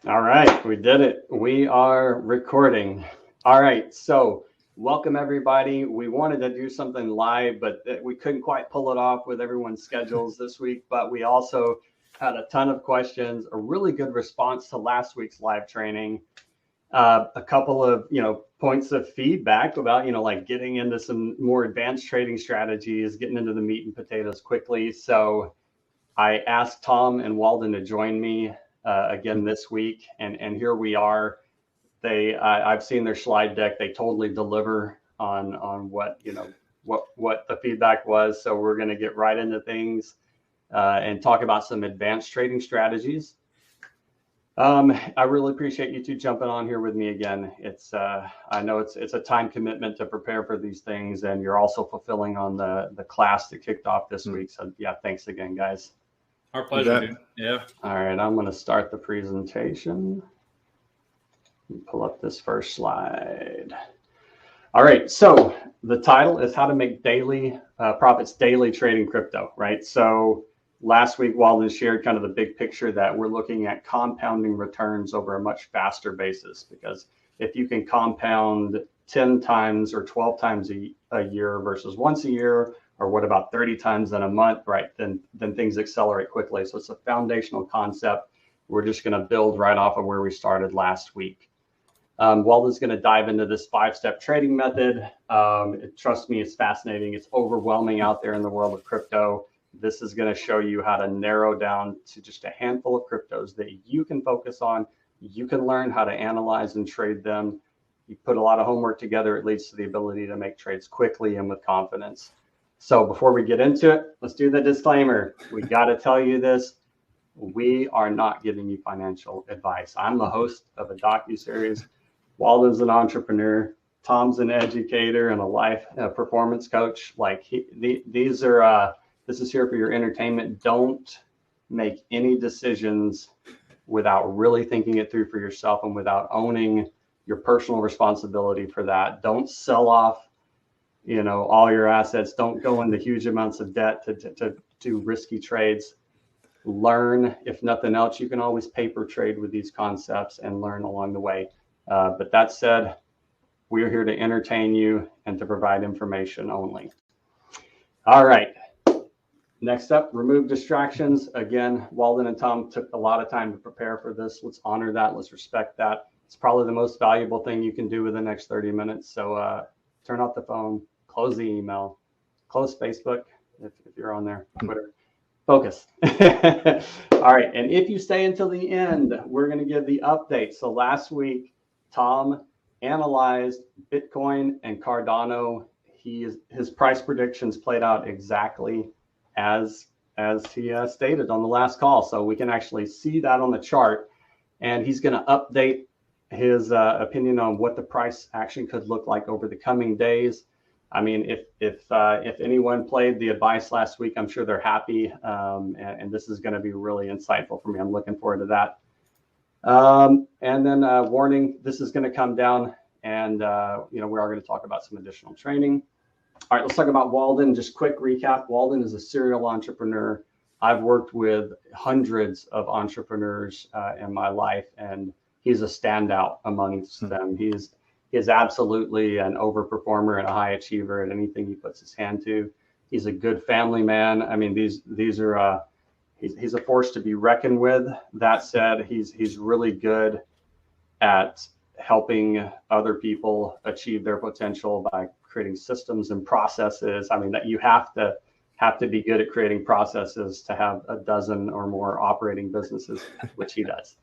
All right, we did it. We are recording. All right, so welcome everybody. We wanted to do something live, but we couldn't quite pull it off with everyone's schedules this week. But we also had a ton of questions, a really good response to last week's live training, a couple of points of feedback about like getting into some more advanced trading strategies, getting into the meat and potatoes quickly. So I asked Tom and Walden to join me again this week, and here we are. I've seen their slide deck. They totally deliver on what what the feedback was. So we're going to get right into things and talk about some advanced trading strategies. I really appreciate you two jumping on here with me again. It's I know it's a time commitment to prepare for these things, and you're also fulfilling on the class that kicked off this week. So yeah, thanks again, guys. Our pleasure, dude. Yeah. All right, I'm going to start the presentation. Pull up this first slide. All right, so the title is How to Make Daily Profits Daily Trading Crypto, right? So last week, Walden shared kind of the big picture that we're looking at compounding returns over a much faster basis, because if you can compound 10 times or 12 times a year versus once a year, or what about 30 times in a month, right? Then things accelerate quickly. So it's a foundational concept. We're just going to build right off of where we started last week. Walden's going to dive into this 5-step trading method. Trust me, it's fascinating. It's overwhelming out there in the world of crypto. This is going to show you how to narrow down to just a handful of cryptos that you can focus on. You can learn how to analyze and trade them. You put a lot of homework together, it leads to the ability to make trades quickly and with confidence. So before we get into it, let's do the disclaimer. We got to tell you this. We are not giving you financial advice. I'm the host of a docuseries. Walden's an entrepreneur. Tom's an educator and a life performance coach. Like these are, this is here for your entertainment. Don't make any decisions without really thinking it through for yourself and without owning your personal responsibility for that. Don't sell off all your assets. Don't go into huge amounts of debt to do risky trades. Learn, if nothing else, you can always paper trade with these concepts and learn along the way. But that said, we are here to entertain you and to provide information only. All right. Next up, remove distractions. Again, Walden and Tom took a lot of time to prepare for this. Let's honor that. Let's respect that. It's probably the most valuable thing you can do with the next 30 minutes. So turn off the phone, close the email, close Facebook if you're on there, Twitter. Focus. All right. And if you stay until the end, we're going to give the update. So last week, Tom analyzed Bitcoin and Cardano. His price predictions played out exactly as he stated on the last call. So we can actually see that on the chart. And he's going to update his opinion on what the price action could look like over the coming days. I mean, if anyone played the advice last week, I'm sure they're happy. And this is going to be really insightful for me. I'm looking forward to that. And then warning, this is going to come down, and we are going to talk about some additional training. All right, let's talk about Walden. Just quick recap. Walden is a serial entrepreneur. I've worked with hundreds of entrepreneurs in my life, and he's a standout amongst them. He is absolutely an overperformer and a high achiever at anything he puts his hand to. He's a good family man. I mean, these are he's a force to be reckoned with. That said, he's really good at helping other people achieve their potential by creating systems and processes. I mean, that you have to be good at creating processes to have a dozen or more operating businesses, which he does.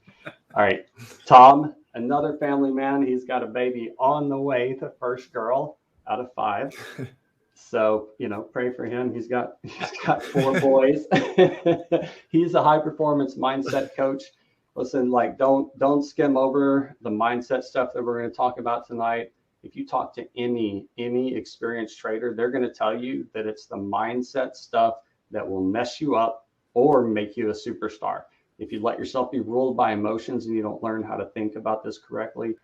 All right, Tom, another family man. He's got a baby on the way, the first girl out of 5. So, pray for him. He's got 4 boys. He's a high performance mindset coach. Listen, don't skim over the mindset stuff that we're going to talk about tonight. If you talk to any experienced trader, they're going to tell you that it's the mindset stuff that will mess you up or make you a superstar. If you let yourself be ruled by emotions and you don't learn how to think about this correctly,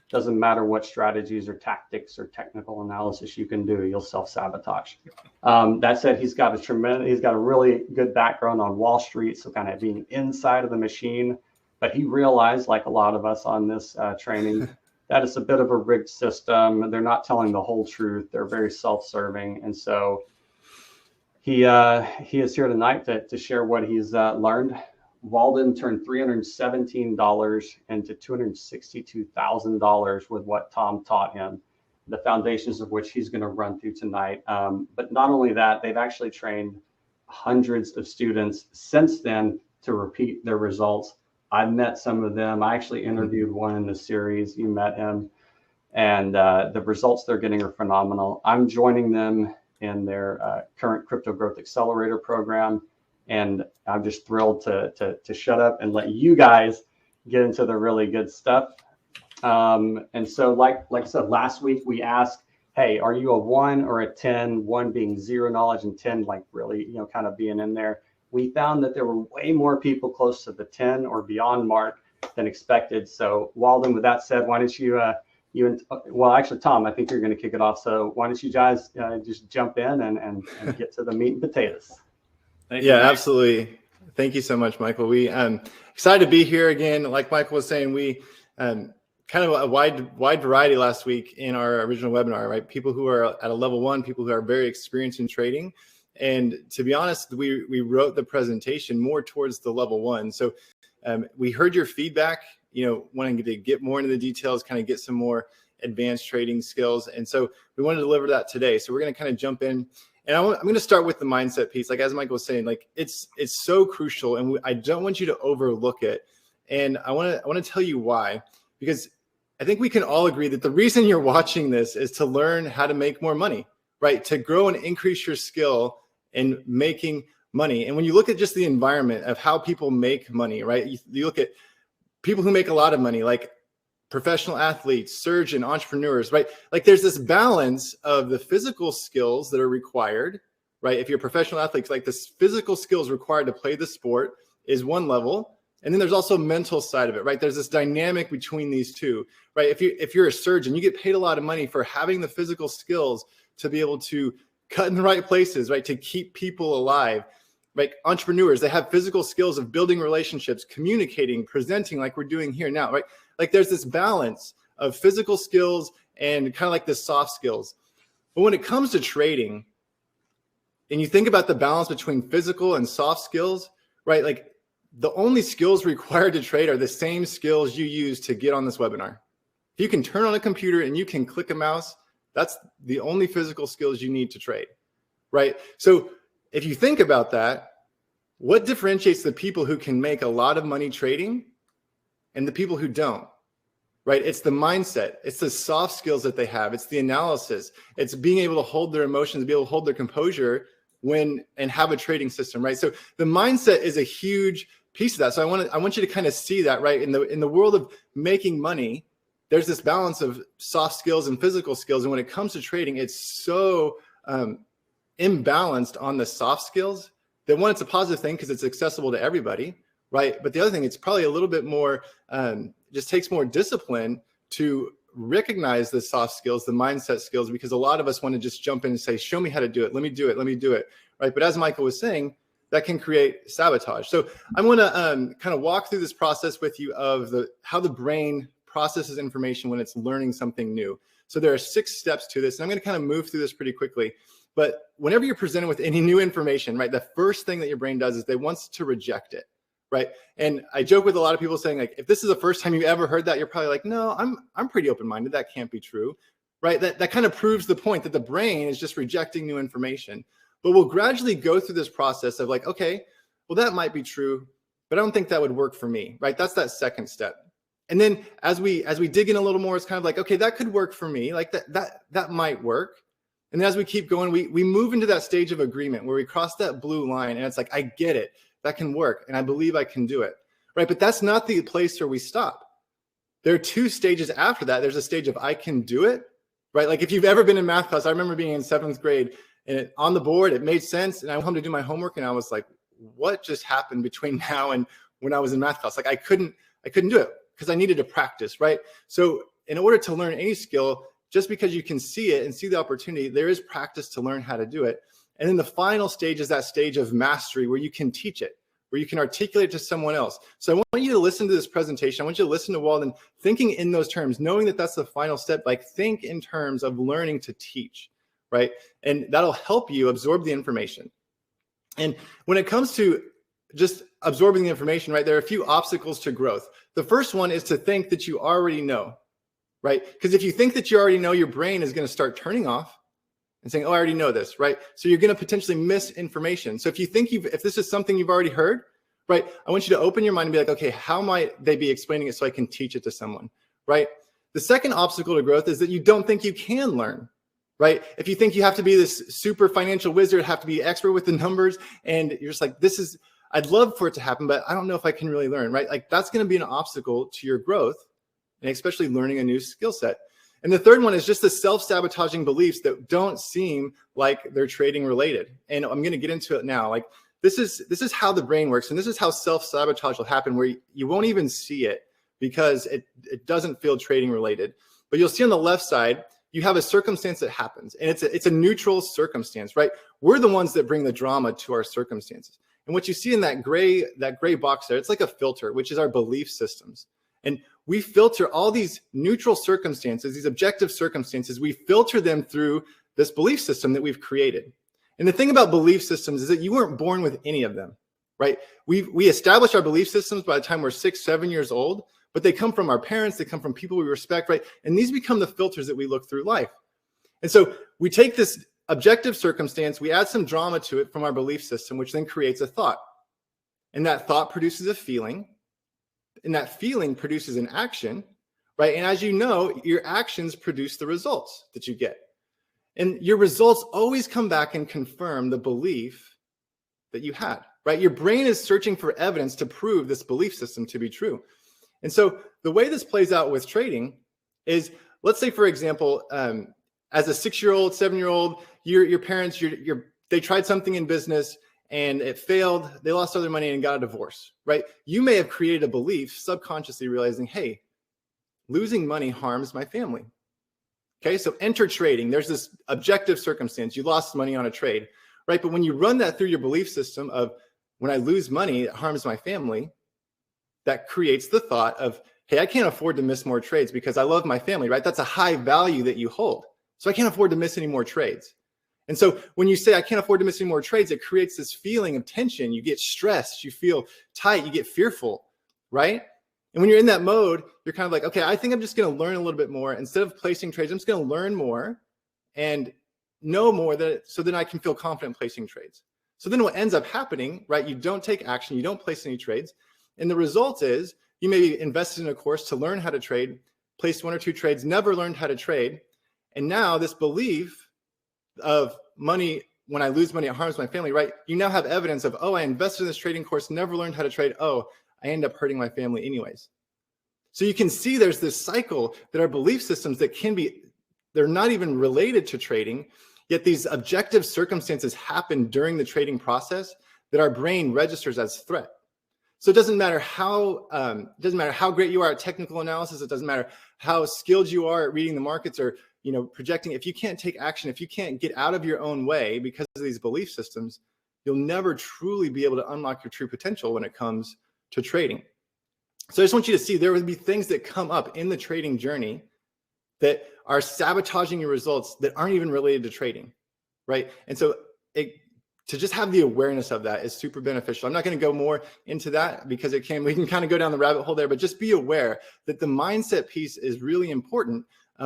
doesn't matter what strategies or tactics or technical analysis you can do, you'll self-sabotage. That said, he's got a really good background on Wall Street, so kind of being inside of the machine. But he realized, like a lot of us on this training, that it's a bit of a rigged system. They're not telling the whole truth. They're very self-serving. And so he is here tonight to share what he's learned. Walden turned $317 into $262,000 with what Tom taught him, the foundations of which he's going to run through tonight. But not only that, they've actually trained hundreds of students since then to repeat their results. I've met some of them. I actually interviewed one in the series. You met him. And the results they're getting are phenomenal. I'm joining them in their current Crypto Growth Accelerator program. And I'm just thrilled to shut up and let you guys get into the really good stuff. And so like I said, last week we asked, hey, are you a 1 or a 10? 1 being zero knowledge and 10 like really, kind of being in there. We found that there were way more people close to the 10 or beyond mark than expected. So Walden, with that said, why don't you, well, actually, Tom, I think you're going to kick it off. So why don't you guys just jump in and get to the meat and potatoes? Absolutely. Thank you so much, Michael. We excited to be here again. Like Michael was saying, we kind of a wide variety last week in our original webinar, right? People who are at a level 1, people who are very experienced in trading. And to be honest, we wrote the presentation more towards the level 1. So we heard your feedback, wanting to get more into the details, kind of get some more advanced trading skills. And so we want to deliver that today. So we're going to kind of jump in. And I'm going to start with the mindset piece. Like as Michael was saying, like it's so crucial, and I don't want you to overlook it. And I want to tell you why, because I think we can all agree that the reason you're watching this is to learn how to make more money, right? To grow and increase your skill in making money. And when you look at just the environment of how people make money, right? You look at people who make a lot of money, like professional athletes, surgeon, entrepreneurs, right? Like there's this balance of the physical skills that are required, right? If you're a professional athlete, like the physical skills required to play the sport is one level. And then there's also mental side of it, right? There's this dynamic between these two, right? If you're a surgeon, you get paid a lot of money for having the physical skills to be able to cut in the right places, right? To keep people alive. Like entrepreneurs, they have physical skills of building relationships, communicating, presenting like we're doing here now, right? Like there's this balance of physical skills and kind of like the soft skills. But when it comes to trading, and you think about the balance between physical and soft skills, right? Like the only skills required to trade are the same skills you use to get on this webinar. If you can turn on a computer and you can click a mouse, that's the only physical skills you need to trade, right? So if you think about that, what differentiates the people who can make a lot of money trading and the people who don't, right? It's the mindset. It's the soft skills that they have. It's the analysis. It's being able to hold their emotions, be able to hold their composure and have a trading system, right? So the mindset is a huge piece of that. So I want you to kind of see that, right? In the world of making money, there's this balance of soft skills and physical skills. And when it comes to trading, it's so imbalanced on the soft skills that one, it's a positive thing because it's accessible to everybody, right? But the other thing, it's probably a little bit more, just takes more discipline to recognize the soft skills, the mindset skills, because a lot of us want to just jump in and say, show me how to do it. Let me do it, right? But as Michael was saying, that can create sabotage. So I'm going to kind of walk through this process with you of how the brain processes information when it's learning something new. So there are 6 steps to this, and I'm going to kind of move through this pretty quickly. But whenever you're presented with any new information, right, the first thing that your brain does is they want to reject it, right? And I joke with a lot of people saying, like, if this is the first time you ever heard that, you're probably like, no, I'm pretty open-minded. That can't be true, right? That kind of proves the point that the brain is just rejecting new information. But we'll gradually go through this process of like, okay, well, that might be true, but I don't think that would work for me, right? That's that second step. And then as we dig in a little more, it's kind of like, okay, that could work for me. Like that might work. And then as we keep going, we move into that stage of agreement where we cross that blue line and it's like, I get it. That can work. And I believe I can do it. Right. But that's not the place where we stop. There are 2 stages after that. There's a stage of I can do it. Right. Like if you've ever been in math class, I remember being in 7th grade and on the board, it made sense. And I went home to do my homework and I was like, what just happened between now and when I was in math class? Like I couldn't do it because I needed to practice. Right. So in order to learn any skill, just because you can see it and see the opportunity, there is practice to learn how to do it. And then the final stage is that stage of mastery where you can teach it, where you can articulate to someone else. So I want you to listen to this presentation. I want you to listen to Walden, thinking in those terms, knowing that that's the final step. Like, think in terms of learning to teach, right? And that'll help you absorb the information. And when it comes to just absorbing the information, right, there are a few obstacles to growth. The first one is to think that you already know, right? Because if you think that you already know, your brain is going to start turning off and saying, oh, I already know this, right? So you're going to potentially miss information. So if you think if this is something you've already heard, right, I want you to open your mind and be like, okay, how might they be explaining it so I can teach it to someone, right? The second obstacle to growth is that you don't think you can learn, right? If you think you have to be this super financial wizard, have to be expert with the numbers, and you're just like, I'd love for it to happen, but I don't know if I can really learn, right? Like, that's going to be an obstacle to your growth, and especially learning a new skill set. And the third one is just the self-sabotaging beliefs that don't seem like they're trading related. And I'm going to get into it now. Like, this is how the brain works, and this is how self-sabotage will happen, where you won't even see it because it doesn't feel trading related. But you'll see on the left side, you have a circumstance that happens, and it's a neutral circumstance, right? We're the ones that bring the drama to our circumstances. And what you see in that gray box there, it's like a filter, which is our belief systems. And we filter all these neutral circumstances, these objective circumstances, we filter them through this belief system that we've created. And the thing about belief systems is that you weren't born with any of them, right? We establish our belief systems by the time we're 6, 7 years old, but they come from our parents, they come from people we respect, right? And these become the filters that we look through life. And so we take this objective circumstance, we add some drama to it from our belief system, which then creates a thought. And that thought produces a feeling, and that feeling produces an action, right? And as you know, your actions produce the results that you get. And your results always come back and confirm the belief that you had, right? Your brain is searching for evidence to prove this belief system to be true. And so the way this plays out with trading is, let's say, for example, as a 6-year-old, 7-year-old, your parents, they tried something in business and it failed. They lost all their money and got a divorce, right? You may have created a belief subconsciously realizing, hey, losing money harms my family. Okay, so enter trading. There's this objective circumstance. You lost money on a trade, right? But when you run that through your belief system of, when I lose money, it harms my family, that creates the thought of, hey, I can't afford to miss more trades because I love my family, right? That's a high value that you hold. So I can't afford to miss any more trades. And so when you say, I can't afford to miss any more trades, it creates this feeling of tension. You get stressed, you feel tight, you get fearful, right? And when you're in that mode, you're kind of like, okay, I think I'm just going to learn a little bit more. Instead of placing trades, I'm just going to learn more and know more so then I can feel confident placing trades. So then what ends up happening, right? You don't take action, you don't place any trades. And the result is you maybe invested in a course to learn how to trade, placed 1 or 2 trades, never learned how to trade. And now this belief of money, when I lose money, it harms my family, right? You now have evidence of, oh, I invested in this trading course, never learned how to trade. Oh, I end up hurting my family anyways. So you can see there's this cycle that our belief systems that they're not even related to trading, yet these objective circumstances happen during the trading process that our brain registers as threat. So it doesn't matter how great you are at technical analysis. It doesn't matter how skilled you are at reading the markets or projecting. If you can't take action, if you can't get out of your own way because of these belief systems, you'll never truly be able to unlock your true potential when it comes to trading. So I just want you to see there will be things that come up in the trading journey that are sabotaging your results that aren't even related to trading, right? And so to just have the awareness of that is super beneficial. I'm not going to go more into that because we can kind of go down the rabbit hole there, but just be aware that the mindset piece is really important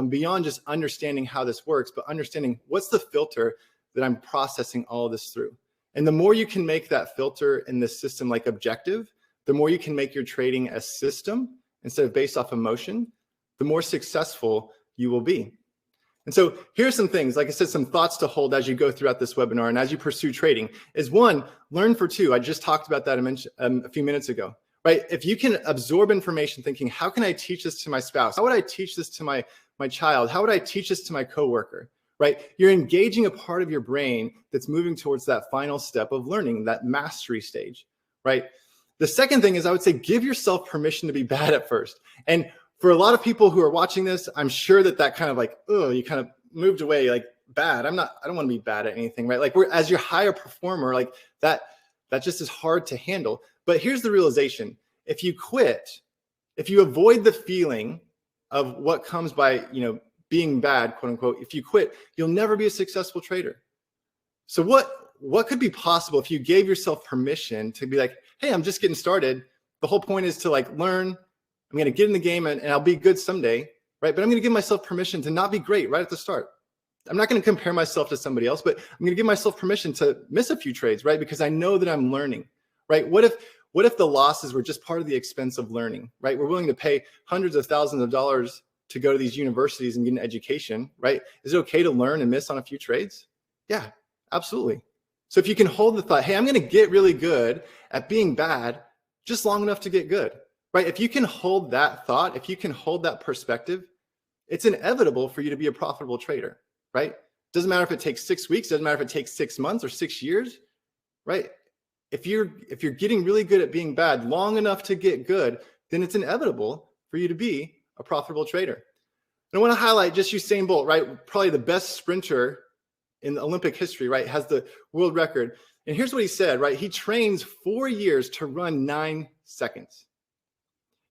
beyond just understanding how this works, but understanding what's the filter that I'm processing all of this through. And the more you can make that filter in this system like objective, the more you can make your trading a system instead of based off emotion, the more successful you will be. And so here's some things, like I said, some thoughts to hold as you go throughout this webinar and as you pursue trading is 1, learn for 2. I just talked about that a few minutes ago, right? If you can absorb information thinking, how can I teach this to my spouse? How would I teach this to my child? How would I teach this to my coworker, right? You're engaging a part of your brain that's moving towards that final step of learning, that mastery stage, right? The second thing is I would say, give yourself permission to be bad at first. And for a lot of people who are watching this, I'm sure that kind of like, oh, you kind of moved away, like bad. I don't want to be bad at anything, right? Like as your higher performer, like that That just is hard to handle. But here's the realization. If you quit, if you avoid the feeling of what comes by, being bad, quote unquote, if you quit, you'll never be a successful trader. So what could be possible if you gave yourself permission to be like, hey, I'm just getting started. The whole point is to learn. I'm going to get in the game and I'll be good someday, right? But I'm going to give myself permission to not be great right at the start. I'm not going to compare myself to somebody else, but I'm going to give myself permission to miss a few trades, right? Because I know that I'm learning, right? What if the losses were just part of the expense of learning, right? We're willing to pay hundreds of thousands of dollars to go to these universities and get an education, right? Is it okay to learn and miss on a few trades? Yeah, absolutely. So if you can hold the thought, hey, I'm going to get really good at being bad just long enough to get good, right? If you can hold that thought, if you can hold that perspective, it's inevitable for you to be a profitable trader, right? Doesn't matter if it takes 6 weeks, doesn't matter if it takes 6 months or 6 years, right? If you're getting really good at being bad long enough to get good, then it's inevitable for you to be a profitable trader. And I want to highlight just Usain Bolt, right? Probably the best sprinter in the Olympic history, right? Has the world record. And here's what he said, right? He trains 4 years to run 9 seconds.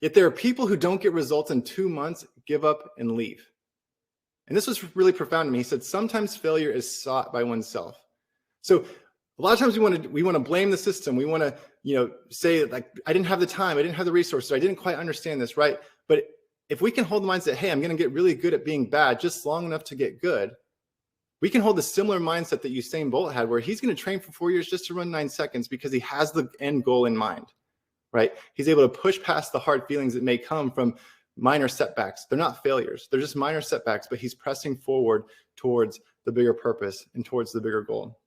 Yet there are people who don't get results in 2 months, give up and leave. And this was really profound to me. He said, sometimes failure is sought by oneself. So a lot of times we want to blame the system. We want to, say I didn't have the time, I didn't have the resources, I didn't quite understand this, right? But if we can hold the mindset, hey, I'm going to get really good at being bad just long enough to get good, we can hold the similar mindset that Usain Bolt had, where he's going to train for 4 years just to run 9 seconds because he has the end goal in mind, right? He's able to push past the hard feelings that may come from minor setbacks. They're not failures. They're just minor setbacks, but he's pressing forward towards the bigger purpose and towards the bigger goal.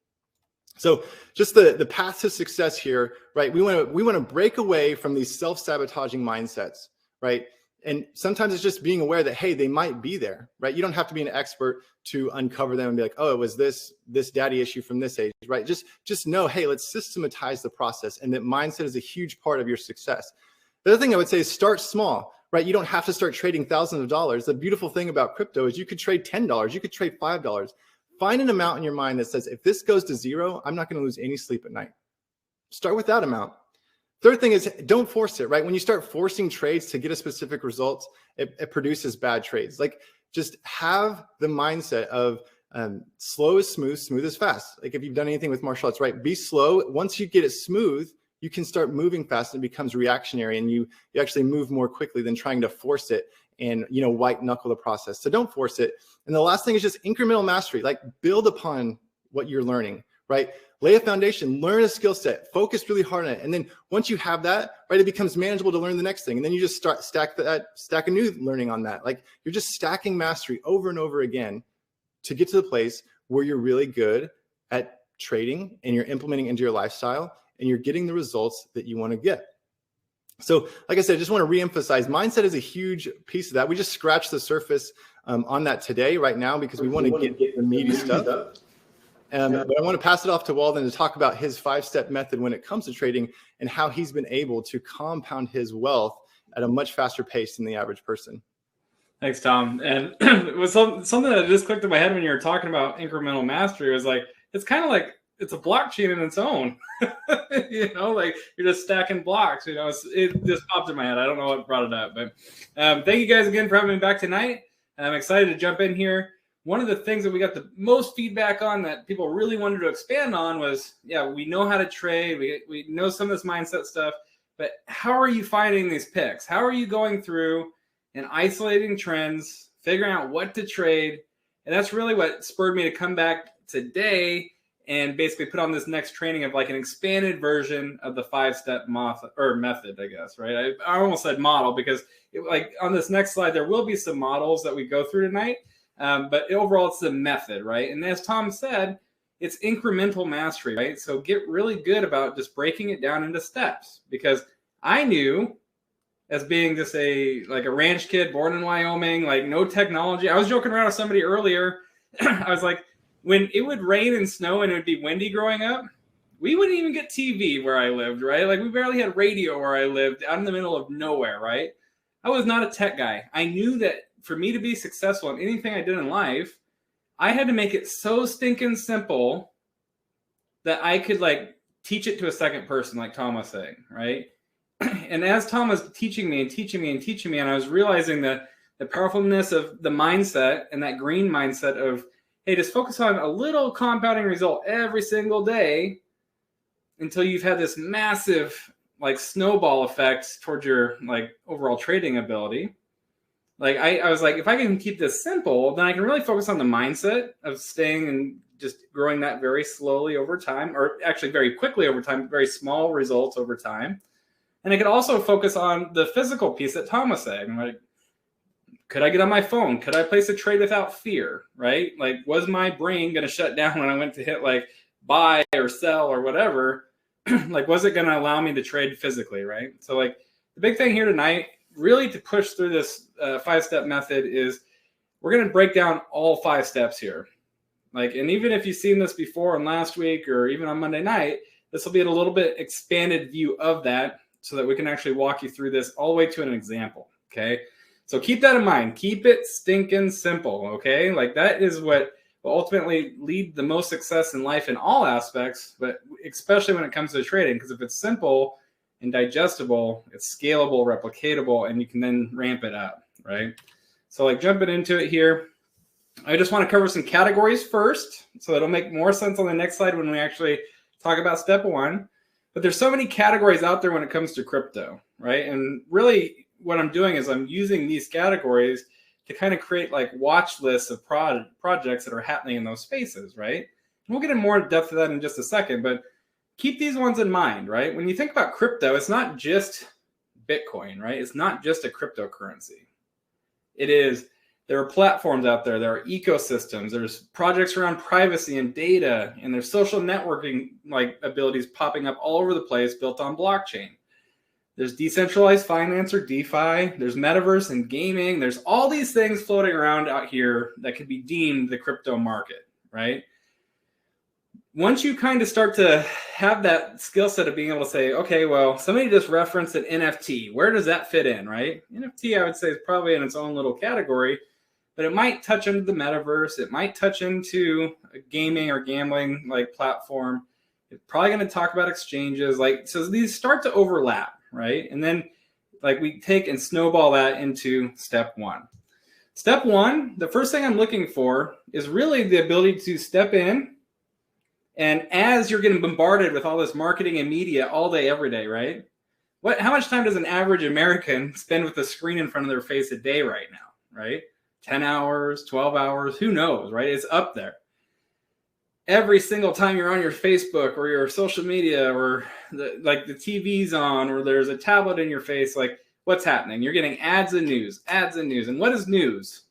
So just the path to success here, right? We want to break away from these self-sabotaging mindsets, right? And sometimes it's just being aware that, hey, they might be there, right? You don't have to be an expert to uncover them and be like, oh, it was this daddy issue from this age, right? Just know, hey, let's systematize the process, and that mindset is a huge part of your success. The other thing I would say is start small, right? You don't have to start trading thousands of dollars. The beautiful thing about crypto is you could trade $10, you could trade $5. Find an amount in your mind that says, if this goes to zero, I'm not going to lose any sleep at night. Start with that amount. Third thing is don't force it, right? When you start forcing trades to get a specific result, it produces bad trades. Just have the mindset of slow is smooth, smooth is fast. Like if you've done anything with martial arts, right? Be slow. Once you get it smooth, you can start moving fast and it becomes reactionary, and you actually move more quickly than trying to force it and white knuckle the process. So don't force it. And the last thing is just incremental mastery. Build upon what you're learning, right? Lay a foundation, learn a skill set, focus really hard on it. And then once you have that, right, it becomes manageable to learn the next thing. And then you just stack a new learning on that. You're just stacking mastery over and over again to get to the place where you're really good at trading and you're implementing into your lifestyle and you're getting the results that you want to get. So like I said, I just want to reemphasize, mindset is a huge piece of that. We just scratched the surface on that today, right now, because we want to get the meaty stuff. But I want to pass it off to Walden to talk about his 5-step method when it comes to trading and how he's been able to compound his wealth at a much faster pace than the average person. Thanks, Tom. And it was something that just clicked in my head when you were talking about incremental mastery. It was it's kind of like it's a blockchain in its own. You're just stacking blocks. It just popped in my head. I don't know what brought it up, but thank you guys again for having me back tonight. I'm excited to jump in here. One of the things that we got the most feedback on that people really wanted to expand on was, we know how to trade. We know some of this mindset stuff, but how are you finding these picks? How are you going through and isolating trends, figuring out what to trade? And that's really what spurred me to come back today and basically put on this next training of an expanded version of the 5-step method, I guess, right? I almost said model because on this next slide, there will be some models that we go through tonight. But overall, it's the method, right? And as Tom said, it's incremental mastery, right? So get really good about just breaking it down into steps, because I knew, as being just a ranch kid born in Wyoming, no technology. I was joking around with somebody earlier. I was like, when it would rain and snow and it would be windy growing up, we wouldn't even get TV where I lived, right? We barely had radio where I lived, out in the middle of nowhere, right? I was not a tech guy. I knew that for me to be successful in anything I did in life, I had to make it so stinking simple that I could teach it to a second person, like Tom was saying, right? And as Tom was teaching me, and I was realizing the powerfulness of the mindset and that green mindset of, hey, just focus on a little compounding result every single day until you've had this massive like snowball effect towards your like overall trading ability. Like I was like, if I can keep this simple, then I can really focus on the mindset of staying and just growing that very slowly over time, or actually very quickly over time, very small results over time. And I could also focus on the physical piece that Tom was saying. Like, could I get on my phone? Could I place a trade without fear, right? Like, was my brain going to shut down when I went to hit like buy or sell or whatever? Like, was it going to allow me to trade physically, right? So like the big thing here tonight, really to push through this 5-step method, is we're going to break down all 5 steps here. Like, and even if you've seen this before on last week or even on Monday night, this will be a little bit expanded view of that so that we can actually walk you through this all the way to an example. Okay. So keep that in mind. Keep it stinking simple. Okay. Like that is what will ultimately lead the most success in life in all aspects, but especially when it comes to trading, because if it's simple and digestible, it's scalable, replicatable, and you can then ramp it up. Right. So like jumping into it here, I just want to cover some categories first, so it'll make more sense on the next slide when we actually talk about step 1. But there's so many categories out there when it comes to crypto, right? And really what I'm doing is I'm using these categories to kind of create like watch lists of projects that are happening in those spaces, right? And we'll get in more depth of that in just a second, but keep these ones in mind, right? When you think about crypto, it's not just Bitcoin, right? It's not just a cryptocurrency. There are platforms out there, there are ecosystems, there's projects around privacy and data, and there's social networking like abilities popping up all over the place built on blockchain. There's decentralized finance or DeFi, there's metaverse and gaming, there's all these things floating around out here that could be deemed the crypto market, right? Once you kind of start to have that skill set of being able to say, okay, well, somebody just referenced an NFT. Where does that fit in, right? NFT, I would say, is probably in its own little category, but it might touch into the metaverse. It might touch into a gaming or gambling like platform. It's probably going to talk about exchanges. Like, so these start to overlap, right? And then like we take and snowball that into step 1. Step 1, the first thing I'm looking for is really the ability to step in. And as you're getting bombarded with all this marketing and media all day, every day, right? How much time does an average American spend with a screen in front of their face a day right now, right? 10 hours, 12 hours, who knows, right? It's up there. Every single time you're on your Facebook or your social media or the TV's on or there's a tablet in your face, like what's happening? You're getting ads and news. And what is news?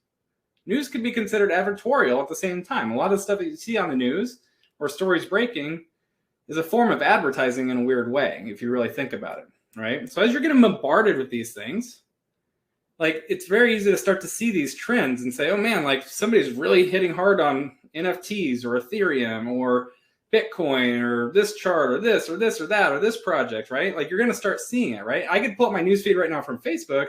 News could be considered advertorial at the same time. A lot of stuff that you see on the news or stories breaking is a form of advertising in a weird way, if you really think about it, right? So as you're getting bombarded with these things, like it's very easy to start to see these trends and say, oh man, like somebody's really hitting hard on NFTs or Ethereum or Bitcoin or this chart or this or this or that or this project, right? Like you're going to start seeing it, right? I could pull up my newsfeed right now from Facebook.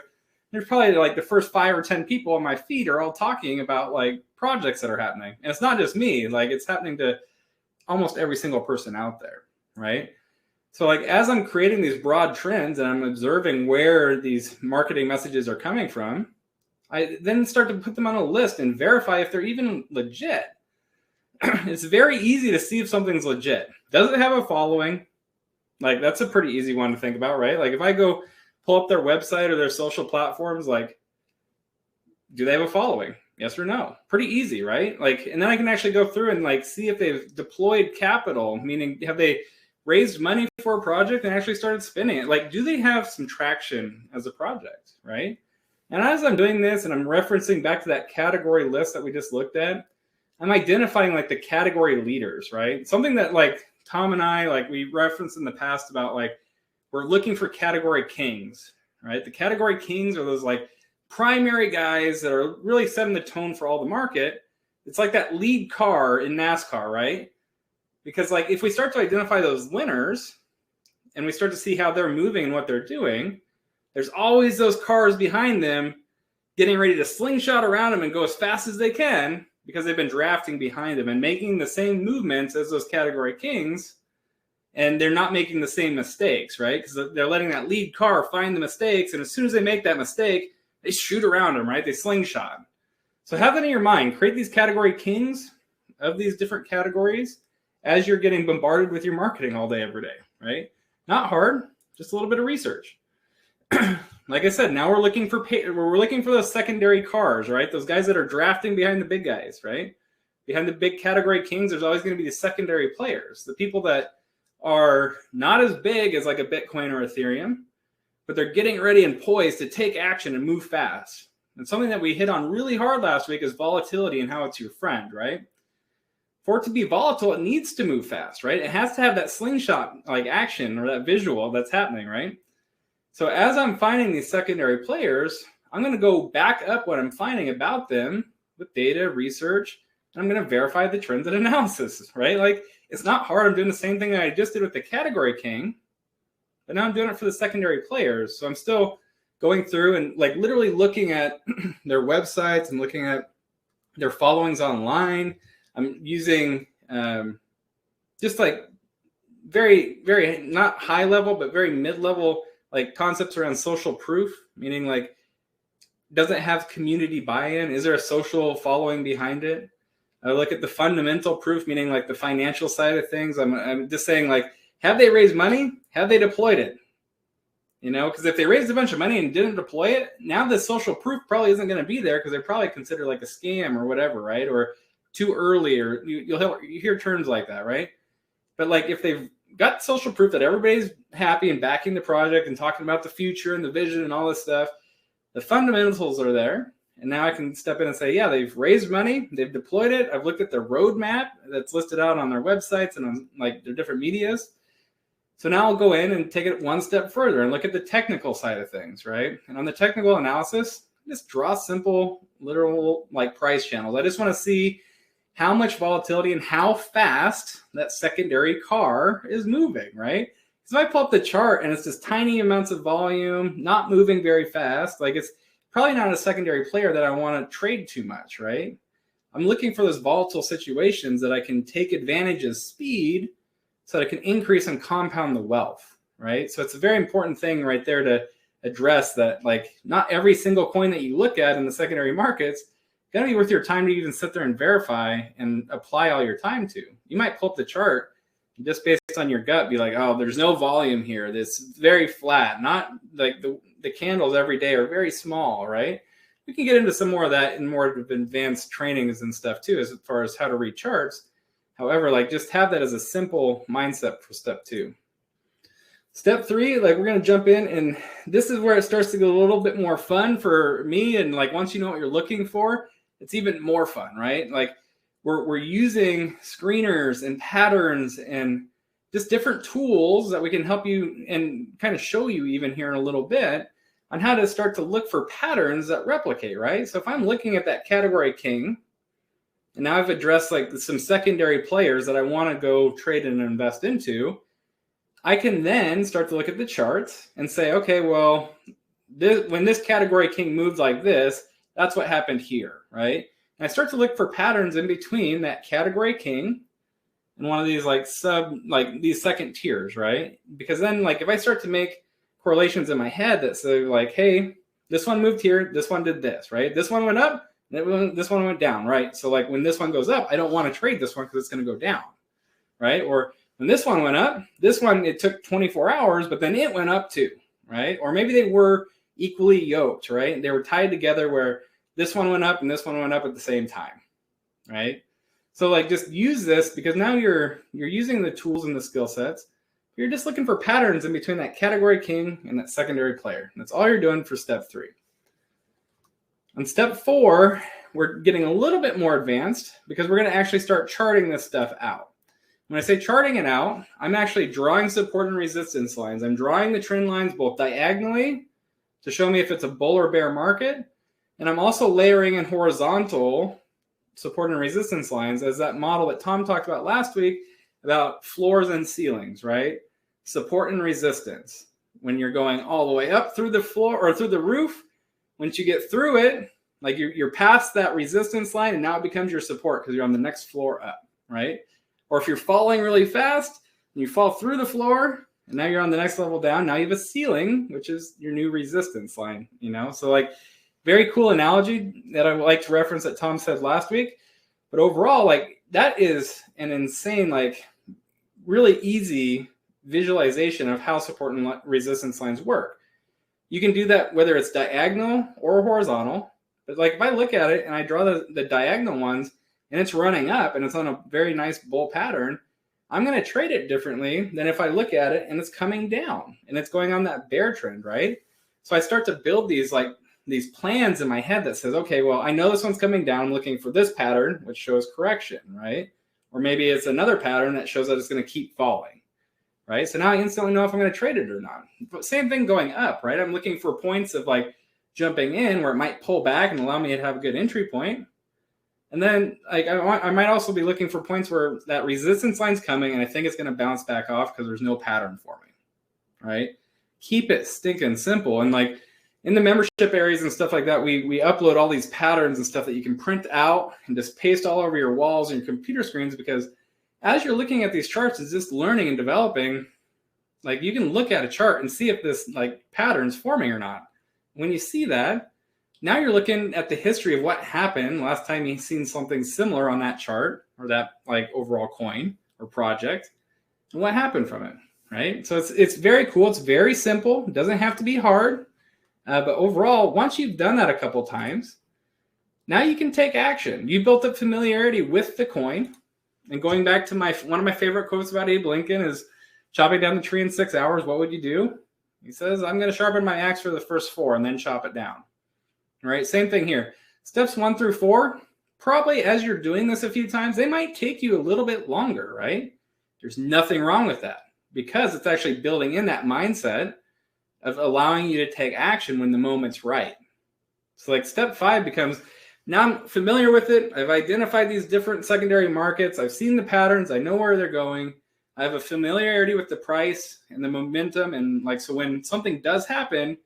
There's probably like the first 5 or 10 people on my feed are all talking about like projects that are happening. And it's not just me, like it's happening to almost every single person out there, right? So like as I'm creating these broad trends and I'm observing where these marketing messages are coming from, I then start to put them on a list and verify if they're even legit. It's very easy to see if something's legit. Does it have a following? Like that's a pretty easy one to think about, right? Like if I go pull up their website or their social platforms, like do they have a following? Yes or no? Pretty easy, right? Like, and then I can actually go through and like see if they've deployed capital, meaning have they raised money for a project and actually started spending it? Like, do they have some traction as a project, right? And as I'm doing this and I'm referencing back to that category list that we just looked at, I'm identifying like the category leaders, right? Something that like Tom and I, like we referenced in the past about like, we're looking for category kings, right? The category kings are those like primary guys that are really setting the tone for all the market. It's like that lead car in NASCAR, right? Because like if we start to identify those winners and we start to see how they're moving and what they're doing, there's always those cars behind them getting ready to slingshot around them and go as fast as they can because they've been drafting behind them and making the same movements as those category kings and they're not making the same mistakes, right? Because they're letting that lead car find the mistakes, and as soon as they make that mistake, they shoot around them, right? They slingshot. So have that in your mind. Create these category kings of these different categories as you're getting bombarded with your marketing all day, every day, right? Not hard, just a little bit of research. Like I said, now we're looking for those secondary cars, right? Those guys that are drafting behind the big guys, right? Behind the big category kings, there's always going to be the secondary players, the people that are not as big as like a Bitcoin or Ethereum, but they're getting ready and poised to take action and move fast. And something that we hit on really hard last week is volatility and how it's your friend, right? For it to be volatile, it needs to move fast, right? It has to have that slingshot like action or that visual that's happening, right? So as I'm finding these secondary players, I'm going to go back up what I'm finding about them with data, research, and I'm going to verify the trends and analysis, right? Like, it's not hard. I'm doing the same thing that I just did with the category king, but now I'm doing it for the secondary players. So I'm still going through and like literally looking at their websites and looking at their followings online. I'm using just like very, very not high level, but very mid-level like concepts around social proof, meaning like, does it have community buy-in? Is there a social following behind it? I look at the fundamental proof, meaning like the financial side of things. I'm just saying like, have they raised money? Have they deployed it? You know, because if they raised a bunch of money and didn't deploy it, now the social proof probably isn't going to be there because they're probably considered like a scam or whatever, right? Or too early, or you hear terms like that, right? But like if they've got social proof that everybody's happy and backing the project and talking about the future and the vision and all this stuff, the fundamentals are there. And now I can step in and say, yeah, they've raised money, they've deployed it. I've looked at their roadmap that's listed out on their websites and on like their different medias. So now I'll go in and take it one step further and look at the technical side of things, right? And on the technical analysis, just draw simple, literal like price channels. I just want to see how much volatility and how fast that secondary car is moving, right? So if I pull up the chart and it's just tiny amounts of volume, not moving very fast, like it's probably not a secondary player that I want to trade too much, right? I'm looking for those volatile situations that I can take advantage of speed so that I can increase and compound the wealth, right? So it's a very important thing right there to address that, like not every single coin that you look at in the secondary markets gotta be worth your time to even sit there and verify and apply all your time to. You might pull up the chart just based on your gut, be like, oh, there's no volume here. This is very flat. Not like the candles every day are very small, right? We can get into some more of that in more advanced trainings and stuff too, as far as how to read charts. However, like just have that as a simple mindset for step 2. Step 3, like we're going to jump in, and this is where it starts to get a little bit more fun for me. And like once you know what you're looking for, it's even more fun, right? Like we're using screeners and patterns and just different tools that we can help you and kind of show you even here in a little bit on how to start to look for patterns that replicate, right? So if I'm looking at that category king, and now I've addressed like some secondary players that I want to go trade and invest into, I can then start to look at the charts and say, okay, well, when this category king moved like this, that's what happened here, right? And I start to look for patterns in between that category king and one of these like these second tiers, right? Because then like if I start to make correlations in my head that say like, hey, this one moved here, this one did this, right? This one went up, this one went down, right? So like when this one goes up, I don't want to trade this one because it's going to go down, right? Or when this one went up, this one, it took 24 hours, but then it went up too, right? Or maybe they were equally yoked, right? They were tied together where this one went up and this one went up at the same time, right? So like just use this because now you're using the tools and the skill sets. You're just looking for patterns in between that category king and that secondary player. And that's all you're doing for step 3. On step 4, we're getting a little bit more advanced because we're going to actually start charting this stuff out. When I say charting it out, I'm actually drawing support and resistance lines. I'm drawing the trend lines both diagonally to show me if it's a bull or bear market. And I'm also layering in horizontal support and resistance lines as that model that Tom talked about last week about floors and ceilings, right? Support and resistance. When you're going all the way up through the floor or through the roof, once you get through it, like you're past that resistance line and now it becomes your support because you're on the next floor up, right? Or if you're falling really fast, You fall through the floor, and now you're on the next level down. Now you have a ceiling, which is your new resistance line, you know? So like, very cool analogy that I would like to reference that Tom said last week. But overall, like, that is an insane, like, really easy visualization of how support and resistance lines work. You can do that whether it's diagonal or horizontal. But like, if I look at it and I draw the diagonal ones and it's running up and it's on a very nice bull pattern, I'm going to trade it differently than if I look at it and it's coming down and it's going on that bear trend, right? So I start to build these plans in my head that says, okay, well, I know this one's coming down. I'm looking for this pattern, which shows correction, right? Or maybe it's another pattern that shows that it's going to keep falling, right? So now I instantly know if I'm going to trade it or not. But same thing going up, right? I'm looking for points of like jumping in where it might pull back and allow me to have a good entry point. And then like I might also be looking for points where that resistance line's coming and I think it's going to bounce back off because there's no pattern for me, right? Keep it stinking simple. And like in the membership areas and stuff like that, we upload all these patterns and stuff that you can print out and just paste all over your walls and your computer screens, because as you're looking at these charts, it's just learning and developing. Like you can look at a chart and see if this like pattern's forming or not. When you see that, now you're looking at the history of what happened last time you've seen something similar on that chart or that like overall coin or project and what happened from it, right? So it's very cool. It's very simple. It doesn't have to be hard. But overall, once you've done that a couple times, now you can take action. You built up familiarity with the coin. And going back to one of my favorite quotes about Abe Lincoln is, chopping down the tree in 6 hours, what would you do? He says, I'm going to sharpen my axe for the first 4 and then chop it down. All right, same thing here. Steps 1 through 4, probably as you're doing this a few times, they might take you a little bit longer, right? There's nothing wrong with that because it's actually building in that mindset of allowing you to take action when the moment's right. So like step 5 becomes, now I'm familiar with it. I've identified these different secondary markets. I've seen the patterns. I know where they're going. I have a familiarity with the price and the momentum. And like, so when something does happen,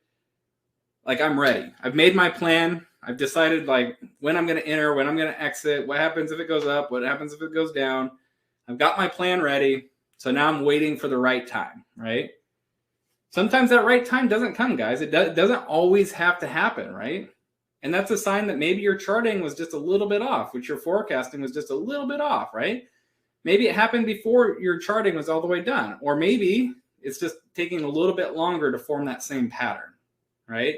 like I'm ready. I've made my plan. I've decided like when I'm going to enter, when I'm going to exit, what happens if it goes up, what happens if it goes down. I've got my plan ready. So now I'm waiting for the right time, right? Sometimes that right time doesn't come, guys. It doesn't always have to happen, right? And that's a sign that maybe your charting was just a little bit off, which your forecasting was just a little bit off, right? Maybe it happened before your charting was all the way done. Or maybe it's just taking a little bit longer to form that same pattern, right?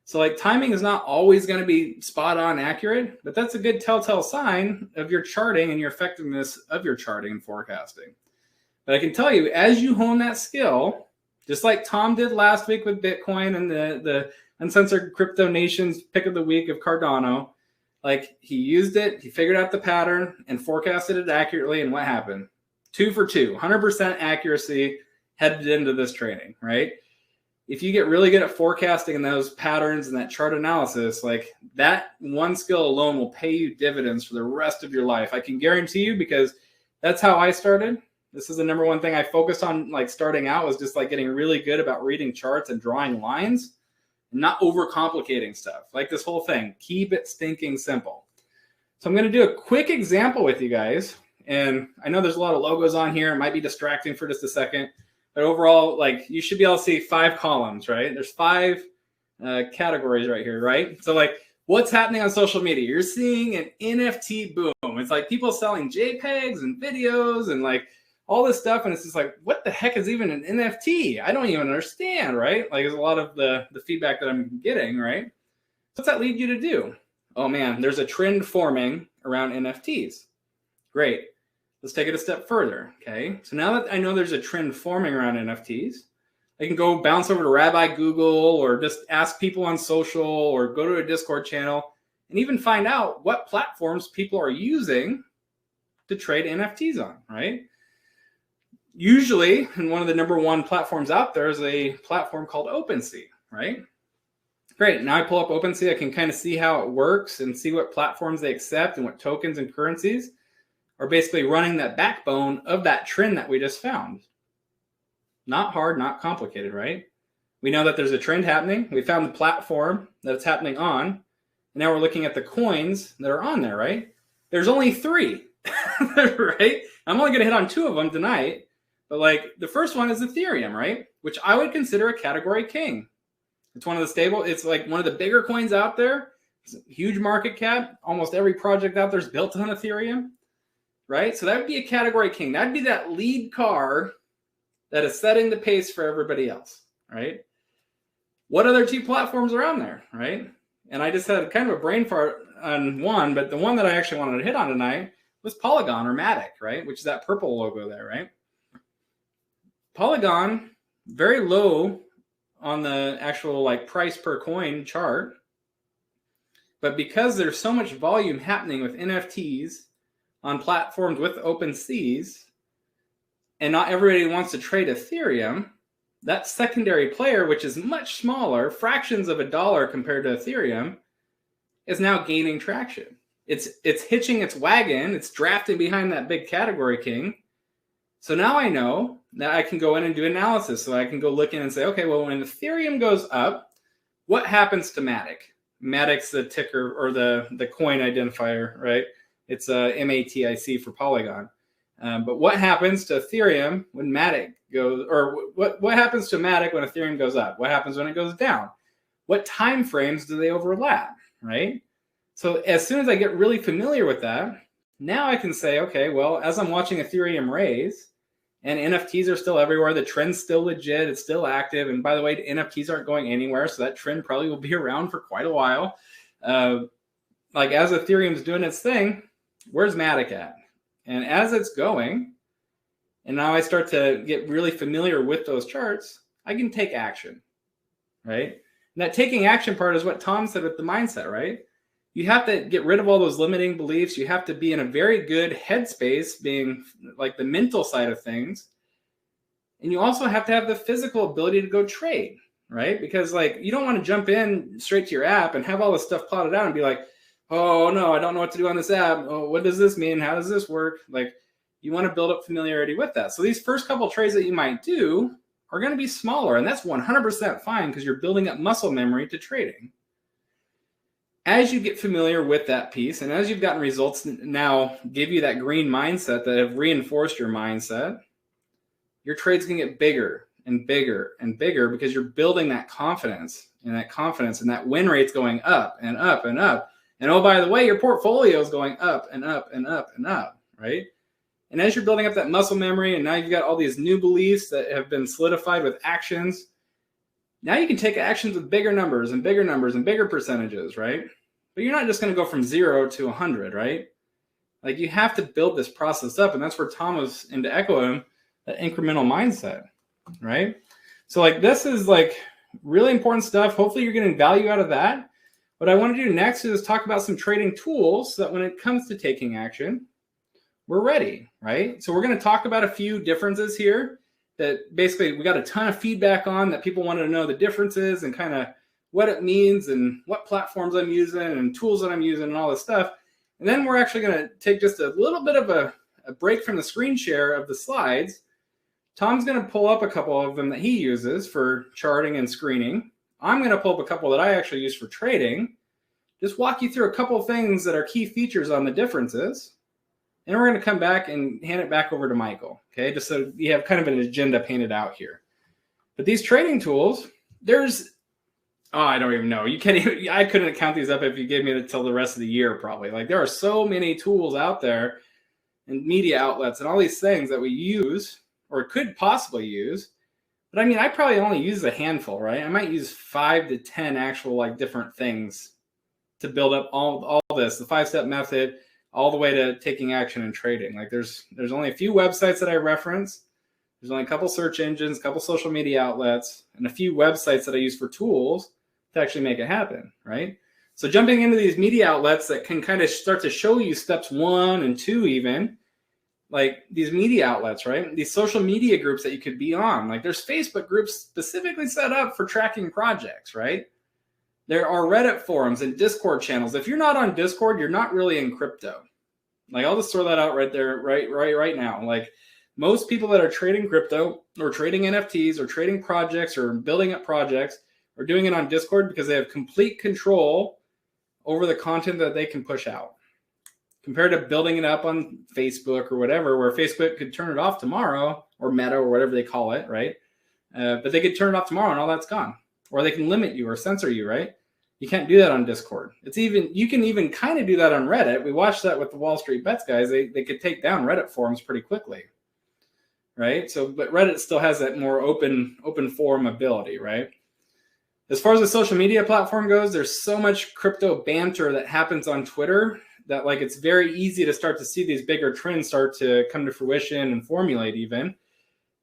So like timing is not always going to be spot on accurate, but that's a good telltale sign of your charting and your effectiveness of your charting and forecasting. But I can tell you, as you hone that skill, just like Tom did last week with Bitcoin and the Uncensored Crypto Nation's pick of the week of Cardano, like he used it, he figured out the pattern and forecasted it accurately. And what happened? 2 for 2, 100% accuracy headed into this training, right? If you get really good at forecasting and those patterns and that chart analysis, like that one skill alone will pay you dividends for the rest of your life. I can guarantee you, because that's how I started. This is the number one thing I focused on, like starting out, was just like getting really good about reading charts and drawing lines, and not overcomplicating stuff. Like this whole thing, keep it stinking simple. So I'm going to do a quick example with you guys. And I know there's a lot of logos on here. It might be distracting for just a second. But overall, like you should be able to see 5 columns, right? There's 5 categories right here, right? So like what's happening on social media? You're seeing an NFT boom. It's like people selling JPEGs and videos and like all this stuff. And it's just like, what the heck is even an NFT? I don't even understand, right? Like there's a lot of the feedback that I'm getting, right? What's that lead you to do? Oh man, there's a trend forming around NFTs. Great. Let's take it a step further, okay? So now that I know there's a trend forming around NFTs, I can go bounce over to Rabbi Google or just ask people on social or go to a Discord channel and even find out what platforms people are using to trade NFTs on, right? Usually, and one of the number one platforms out there is a platform called OpenSea, right? Great, now I pull up OpenSea, I can kind of see how it works and see what platforms they accept and what tokens and currencies are basically running that backbone of that trend that we just found. Not hard, not complicated, right? We know that there's a trend happening. We found the platform that it's happening on. And now we're looking at the coins that are on there, right? There's only 3, right? I'm only going to hit on 2 of them tonight. But like the first one is Ethereum, right? Which I would consider a category king. It's one of the stable. It's like one of the bigger coins out there. It's a huge market cap. Almost every project out there is built on Ethereum, right? So that would be a category king. That'd be that lead car that is setting the pace for everybody else, right? What other two platforms are on there, right? And I just had kind of a brain fart on one, but the one that I actually wanted to hit on tonight was Polygon or Matic, right? Which is that purple logo there, right? Polygon, very low on the actual like price per coin chart. But because there's so much volume happening with NFTs on platforms with OpenSeas, and not everybody wants to trade Ethereum, that secondary player, which is much smaller, fractions of a dollar compared to Ethereum, is now gaining traction. It's hitching its wagon. It's drafting behind that big category king. So now I know that I can go in and do analysis. So I can go look in and say, okay, well, when Ethereum goes up, what happens to Matic? Matic's the ticker or the coin identifier, right? It's MATIC for Polygon. But what happens to Ethereum when Matic goes, or what happens to Matic when Ethereum goes up? What happens when it goes down? What time frames do they overlap, right? So as soon as I get really familiar with that, now I can say, okay, well, as I'm watching Ethereum raise, and NFTs are still everywhere, the trend's still legit, it's still active. And by the way, NFTs aren't going anywhere, so that trend probably will be around for quite a while. Like as Ethereum's doing its thing, where's Matic at? And as it's going, and now I start to get really familiar with those charts, I can take action, right? And that taking action part is what Tom said with the mindset, right? You have to get rid of all those limiting beliefs. You have to be in a very good headspace, being like the mental side of things. And you also have to have the physical ability to go trade, right? Because like you don't want to jump in straight to your app and have all this stuff plotted out and be like, oh no, I don't know what to do on this app. Oh, what does this mean? How does this work? Like you want to build up familiarity with that. So these first couple trades that you might do are going to be smaller, and that's 100% fine because you're building up muscle memory to trading. As you get familiar with that piece, and as you've gotten results now give you that green mindset that have reinforced your mindset, your trades can get bigger and bigger and bigger because you're building that confidence, and that win rate's going up and up and up. And oh, by the way, your portfolio is going up and up and up and up, right? And as you're building up that muscle memory, and now you've got all these new beliefs that have been solidified with actions, now you can take actions with bigger numbers and bigger percentages, right? But you're not just going to go from 0 to 100, right? Like you have to build this process up, and that's where Tom was, and to echo him, that incremental mindset, right? So like this is like really important stuff. Hopefully you're getting value out of that. What I want to do next is talk about some trading tools so that when it comes to taking action, we're ready, right? So we're going to talk about a few differences here that basically we got a ton of feedback on that people wanted to know the differences and kind of what it means and what platforms I'm using and tools that I'm using and all this stuff. And then we're actually going to take just a little bit of a break from the screen share of the slides. Tom's going to pull up a couple of them that he uses for charting and screening. I'm going to pull up a couple that I actually use for trading. Just walk you through a couple of things that are key features on the differences. And we're going to come back and hand it back over to Michael, okay? Just so you have kind of an agenda painted out here. But these trading tools, I don't even know. You can't even, I couldn't count these up if you gave me until the rest of the year, probably. Like there are so many tools out there and media outlets and all these things that we use or could possibly use. But I mean, I probably only use a handful, right? I might use 5 to 10 actual like different things to build up all this, the 5-step method, all the way to taking action and trading. Like there's only a few websites that I reference. There's only a couple search engines, a couple social media outlets, and a few websites that I use for tools to actually make it happen, right? So jumping into these media outlets that can kind of start to show you steps 1 and 2 even, like these media outlets, right? These social media groups that you could be on. Like there's Facebook groups specifically set up for tracking projects, right? There are Reddit forums and Discord channels. If you're not on Discord, you're not really in crypto. Like I'll just throw that out right there, right now. Like most people that are trading crypto or trading NFTs or trading projects or building up projects are doing it on Discord because they have complete control over the content that they can push out. Compared to building it up on Facebook or whatever, where Facebook could turn it off tomorrow or Meta or whatever they call it, right? But they could turn it off tomorrow and all that's gone. Or they can limit you or censor you, right? You can't do that on Discord. You can even kind of do that on Reddit. We watched that with the Wall Street Bets guys. They could take down Reddit forums pretty quickly, right? So, but Reddit still has that more open forum ability, right? As far as the social media platform goes, there's so much crypto banter that happens on Twitter that like it's very easy to start to see these bigger trends start to come to fruition and formulate even.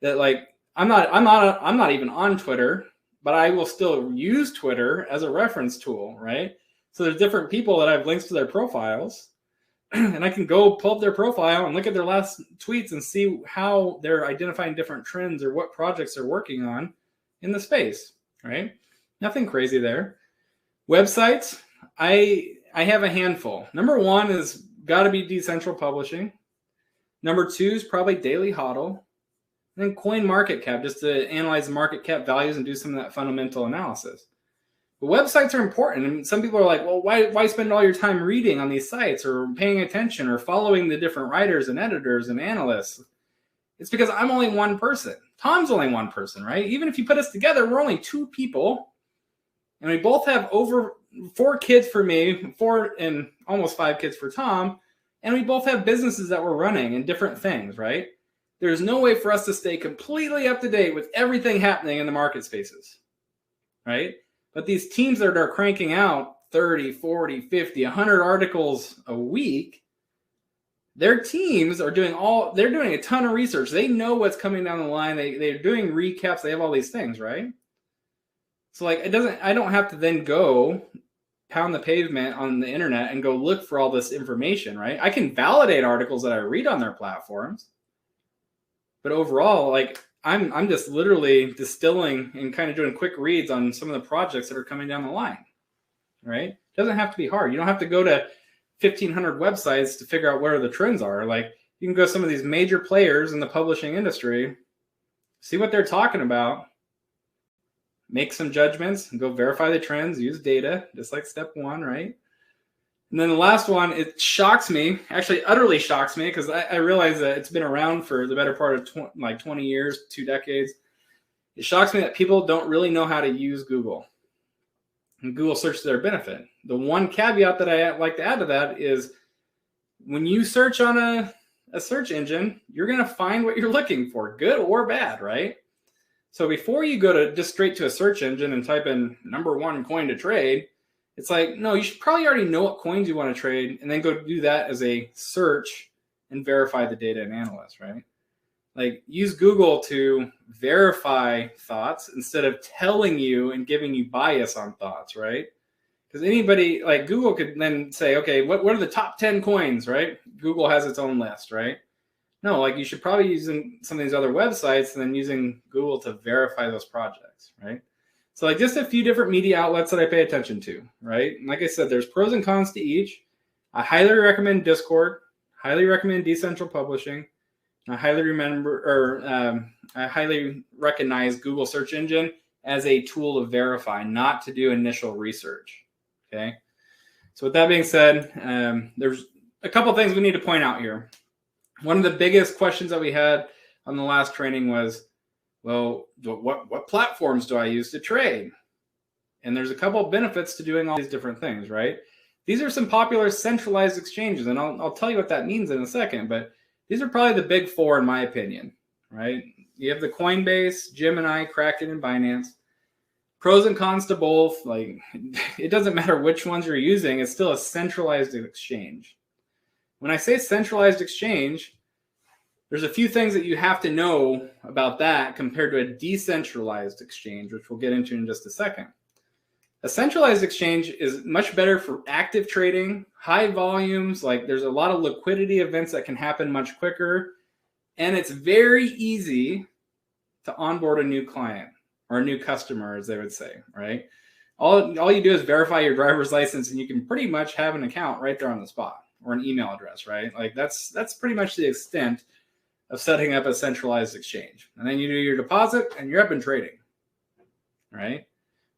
That like I'm not even on Twitter, but I will still use Twitter as a reference tool, right? So there's different people that I have links to their profiles, and I can go pull up their profile and look at their last tweets and see how they're identifying different trends or what projects they're working on in the space, right? Nothing crazy there. Websites, I have a handful. Number one is got to be Decentral Publishing. Number two is probably Daily Hodl. And then CoinMarketCap, just to analyze market cap values and do some of that fundamental analysis. But websites are important. And some people are like, well, why spend all your time reading on these sites or paying attention or following the different writers and editors and analysts? It's because I'm only one person. Tom's only one person, right? Even if you put us together, we're only two people. And we both have over 4 kids for me, 4 and almost 5 kids for Tom. And we both have businesses that we're running and different things, right? There's no way for us to stay completely up to date with everything happening in the market spaces, right? But these teams that are cranking out 30, 40, 50, 100 articles a week, their teams are doing a ton of research. They know what's coming down the line. They're doing recaps. They have all these things, right? So like I don't have to then go pound the pavement on the internet and go look for all this information, right? I can validate articles that I read on their platforms. But overall, like I'm just literally distilling and kind of doing quick reads on some of the projects that are coming down the line, right? It doesn't have to be hard. You don't have to go to 1,500 websites to figure out where the trends are. Like you can go to some of these major players in the publishing industry, see what they're talking about, make some judgments, and go verify the trends, use data, just like step 1, right? And then the last one, it shocks me, actually utterly shocks me, because I realize that it's been around for the better part of 20 years, 2 decades. It shocks me that people don't really know how to use Google and Google search to their benefit. The one caveat that I like to add to that is when you search on a search engine, you're going to find what you're looking for, good or bad, right? So before you go to just straight to a search engine and type in number 1 coin to trade, it's like, no, you should probably already know what coins you want to trade and then go do that as a search and verify the data and analyst, right? Like use Google to verify thoughts instead of telling you and giving you bias on thoughts, right? Because anybody like Google could then say, okay, what are the top 10 coins, right? Google has its own list, right? No, like you should probably using some of these other websites and then using Google to verify those projects, right? So like just a few different media outlets that I pay attention to, right? And like I said, there's pros and cons to each. I highly recommend Discord, highly recommend Decentral Publishing. I highly I highly recognize Google search engine as a tool to verify, not to do initial research, okay? So with that being said, there's a couple things we need to point out here. One of the biggest questions that we had on the last training was, well, what platforms do I use to trade? And there's a couple of benefits to doing all these different things, right? These are some popular centralized exchanges, and I'll tell you what that means in a second, but these are probably the big 4 in my opinion, right? You have the Coinbase, Gemini, Kraken, and Binance. Pros and cons to both. Like, it doesn't matter which ones you're using, it's still a centralized exchange. When I say centralized exchange, there's a few things that you have to know about that compared to a decentralized exchange, which we'll get into in just a second. A centralized exchange is much better for active trading, high volumes, like there's a lot of liquidity events that can happen much quicker, and it's very easy to onboard a new client or a new customer, as they would say, right? All you do is verify your driver's license and you can pretty much have an account right there on the spot or an email address, right? Like that's pretty much the extent of setting up a centralized exchange. And then you do your deposit and you're up and trading, right?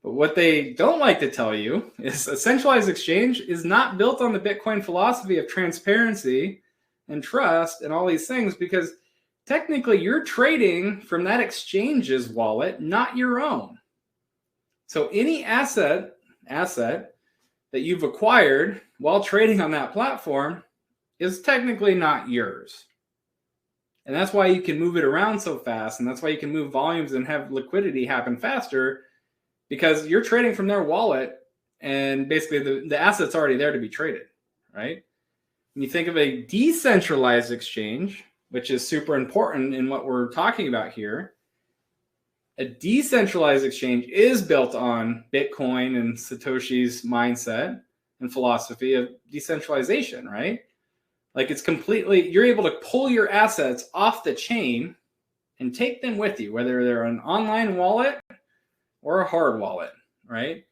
But what they don't like to tell you is a centralized exchange is not built on the Bitcoin philosophy of transparency and trust and all these things, because technically you're trading from that exchange's wallet, not your own. So any asset that you've acquired while trading on that platform is technically not yours. And that's why you can move it around so fast. And that's why you can move volumes and have liquidity happen faster, because you're trading from their wallet and basically the asset's already there to be traded, right? When you think of a decentralized exchange, which is super important in what we're talking about here, a decentralized exchange is built on Bitcoin and Satoshi's mindset and philosophy of decentralization, right? Like it's completely, you're able to pull your assets off the chain and take them with you, whether they're an online wallet or a hard wallet, right?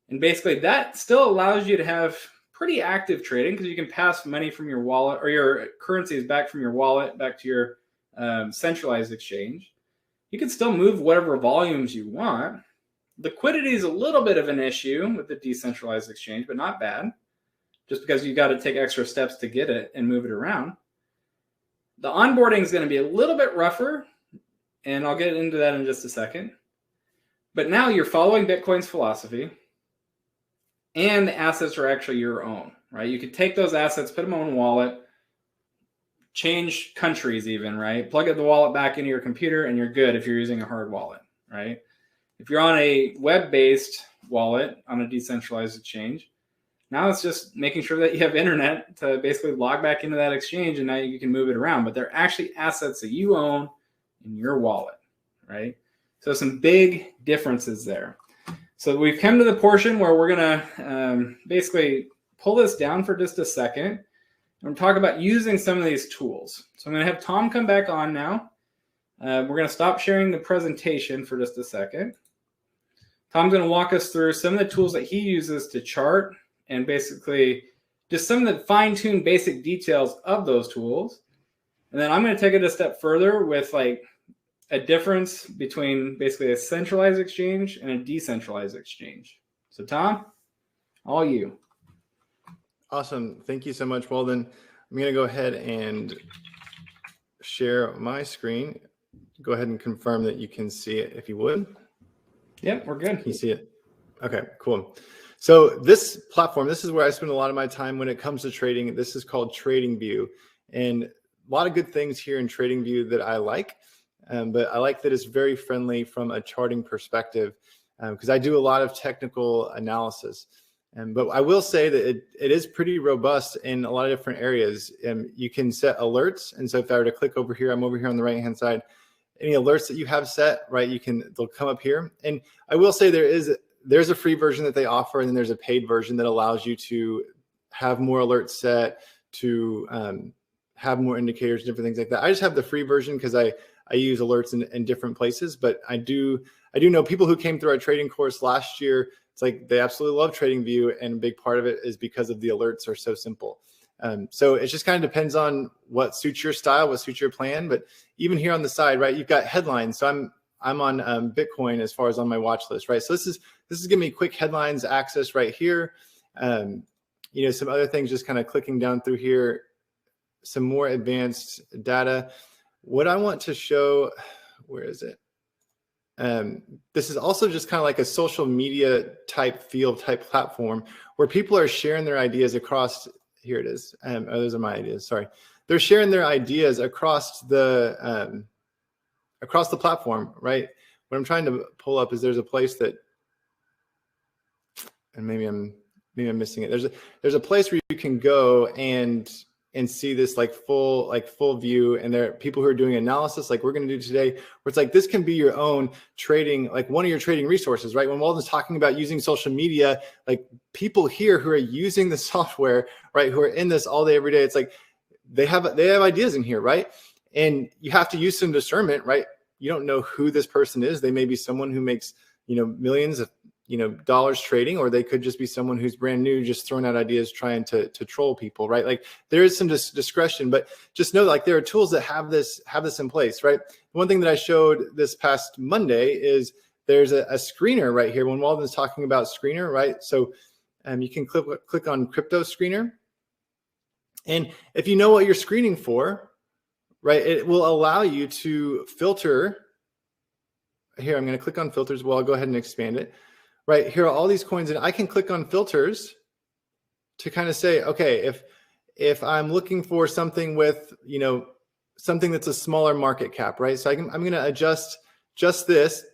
And basically that still allows you to have pretty active trading, because you can pass money from your wallet, or your currencies back from your wallet back to your centralized exchange. You can still move whatever volumes you want. Liquidity is a little bit of an issue with the decentralized exchange, but not bad, just because you got to take extra steps to get it and move it around. The onboarding is going to be a little bit rougher, and I'll get into that in just a second. But now you're following Bitcoin's philosophy, and the assets are actually your own, right? You could take those assets, put them on a wallet, change countries even, right? Plug the wallet back into your computer and you're good if you're using a hard wallet, right? If you're on a web-based wallet on a decentralized exchange, now it's just making sure that you have internet to basically log back into that exchange, and now you can move it around. But they're actually assets that you own in your wallet, right? So some big differences there. So we've come to the portion where we're going to basically pull this down for just a second and talk about using some of these tools. So I'm going to have Tom come back on now. We're going to stop sharing the presentation for just a second. Tom's going to walk us through some of the tools that he uses to chart, and basically just some of the fine-tuned basic details of those tools. And then I'm going to take it a step further with like a difference between basically a centralized exchange and a decentralized exchange. So Tom, all you. Awesome. Thank you so much. Well, then I'm going to go ahead and share my screen. Go ahead and confirm that you can see it if you would. Yep, we're good. Can you see it? Okay, cool. So this platform, this is where I spend a lot of my time when it comes to trading. This is called TradingView. And a lot of good things here in TradingView that I like. But I like that it's very friendly from a charting perspective, because I do a lot of technical analysis. But I will say that it is pretty robust in a lot of different areas. You can set alerts. And so if I were to click over here, I'm over here on the right-hand side, any alerts that you have set, right, they'll come up here. And I will say there's a free version that they offer, and then there's a paid version that allows you to have more alerts set, to have more indicators, different things like that. I just have the free version because I use alerts in different places, but I do know people who came through our trading course last year. It's like they absolutely love TradingView, and a big part of it is because of the alerts are so simple. So it just kind of depends on what suits your style, what suits your plan. But even here on the side, right, you've got headlines. So I'm on Bitcoin as far as on my watch list, right? So this is giving me quick headlines access right here. Some other things, just kind of clicking down through here, some more advanced data. What I want to show, where is it? This is also just kind of like a social media type platform where people are sharing their ideas across. Here it is. Those are my ideas. Sorry, they're sharing their ideas across the platform, right? What I'm trying to pull up is there's a place that, and maybe I'm missing it. There's a place where you can go and see this like full view, and there are people who are doing analysis like we're going to do today, where it's like this can be your own trading, like one of your trading resources, right? When Walden's talking about using social media, like people here who are using the software, right, who are in this all day every day, it's like they have ideas in here, right? And you have to use some discernment, right? You don't know who this person is. They may be someone who makes millions of dollars trading, or they could just be someone who's brand new, just throwing out ideas, trying to troll people, right? Like there is some discretion, but just know like there are tools that have this in place, right? One thing that I showed this past Monday is there's a screener right here. When Walden's talking about screener, right? So you can click on Crypto Screener. And if you know what you're screening for, right? It will allow you to filter. Here, I'm going to click on filters. Well, I'll go ahead and expand it. Right here are all these coins, and I can click on filters to kind of say, okay, if I'm looking for something with, you know, something that's a smaller market cap, right? So I'm going to adjust just this,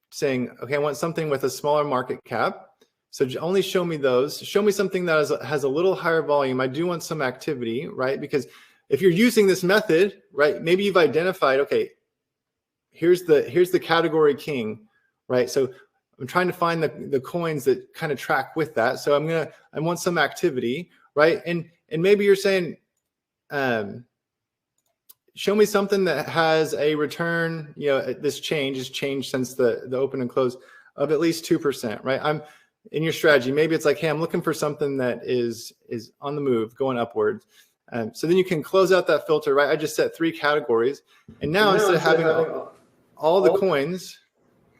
saying, okay, I want something with a smaller market cap. So only show me those. Show me something that has a little higher volume. I do want some activity, right? Because if you're using this method, right, maybe you've identified, okay, here's the category king, right? So I'm trying to find the coins that kind of track with that. So I want some activity, right? And maybe you're saying, show me something that has a return, you know, this change has changed since the open and close of at least 2%, right? I'm in your strategy. Maybe it's like, hey, I'm looking for something that is on the move, going upwards. So then you can close out that filter, right? I just set 3 categories. And now instead of having all the coins,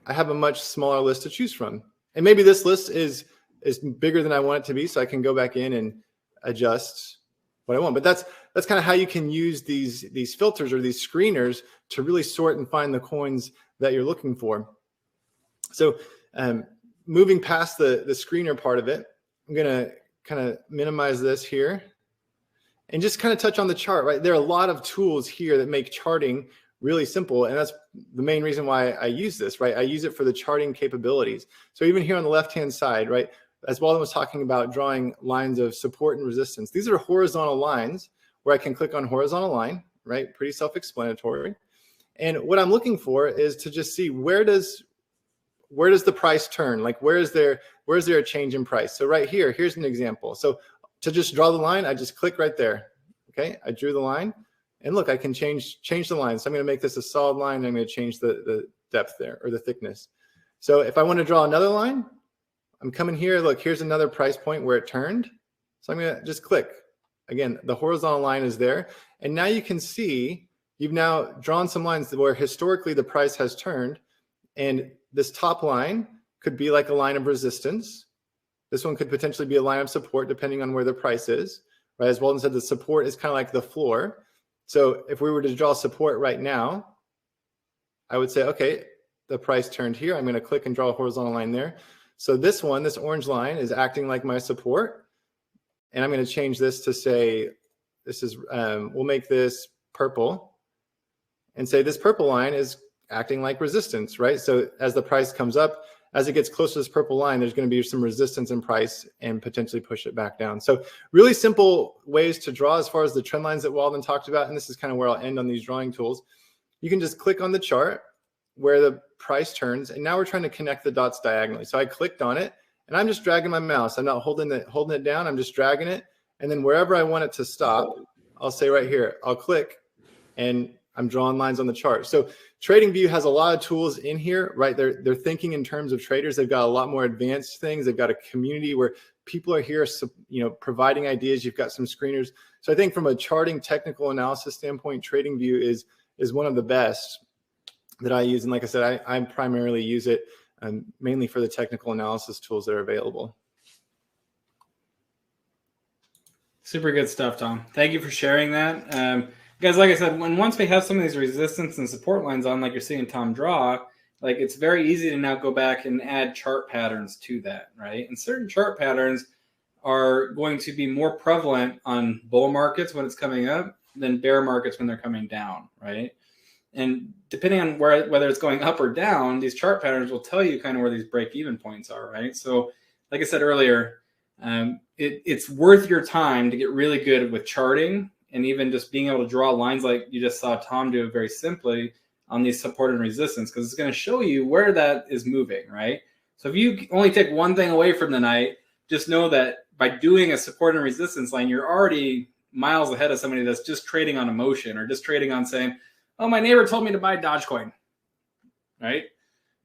I have a much smaller list to choose from. And maybe this list is bigger than I want it to be, so I can go back in and adjust what I want. But that's kind of how you can use these filters or these screeners to really sort and find the coins that you're looking for. So moving past the screener part of it, I'm going to kind of minimize this here and just kind of touch on the chart, right? There are a lot of tools here that make charting really simple. And that's the main reason why I use this, right? I use it for the charting capabilities. So even here on the left-hand side, right? As Walden was talking about drawing lines of support and resistance, these are horizontal lines where I can click on horizontal line, right? Pretty self-explanatory. And what I'm looking for is to just see where does the price turn? Like where is there a change in price? So right here, here's an example. So to just draw the line, I just click right there. Okay, I drew the line. And look, I can change the line. So I'm going to make this a solid line. And I'm going to change the depth there, or the thickness. So if I want to draw another line, I'm coming here. Look, here's another price point where it turned. So I'm going to just click. Again, the horizontal line is there. And now you can see you've now drawn some lines where historically the price has turned. And this top line could be like a line of resistance. This one could potentially be a line of support depending on where the price is. Right? As Walden said, the support is kind of like the floor. So if we were to draw support right now, I would say, okay, the price turned here. I'm going to click and draw a horizontal line there. So this orange line is acting like my support. And I'm going to change this to say, this is, we'll make this purple and say this purple line is acting like resistance, right? So as the price comes up, as it gets close to this purple line, there's going to be some resistance in price and potentially push it back down. So really simple ways to draw as far as the trend lines that Walden talked about. And this is kind of where I'll end on these drawing tools. You can just click on the chart where the price turns. And now we're trying to connect the dots diagonally. So I clicked on it and I'm just dragging my mouse. I'm not holding it down. I'm just dragging it. And then wherever I want it to stop, I'll say right here, I'll click and I'm drawing lines on the chart. So TradingView has a lot of tools in here, right? They're thinking in terms of traders. They've got a lot more advanced things. They've got a community where people are here, you know, providing ideas. You've got some screeners. So I think from a charting technical analysis standpoint, TradingView is one of the best that I use. And like I said, I primarily use it mainly for the technical analysis tools that are available. Super good stuff, Tom. Thank you for sharing that. Guys, like I said, once we have some of these resistance and support lines on, like you're seeing Tom draw, like it's very easy to now go back and add chart patterns to that, right? And certain chart patterns are going to be more prevalent on bull markets when it's coming up than bear markets when they're coming down, right? And depending on whether it's going up or down, these chart patterns will tell you kind of where these break-even points are, right? So like I said earlier, it's worth your time to get really good with charting and even just being able to draw lines like you just saw Tom do it very simply on these support and resistance, because it's going to show you where that is moving, right? So if you only take one thing away from the night, just know that by doing a support and resistance line, you're already miles ahead of somebody that's just trading on emotion or just trading on saying, oh, my neighbor told me to buy Dogecoin, right?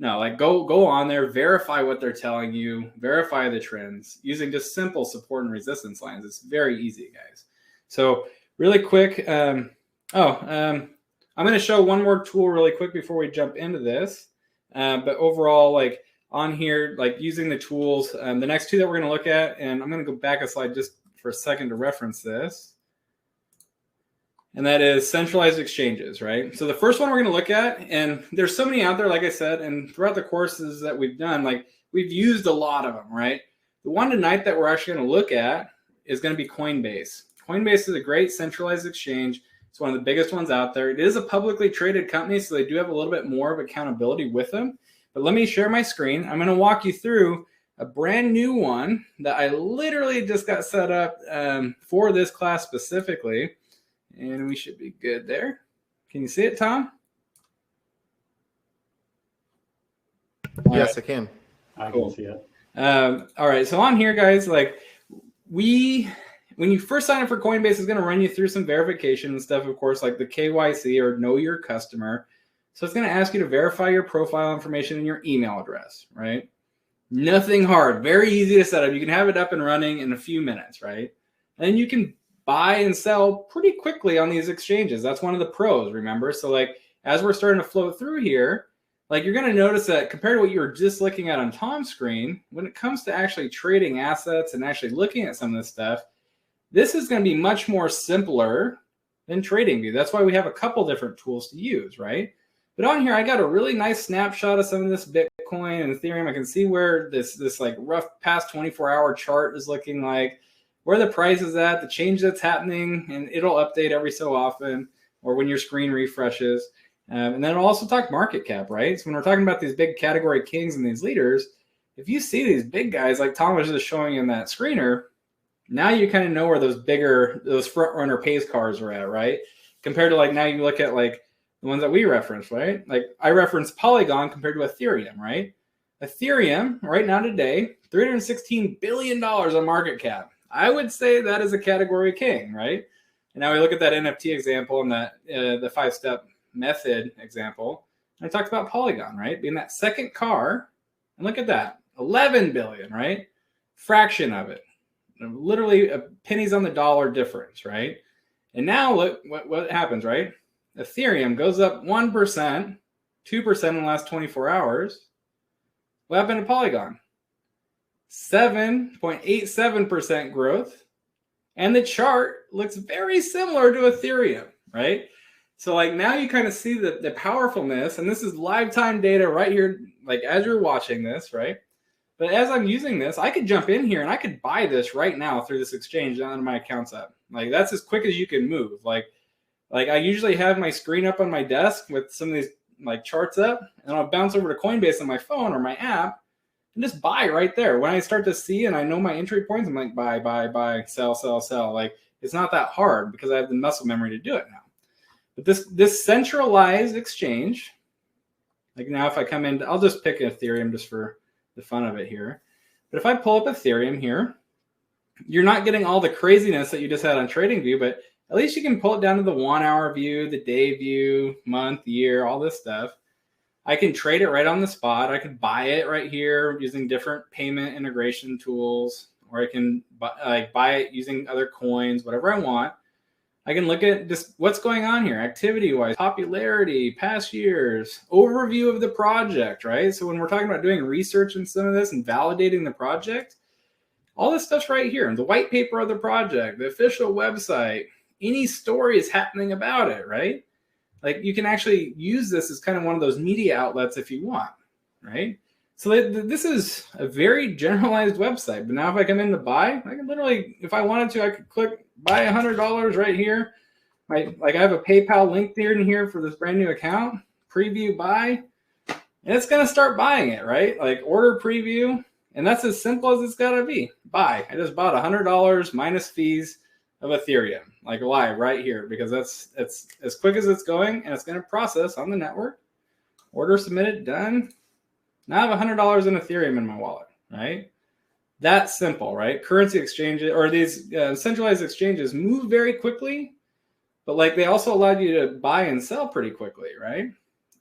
No, like go on there, verify what they're telling you, verify the trends using just simple support and resistance lines. It's very easy, guys. So really quick, I'm going to show one more tool really quick before we jump into this. But overall, like on here, like using the tools, the next two that we're going to look at, and I'm going to go back a slide just for a second to reference this. and that is centralized exchanges, right? So the first one we're going to look at, and there's so many out there, like I said, and throughout the courses that we've done, like we've used a lot of them, right? The one tonight that we're actually going to look at is going to be Coinbase. Coinbase is a great centralized exchange. It's one of the biggest ones out there. It is a publicly traded company, so they do have a little bit more of accountability with them. But let me share my screen. I'm going to walk you through a brand new one that I literally just got set up for this class specifically. And we should be good there. Can you see it, Tom? Yes, I can. I can see it. All right. So on here, guys, like when you first sign up for Coinbase, it's going to run you through some verification and stuff, of course, like the KYC or know your customer. So it's going to ask you to verify your profile information and your email address, right? Nothing hard, very easy to set up. You can have it up and running in a few minutes, right? And you can buy and sell pretty quickly on these exchanges. That's one of the pros, remember? So like as we're starting to flow through here, like you're going to notice that compared to what you were just looking at on Tom's screen, when it comes to actually trading assets and actually looking at some of this stuff, this is going to be much more simpler than TradingView. That's why we have a couple different tools to use, right? But on here, I got a really nice snapshot of some of this Bitcoin and Ethereum. I can see where this like rough past 24-hour chart is looking like, where the price is at, the change that's happening, and it'll update every so often or when your screen refreshes. And then it'll also talk market cap, right? So when we're talking about these big category kings and these leaders, if you see these big guys like Tom was just showing in that screener, now you kind of know where those front runner pace cars are at, right? Compared to like now you look at like the ones that we reference, right? Like I reference Polygon compared to Ethereum, right? Ethereum right now today, $316 billion on market cap. I would say that is a category king, right? And now we look at that NFT example and that the 5-step method example. And I talked about Polygon, right? Being that second car. And look at that, 11 billion, right? Fraction of it. Literally pennies on the dollar difference, right? And now look what happens, right? Ethereum goes up 1%, 2% in the last 24 hours. What happened to Polygon? 7.87% growth. And the chart looks very similar to Ethereum, right? So like now you kind of see the powerfulness, and this is live time data right here, like as you're watching this, right? But as I'm using this, I could jump in here and I could buy this right now through this exchange on my accounts app. Like that's as quick as you can move. Like I usually have my screen up on my desk with some of these like charts up, and I'll bounce over to Coinbase on my phone or my app and just buy right there. When I start to see and I know my entry points, I'm like buy, sell, sell, sell. Like it's not that hard because I have the muscle memory to do it now. But this centralized exchange, like now if I come in, I'll just pick Ethereum just for the fun of it here. But if I pull up Ethereum here, you're not getting all the craziness that you just had on TradingView, but at least you can pull it down to the 1 hour view, the day view, month, year, all this stuff. I can trade it right on the spot. I could buy it right here using different payment integration tools, or I can buy it using other coins, whatever I want. I can look at just what's going on here, activity-wise, popularity, past years, overview of the project, right? So when we're talking about doing research in some of this and validating the project, all this stuff's right here. The white paper of the project, the official website, any story is happening about it, right? Like you can actually use this as kind of one of those media outlets if you want, right? So this is a very generalized website. But now if I come in to buy, I can literally, if I wanted to, I could click buy $100 right here. I have a PayPal link there in here for this brand new account, preview buy, and it's going to start buying it, right? Like order preview, and that's as simple as it's got to be. Buy. I just bought $100 minus fees of Ethereum, like live right here, because it's as quick as it's going, and it's going to process on the network. Order submitted, done. Now I have $100 in Ethereum in my wallet, right? That's simple, right? Currency exchanges or these centralized exchanges move very quickly, but like they also allow you to buy and sell pretty quickly, right?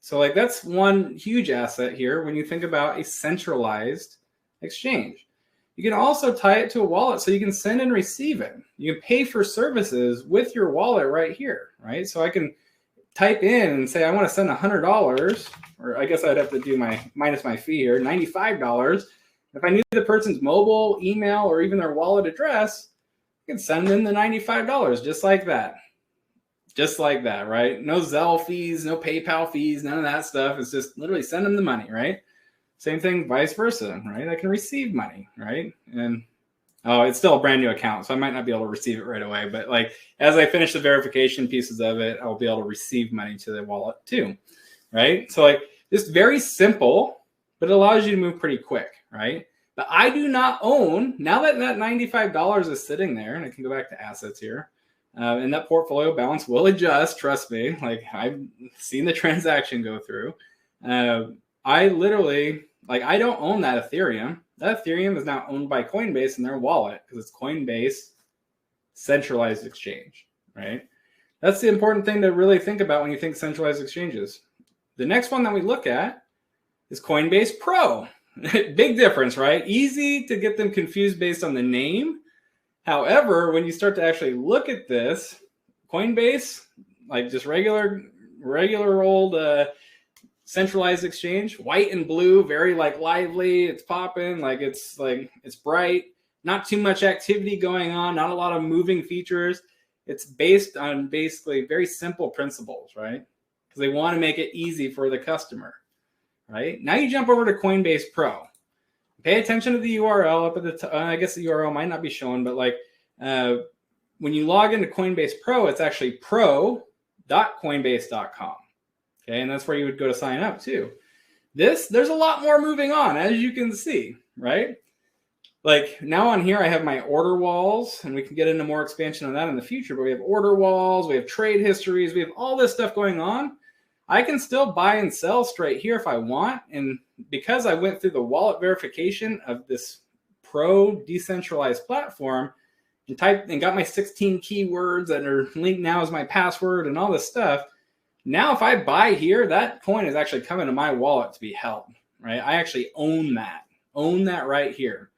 So like that's one huge asset here when you think about a centralized exchange. You can also tie it to a wallet so you can send and receive it. You can pay for services with your wallet right here, right? So I can type in and say, I want to send $100, or I guess I'd have to do minus my fee here, $95. If I knew the person's mobile, email, or even their wallet address, I can send them the $95 just like that. just like that, right? No Zelle fees, no PayPal fees, none of that stuff. It's just literally send them the money, right? Same thing, vice versa, right? I can receive money, right? And oh, it's still a brand new account, so I might not be able to receive it right away. But like as I finish the verification pieces of it, I'll be able to receive money to the wallet too, right? So like just very simple, but it allows you to move pretty quick, right? But I do not own, now that that $95 is sitting there, and I can go back to assets here, and that portfolio balance will adjust, trust me. Like I've seen the transaction go through. I literally, like I don't own that Ethereum. That Ethereum is now owned by Coinbase in their wallet because it's Coinbase centralized exchange, right? That's the important thing to really think about when you think centralized exchanges. The next one that we look at is Coinbase Pro. Big difference, right? Easy to get them confused based on the name. However, when you start to actually look at this, Coinbase, like just regular old centralized exchange, white and blue, very like lively, it's popping, it's bright, not too much activity going on, not a lot of moving features. It's based on basically very simple principles, right? Because they want to make it easy for the customer, right? Now you jump over to Coinbase Pro. Pay attention to the URL up at the top. I guess the URL might not be shown, but when you log into Coinbase Pro, it's actually pro.coinbase.com. Okay, and that's where you would go to sign up too. There's a lot more moving on, as you can see, right? Like now on here, I have my order walls, and we can get into more expansion on that in the future, but we have order walls, we have trade histories, we have all this stuff going on. I can still buy and sell straight here if I want. And because I went through the wallet verification of this Pro decentralized platform and typed and got my 16 keywords that are linked now as my password and all this stuff, now if I buy here, that coin is actually coming to my wallet to be held, right? I actually own that right here.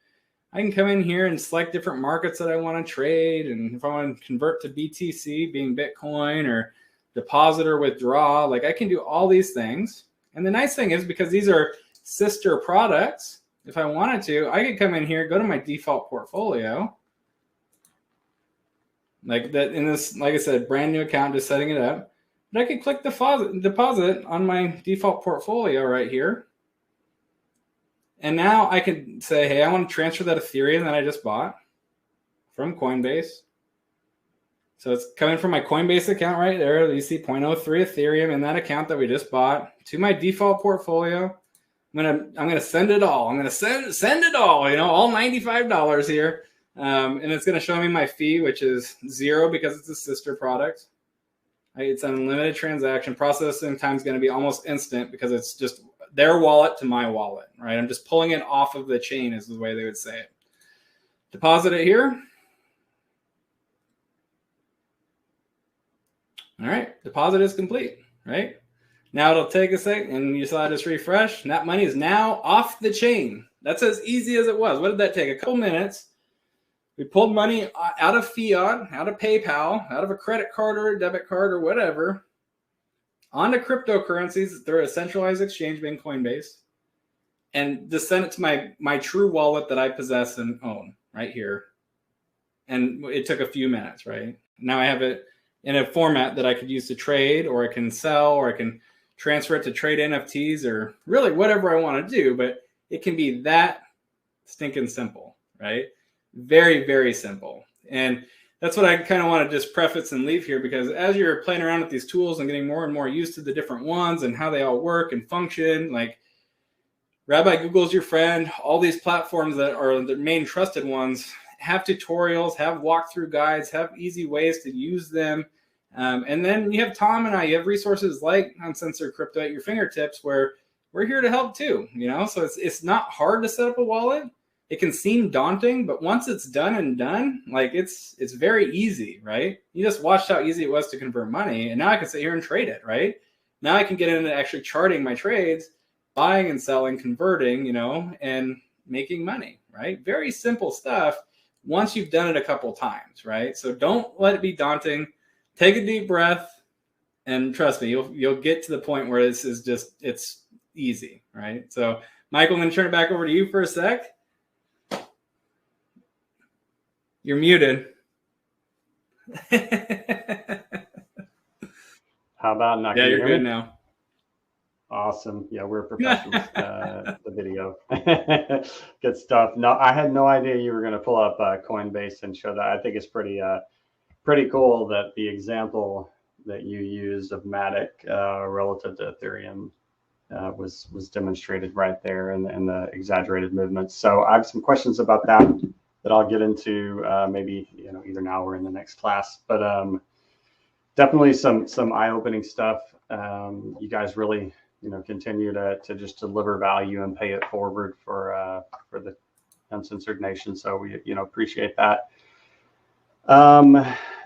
I can come in here and select different markets that I want to trade. And if I want to convert to BTC, being Bitcoin, or deposit or withdraw, like I can do all these things. And the nice thing is, because these are sister products, if I wanted to, I could come in here, go to my default portfolio. Like that in this, like I said, brand new account, just setting it up. But I could click deposit on my default portfolio right here. And now I can say, hey, I want to transfer that Ethereum that I just bought from Coinbase. So it's coming from my Coinbase account right there. You see 0.03 Ethereum in that account that we just bought to my default portfolio. I'm gonna send it all. I'm gonna send it all. All $95 here, and it's gonna show me my fee, which is 0 because it's a sister product. It's an unlimited transaction. Processing time is going to be almost instant because it's just their wallet to my wallet, right? I'm just pulling it off of the chain is the way they would say it. Deposit it here. All right, deposit is complete, right? Now it'll take a second, and you saw I just refresh, and that money is now off the chain. That's as easy as it was. What did that take? A couple minutes. We pulled money out of fiat, out of PayPal, out of a credit card or a debit card or whatever, onto cryptocurrencies through a centralized exchange being Coinbase, and just send it to my true wallet that I possess and own right here. And it took a few minutes, right? Now I have it in a format that I could use to trade, or I can sell, or I can transfer it to trade NFTs, or really whatever I want to do. But it can be that stinking simple, right? Very, very simple. And that's what I kind of want to just preface and leave here, because as you're playing around with these tools and getting more and more used to the different ones and how they all work and function, like Rabbi Google's your friend, all these platforms that are the main trusted ones have tutorials, have walkthrough guides, have easy ways to use them. And then you have Tom and I, you have resources like Uncensored Crypto at your fingertips, where we're here to help too, So it's not hard to set up a wallet. It can seem daunting, but once it's done and done, like it's very easy, right? You just watched how easy it was to convert money, and now I can sit here and trade it, right? Now I can get into actually charting my trades, buying and selling, converting, and making money, right? Very simple stuff once you've done it a couple times, right? So don't let it be daunting. Take a deep breath, and trust me, you'll get to the point where this is just, it's easy, right? So Michael, I'm going to turn it back over to you for a sec. You're muted. How about now? Yeah, Can you you're hear good me? now. Awesome. Yeah, we're professionals. The video. Good stuff. No, I had no idea you were going to pull up Coinbase and show that. I think it's pretty cool that the example that you used of Matic relative to Ethereum was demonstrated right there in the exaggerated movements. So I have some questions about that I'll get into maybe either now or in the next class. But definitely some eye-opening stuff. You guys really continue to just deliver value and pay it forward for the Uncensored Nation. So we appreciate that.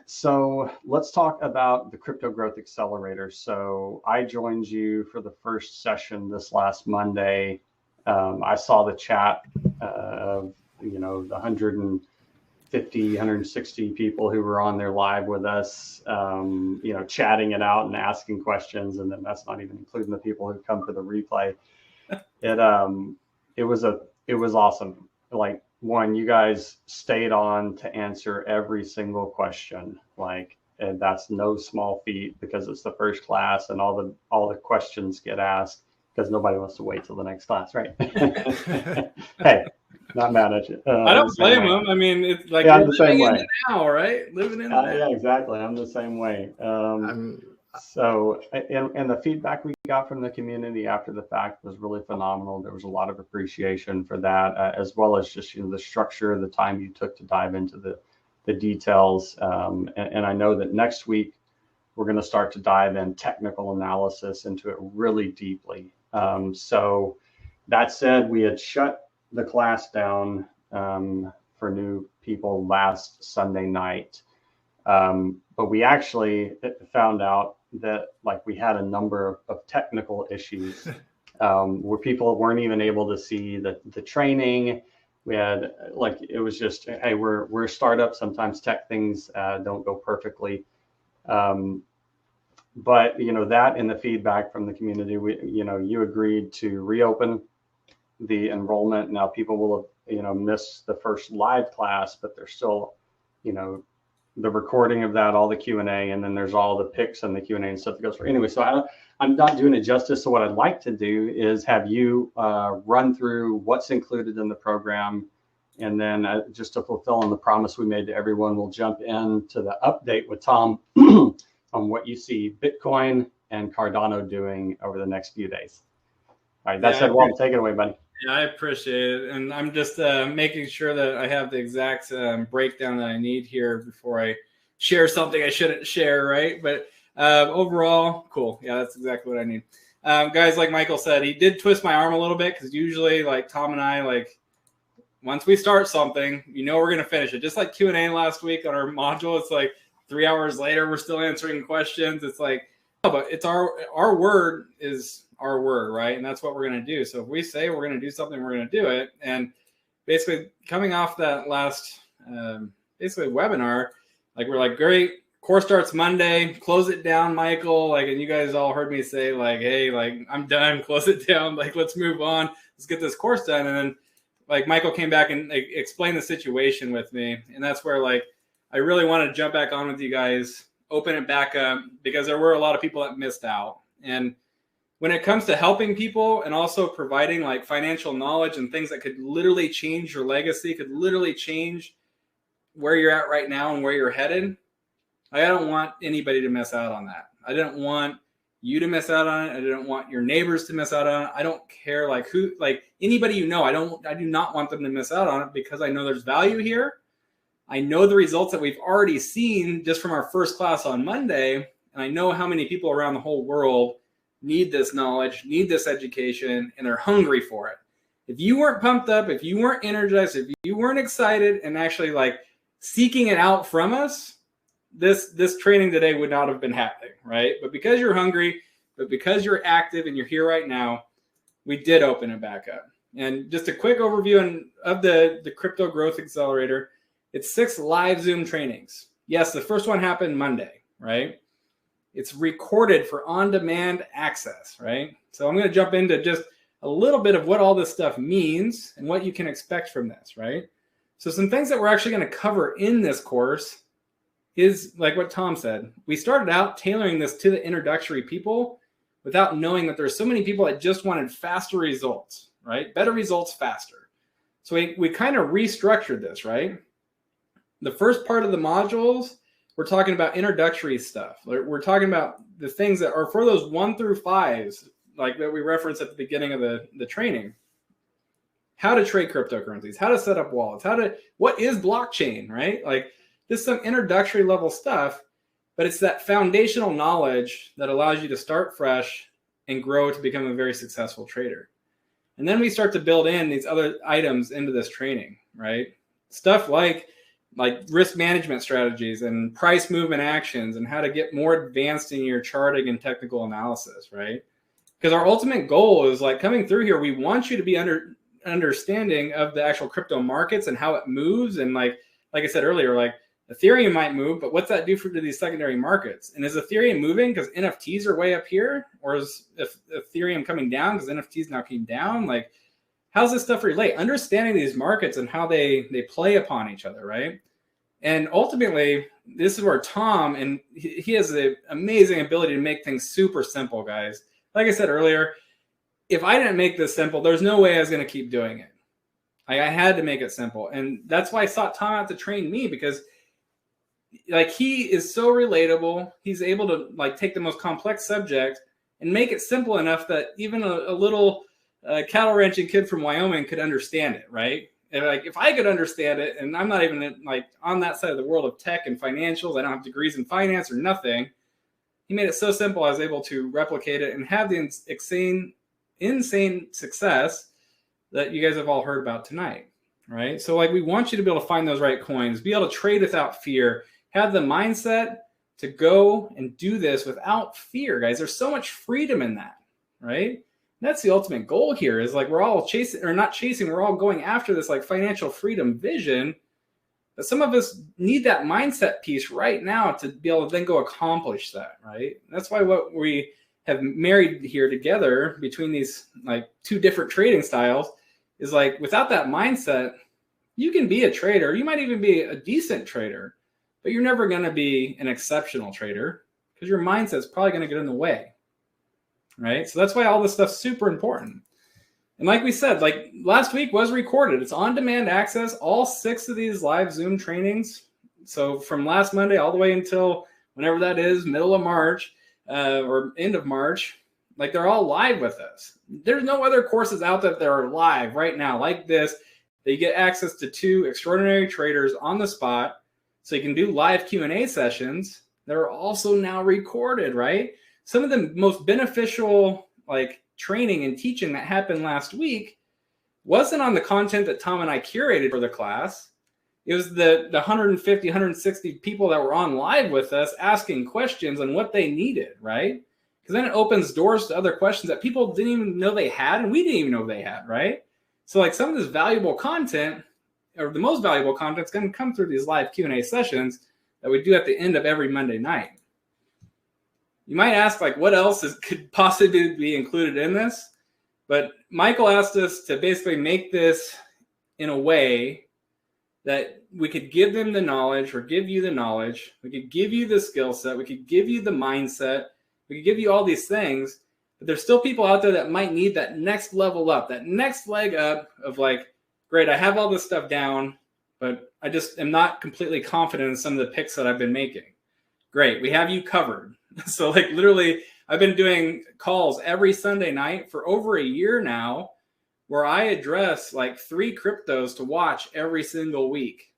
So let's talk about the Crypto Growth Accelerator. So I joined you for the first session this last Monday. I saw the chat of the 150, 160 people who were on there live with us, chatting it out and asking questions. And then that's not even including the people who come for the replay. It was awesome. Like, one, you guys stayed on to answer every single question. And that's no small feat because it's the first class and all the questions get asked because nobody wants to wait till the next class, right? Hey, not mad at you. I don't blame them. I mean, it's like I'm you're the same living way in it now, right? Living in it now. Yeah, exactly. I'm the same way. So, and the feedback we got from the community after the fact was really phenomenal. There was a lot of appreciation for that, as well as just the structure, the time you took to dive into the details. And I know that next week we're going to start to dive in technical analysis into it really deeply. So that said, we had shut the class down for new people last Sunday night. But we actually found out that we had a number of technical issues where people weren't even able to see the training. We had it was just, hey, we're a startup. Sometimes tech things don't go perfectly. But that and the feedback from the community, you agreed to reopen the enrollment. Now people will have missed the first live class, but there's still the recording of that, all the Q&A, and then there's all the pics and the Q&A and stuff that goes for. Anyway, so I'm not doing it justice. So what I'd like to do is have you run through what's included in the program, and then just to fulfill on the promise we made to everyone, we'll jump into the update with Tom on what you see Bitcoin and Cardano doing over the next few days. All right, that said, Walt, take it away, buddy. Yeah, I appreciate it. And I'm just making sure that I have the exact breakdown that I need here before I share something I shouldn't share, right? But overall, cool. Yeah, that's exactly what I need. Guys, like Michael said, he did twist my arm a little bit because usually Tom and I, once we start something, we're going to finish it. Just like Q&A last week on our module, it's 3 hours later, we're still answering questions. It's but it's our word is our word, right? And that's what we're going to do. So if we say we're going to do something, we're going to do it. And basically coming off that last webinar, we're great, course starts Monday, close it down, Michael, and you guys all heard me say hey, I'm done, close it down, let's move on, let's get this course done. And then Michael came back and explained the situation with me. And that's where I really want to jump back on with you guys, open it back up, because there were a lot of people that missed out. And when it comes to helping people and also providing financial knowledge and things that could literally change your legacy, could literally change where you're at right now and where you're headed, I don't want anybody to miss out on that. I didn't want you to miss out on it. I didn't want your neighbors to miss out on it. I don't care who, anybody I do not want them to miss out on it, because I know there's value here. I know the results that we've already seen just from our first class on Monday, and I know how many people around the whole world need this knowledge, need this education, and they're hungry for it. If you weren't pumped up, if you weren't energized, if you weren't excited and actually seeking it out from us, this training today would not have been happening, right? But because you're hungry, but because you're active and you're here right now, we did open it back up. And just a quick overview of the Crypto Growth Accelerator. It's 6 live Zoom trainings. Yes, the first one happened Monday, right? It's recorded for on-demand access, right? So I'm going to jump into just a little bit of what all this stuff means and what you can expect from this, right? So some things that we're actually going to cover in this course is like what Tom said. We started out tailoring this to the introductory people without knowing that there's so many people that just wanted faster results, right? Better results faster. So we kind of restructured this, right? The first part of the modules, we're talking about introductory stuff. We're talking about the things that are for those 1 through 5s, like that we referenced at the beginning of the training. How to trade cryptocurrencies, how to set up wallets, what is blockchain, right? Like this is some introductory level stuff, but it's that foundational knowledge that allows you to start fresh and grow to become a very successful trader. And then we start to build in these other items into this training, right? Stuff like risk management strategies and price movement actions and how to get more advanced in your charting and technical analysis, right? Because our ultimate goal is like coming through here, we want you to be understanding of the actual crypto markets and how it moves. And like I said earlier, like Ethereum might move, but what's that do for these secondary markets? And is Ethereum moving because NFTs are way up here? Or is Ethereum coming down because NFTs now came down? Like, how's this stuff relate? Understanding these markets and how they play upon each other, right? And ultimately, this is where Tom, and he has the amazing ability to make things super simple, guys. Like I said earlier, if I didn't make this simple, there's no way I was going to keep doing it. I had to make it simple. And that's why I sought Tom out to train me, because like he is so relatable. He's able to like take the most complex subject and make it simple enough that even a little cattle ranching kid from Wyoming could understand it, right? And like if I could understand it, and I'm not even like on that side of the world of tech and financials, I don't have degrees in finance or nothing. He made it so simple I was able to replicate it and have the insane success that you guys have all heard about tonight, right? So like we want you to be able to find those right coins, be able to trade without fear, have the mindset to go and do this without fear, guys. There's so much freedom in that, right? And that's the ultimate goal here is like we're all chasing, or not chasing, we're all going after this like financial freedom vision. But some of us need that mindset piece right now to be able to then go accomplish that, right? And that's why what we have married here together between these like two different trading styles is like without that mindset, you can be a trader. You might even be a decent trader, but you're never going to be an exceptional trader because your mindset's probably going to get in the way, right? So that's why all this stuff's super important. And like we said, like last week was recorded. It's on-demand access, all 6 of these live Zoom trainings. So from last Monday all the way until whenever that is, middle of March or end of March, like they're all live with us. There's no other courses out there that are live right now like this. That you get access to 2 extraordinary traders on the spot. So you can do live Q&A sessions that are also now recorded, right? Some of the most beneficial like training and teaching that happened last week wasn't on the content that Tom and I curated for the class. It was the 150, 160 people that were on live with us asking questions on what they needed, right? Because then it opens doors to other questions that people didn't even know they had, and we didn't even know they had, right? So like some of this valuable content, or the most valuable content, is going to come through these live Q&A sessions that we do at the end of every Monday night. You might ask, like, what else could possibly be included in this? But Michael asked us to basically make this in a way that we could give them the knowledge, or give you the knowledge. We could give you the skill set. We could give you the mindset. We could give you all these things. But there's still people out there that might need that next level up, that next leg up of like, great, I have all this stuff down, but I just am not completely confident in some of the picks that I've been making. Great, we have you covered. So like literally, I've been doing calls every Sunday night for over a year now where I address like 3 cryptos to watch every single week.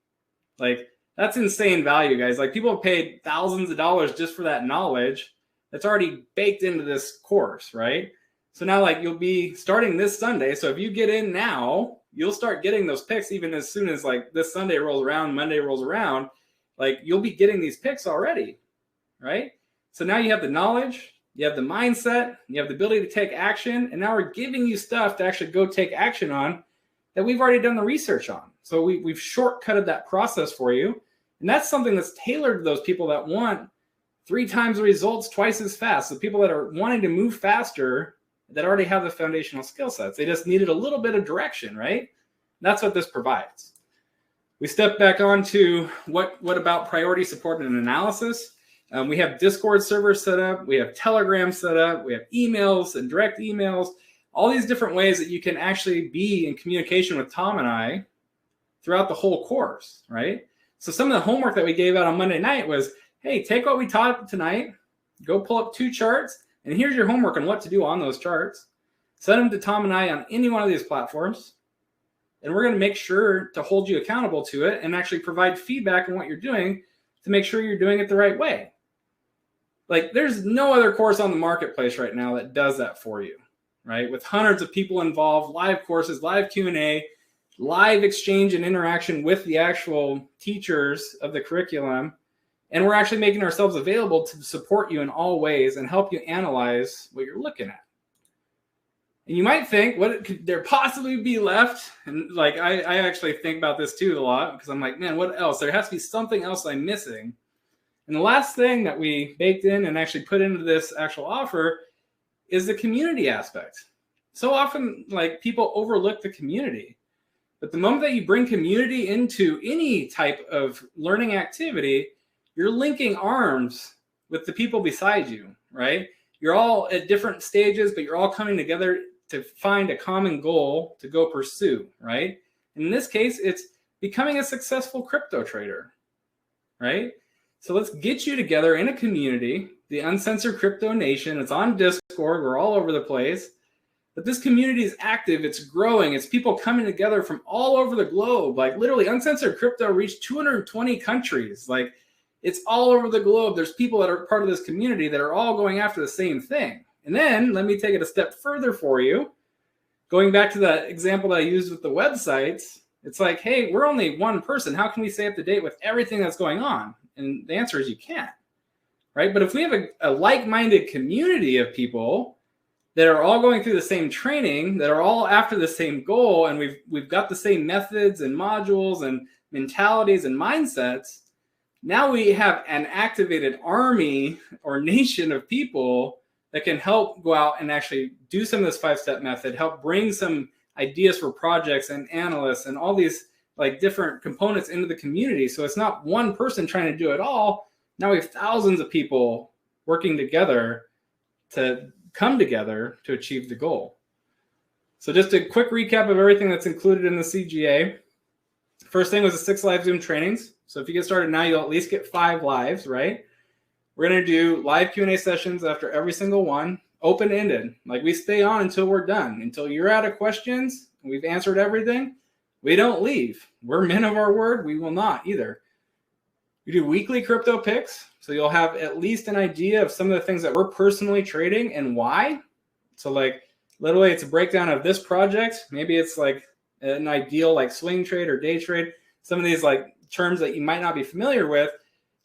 Like that's insane value, guys. Like people have paid thousands of dollars just for that knowledge that's already baked into this course, right? So now like you'll be starting this Sunday. So if you get in now, you'll start getting those picks even as soon as like this Sunday rolls around, Monday rolls around, like you'll be getting these picks already, right? So now you have the knowledge, you have the mindset, you have the ability to take action, and now we're giving you stuff to actually go take action on that we've already done the research on. So we've shortcutted that process for you, and that's something that's tailored to those people that want 3 times the results twice as fast. So people that are wanting to move faster that already have the foundational skill sets. They just needed a little bit of direction, right? That's what this provides. We step back on to what about priority support and analysis. We have Discord servers set up. We have Telegram set up. We have emails and direct emails, all these different ways that you can actually be in communication with Tom and I throughout the whole course, right? So some of the homework that we gave out on Monday night was, hey, take what we taught tonight, go pull up 2 charts, and here's your homework on what to do on those charts. Send them to Tom and I on any one of these platforms, and we're going to make sure to hold you accountable to it and actually provide feedback on what you're doing to make sure you're doing it the right way. Like, there's no other course on the marketplace right now that does that for you, right? With hundreds of people involved, live courses, live Q&A, live exchange and interaction with the actual teachers of the curriculum. And we're actually making ourselves available to support you in all ways and help you analyze what you're looking at. And you might think, what could there possibly be left? And like, I actually think about this too a lot, because I'm like, man, what else? There has to be something else I'm missing. And the last thing that we baked in and actually put into this actual offer is the community aspect. So often, like, people overlook the community. But the moment that you bring community into any type of learning activity, you're linking arms with the people beside you, right? You're all at different stages, but you're all coming together to find a common goal to go pursue, right? And in this case, it's becoming a successful crypto trader, right? So let's get you together in a community, the Uncensored Crypto Nation. It's on Discord. We're all over the place. But this community is active. It's growing. It's people coming together from all over the globe. Like, literally, Uncensored Crypto reached 220 countries. Like, it's all over the globe. There's people that are part of this community that are all going after the same thing. And then let me take it a step further for you. Going back to that example that I used with the websites, it's like, hey, we're only one person. How can we stay up to date with everything that's going on? And the answer is you can't, right? But if we have a like-minded community of people that are all going through the same training, that are all after the same goal, and we've got the same methods and modules and mentalities and mindsets, now we have an activated army or nation of people that can help go out and actually do some of this 5-step method, help bring some ideas for projects and analysts and all these like different components into the community. So it's not one person trying to do it all. Now we have thousands of people working together to come together to achieve the goal. So just a quick recap of everything that's included in the CGA. First thing was the 6 live Zoom trainings. So if you get started now, you'll at least get 5 lives, right? We're going to do live Q&A sessions after every single one, open-ended. Like, we stay on until we're done. Until you're out of questions, and we've answered everything, we don't leave. We're men of our word. We will not either. We do weekly crypto picks. So you'll have at least an idea of some of the things that we're personally trading and why. So like, literally, it's a breakdown of this project. Maybe it's like an ideal like swing trade or day trade. Some of these like terms that you might not be familiar with.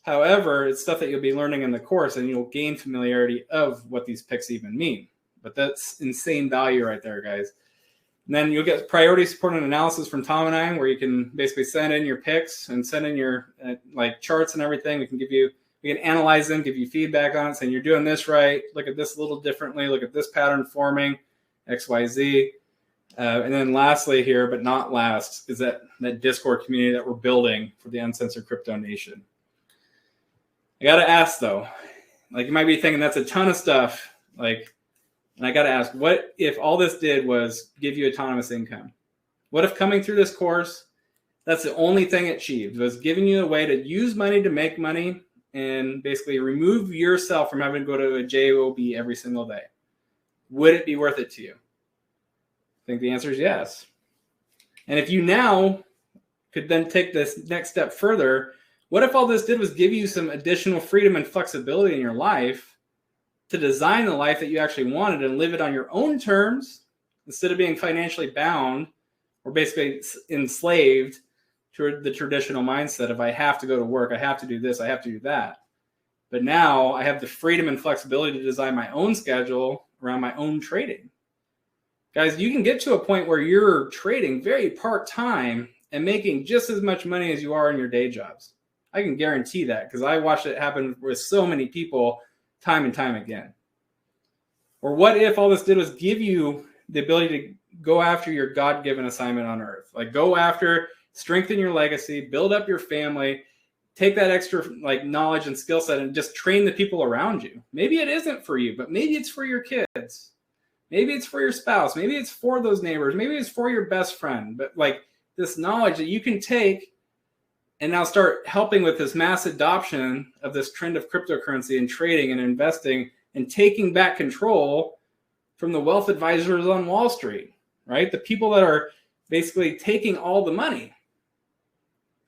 However, it's stuff that you'll be learning in the course, and you'll gain familiarity of what these picks even mean. But that's insane value right there, guys. And then you'll get priority support and analysis from Tom and I, where you can basically send in your picks and send in your like charts and everything. We can analyze them, give you feedback on it, saying you're doing this right. Look at this a little differently. Look at this pattern forming, X, Y, Z. And then lastly here, but not last, is that Discord community that we're building for the Uncensored Crypto Nation. I got to ask though, like, you might be thinking that's a ton of stuff. Like, and I got to ask, what if all this did was give you autonomous income? What if coming through this course, that's the only thing it achieved, was giving you a way to use money to make money and basically remove yourself from having to go to a job every single day? Would it be worth it to you? I think the answer is yes. And if you now could then take this next step further, what if all this did was give you some additional freedom and flexibility in your life to design the life that you actually wanted and live it on your own terms, instead of being financially bound or basically enslaved to the traditional mindset of I have to go to work, I have to do this, I have to do that. But now I have the freedom and flexibility to design my own schedule around my own trading. Guys, you can get to a point where you're trading very part-time and making just as much money as you are in your day jobs. I can guarantee that, because I watched it happen with so many people time and time again. Or what if all this did was give you the ability to go after your God-given assignment on earth? Like, go after strengthen your legacy, build up your family, take that extra like knowledge and skill set and just train the people around you. Maybe it isn't for you, but maybe it's for your kids. Maybe it's for your spouse. Maybe it's for those neighbors. Maybe it's for your best friend. But like this knowledge that you can take and now start helping with this mass adoption of this trend of cryptocurrency and trading and investing and taking back control from the wealth advisors on Wall Street, right? The people that are basically taking all the money.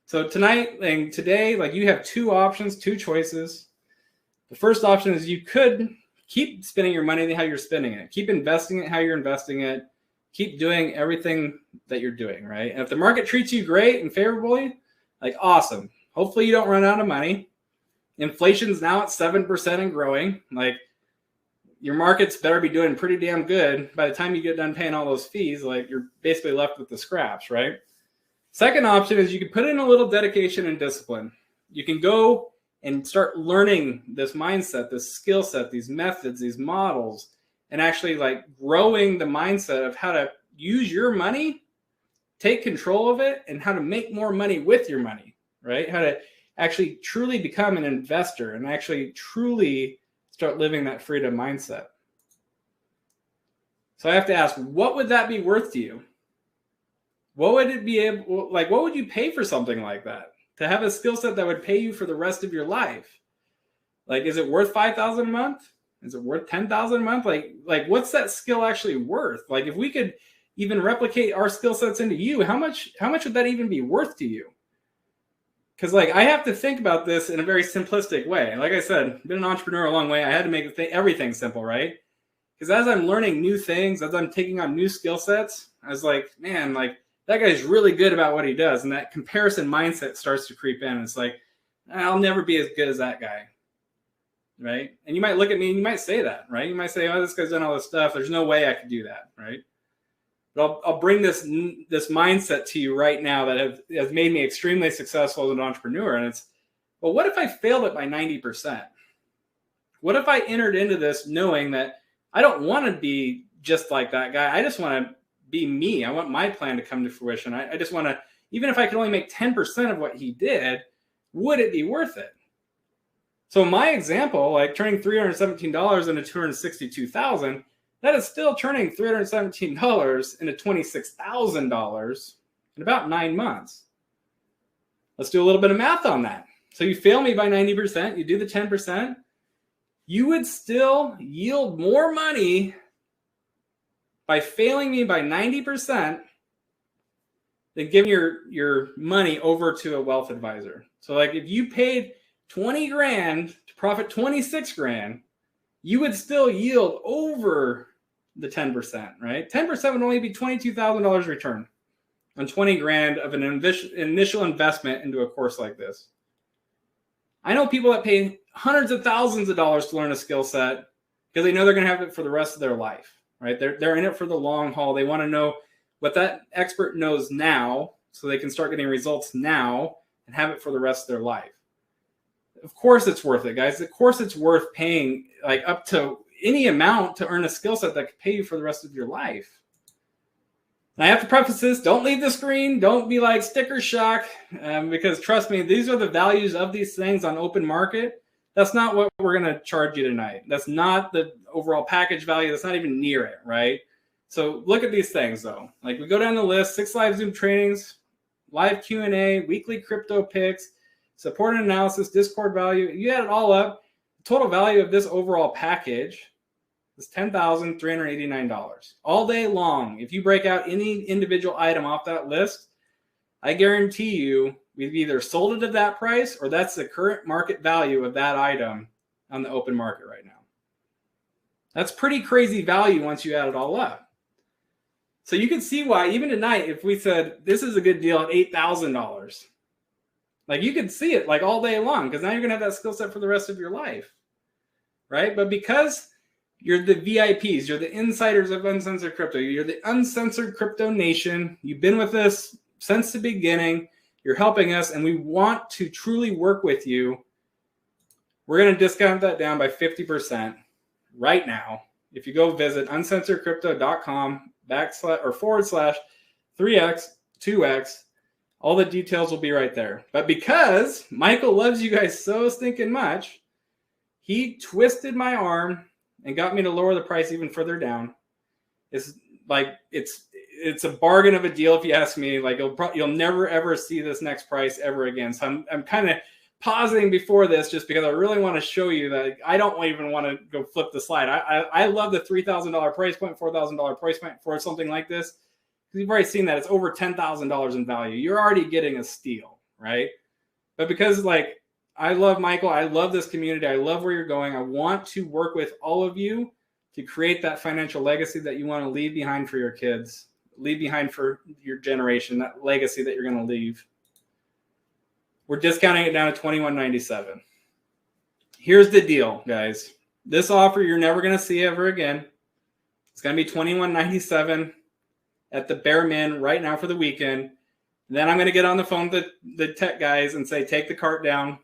So tonight and today, like you have two options, two choices. The first option is you could keep spending your money how you're spending it. Keep investing it how you're investing it. Keep doing everything that you're doing, right? And if the market treats you great and favorably, like awesome. Hopefully you don't run out of money. Inflation's now at 7% and growing. Like your markets better be doing pretty damn good. By the time you get done paying all those fees, like you're basically left with the scraps, right? Second option is you can put in a little dedication and discipline. You can go and start learning this mindset, this skill set, these methods, these models, and actually like growing the mindset of how to use your money, take control of it, and how to make more money with your money, right? How to actually truly become an investor and actually truly start living that freedom mindset. So I have to ask, what would that be worth to you? What would it be able, like, what would you pay for something like that? To have a skill set that would pay you for the rest of your life? Like, is it worth $5,000 a month? Is it worth $10,000 a month? Like, what's that skill actually worth? Like, if we could even replicate our skill sets into you, how much would that even be worth to you? Because like, I have to think about this in a very simplistic way. Like I said, been an entrepreneur a long way. I had to make everything simple, right? Because as I'm learning new things, as I'm taking on new skill sets, I was like, man, like that guy's really good about what he does. And that comparison mindset starts to creep in. It's like, I'll never be as good as that guy, right? And you might look at me and you might say that, right? You might say, oh, this guy's done all this stuff. There's no way I could do that, right? But I'll bring this mindset to you right now that has made me extremely successful as an entrepreneur. And it's, well, what if I failed it by 90%? What if I entered into this knowing that I don't want to be just like that guy? I just want to be me. I want my plan to come to fruition. I just want to, even if I could only make 10% of what he did, would it be worth it? So my example, like turning $317 into $262,000, that is still turning $317 into $26,000 in about 9 months. Let's do a little bit of math on that. So you fail me by 90%, you do the 10%, you would still yield more money by failing me by 90% than giving your money over to a wealth advisor. So like if you paid 20 grand to profit 26 grand, you would still yield over the 10%, right? 10% would only be $22,000 return on 20 grand of an initial investment into a course like this. I know people that pay hundreds of thousands of dollars to learn a skill set because they know they're going to have it for the rest of their life, right? They're in it for the long haul. They want to know what that expert knows now so they can start getting results now and have it for the rest of their life. Of course it's worth it, guys. Of course it's worth paying like up to any amount to earn a skill set that could pay you for the rest of your life. And I have to preface this, don't leave the screen. Don't be like sticker shock because trust me, these are the values of these things on open market. That's not what we're going to charge you tonight. That's not the overall package value. That's not even near it, right? So look at these things though. Like we go down the list, 6 live Zoom trainings, live Q&A, weekly crypto picks, support and analysis, Discord value. You add it all up, the total value of this overall package is $10,389 all day long. If you break out any individual item off that list, I guarantee you we've either sold it at that price or that's the current market value of that item on the open market right now. That's pretty crazy value once you add it all up. So you can see why even tonight, if we said this is a good deal at $8,000, like you can see it like all day long because now you're gonna have that skill set for the rest of your life, right? But because you're the VIPs, you're the insiders of Uncensored Crypto, you're the Uncensored Crypto Nation, you've been with us since the beginning, you're helping us, and we want to truly work with you, we're gonna discount that down by 50% right now. If you go visit uncensoredcrypto.com/3x, 2x, All the details will be right there. But because Michael loves you guys so stinking much, he twisted my arm and got me to lower the price even further down. It's a bargain of a deal if you ask me. Like you'll never ever see this next price ever again. So I'm kind of pausing before this just because I really want to show you that I don't even want to go flip the slide. I love the $3,000 price point, $4,000 price point for something like this. You've already seen that it's over $10,000 in value. You're already getting a steal, right? But because like I love Michael, I love this community, I love where you're going. I want to work with all of you to create that financial legacy that you want to leave behind for your kids, leave behind for your generation, that legacy that you're going to leave. We're discounting it down to $21.97. Here's the deal, guys. This offer you're never going to see ever again. It's going to be $21.97 at the bare min right now for the weekend. And then I'm going to get on the phone with the tech guys and say, take the cart down.